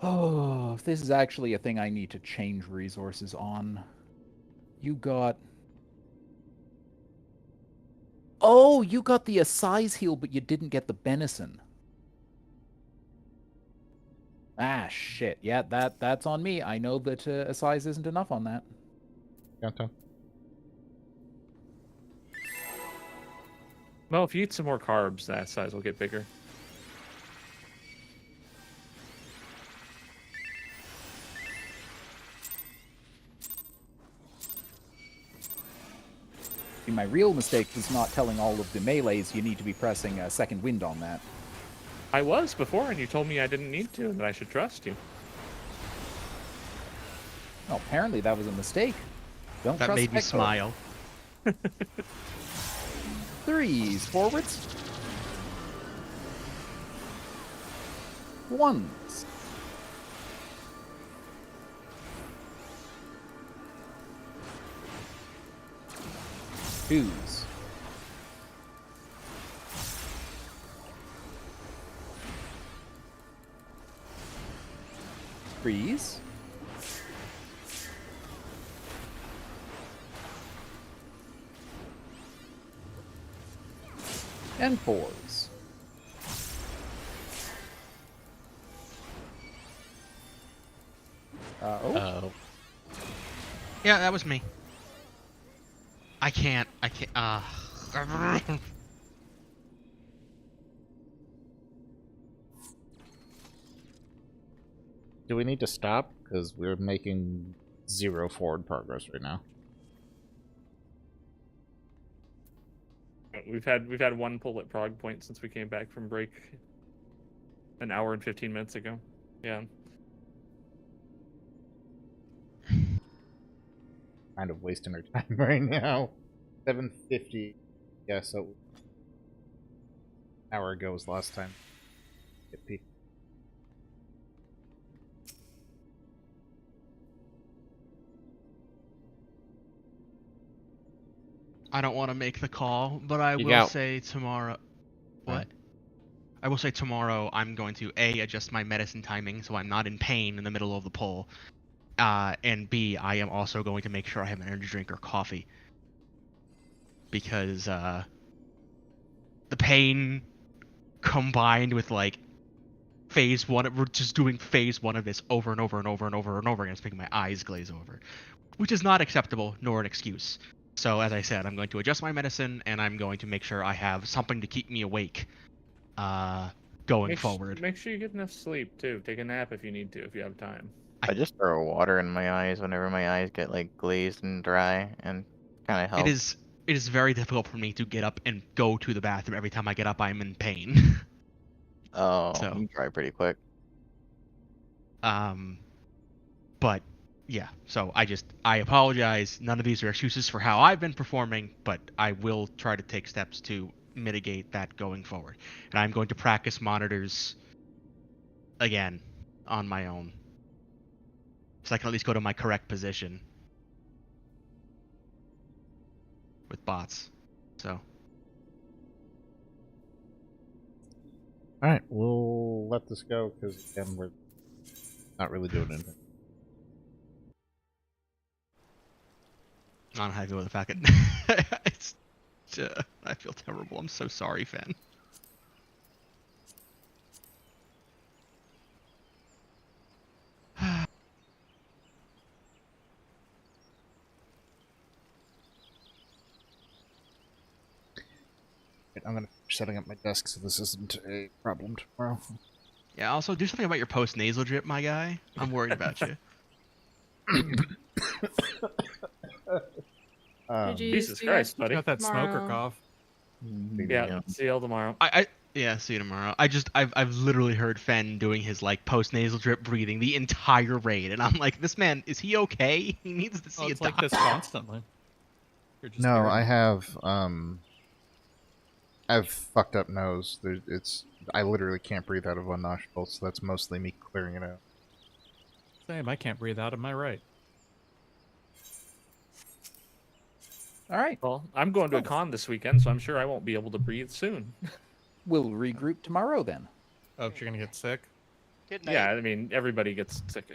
Oh, if this is actually a thing I need to change resources on. You got... Oh, you got the Assize heal, but you didn't get the Benison. Ah, shit. Yeah, that's on me. I know that Assize isn't enough on that. Gotcha. Well, if you eat some more carbs, that size will get bigger. See, my real mistake was not telling all of the melees you need to be pressing second wind on that. I was before, and you told me I didn't need to, and that I should trust you. Well, apparently that was a mistake. Don't That trust made me Echo. smile. Threes forwards. Ones. Twos. Threes. And fours. Oh. Yeah, that was me. I can't. Do we need to stop? Because we're making 0 forward progress right now. We've had one pull at prog point since we came back from break an hour and 15 minutes ago. Yeah. Kind of wasting our time right now. 7:50. Yeah, so an hour ago was last time. Get peaked. I don't want to make the call, but I You will got- say tomorrow. Huh? What? I will say tomorrow I'm going to A, adjust my medicine timing so I'm not in pain in the middle of the pull. And B, I am also going to make sure I have an energy drink or coffee. Because the pain combined with like phase one, we're just doing phase one of this over and over and over and over and over again. It's making my eyes glaze over, which is not acceptable nor an excuse. So as I said, I'm going to adjust my medicine and I'm going to make sure I have something to keep me awake going forward. Make sure you get enough sleep too. Take a nap if you need to, if you have time. I just throw water in my eyes whenever my eyes get like glazed and dry, and kind of helps. It is very difficult for me to get up and go to the bathroom. Every time I get up, I'm in pain. Oh, So- you dry pretty quick. But yeah, so I apologize. None of these are excuses for how I've been performing, but I will try to take steps to mitigate that going forward. And I'm going to practice monitors again on my own, so I can at least go to my correct position with bots. So Alright, we'll let this go, because again, we're not really doing anything. I'm happy with the fact that it's. I feel terrible. I'm so sorry, Fen. I'm gonna finish setting up my desk so this isn't a problem tomorrow. Yeah. Also, do something about your post nasal drip, my guy. I'm worried about you. Did you Jesus see Christ, that buddy. Got that smoker tomorrow? cough. Yeah. See y'all tomorrow. Yeah, see you tomorrow. I've literally heard Fen doing his like post nasal drip breathing the entire raid, and I'm like, this man, is he okay? He needs to see Oh, a it's like doctor. this constantly. You're just No, hearing I it. have I've fucked up nose. I literally can't breathe out of one nostril, so that's mostly me clearing it out. Same. I can't breathe out of my right. All right. Well, I'm going to a con this weekend, so I'm sure I won't be able to breathe soon. We'll regroup tomorrow then. Oh, if you're gonna get sick. Good night. Yeah, I mean, everybody gets sick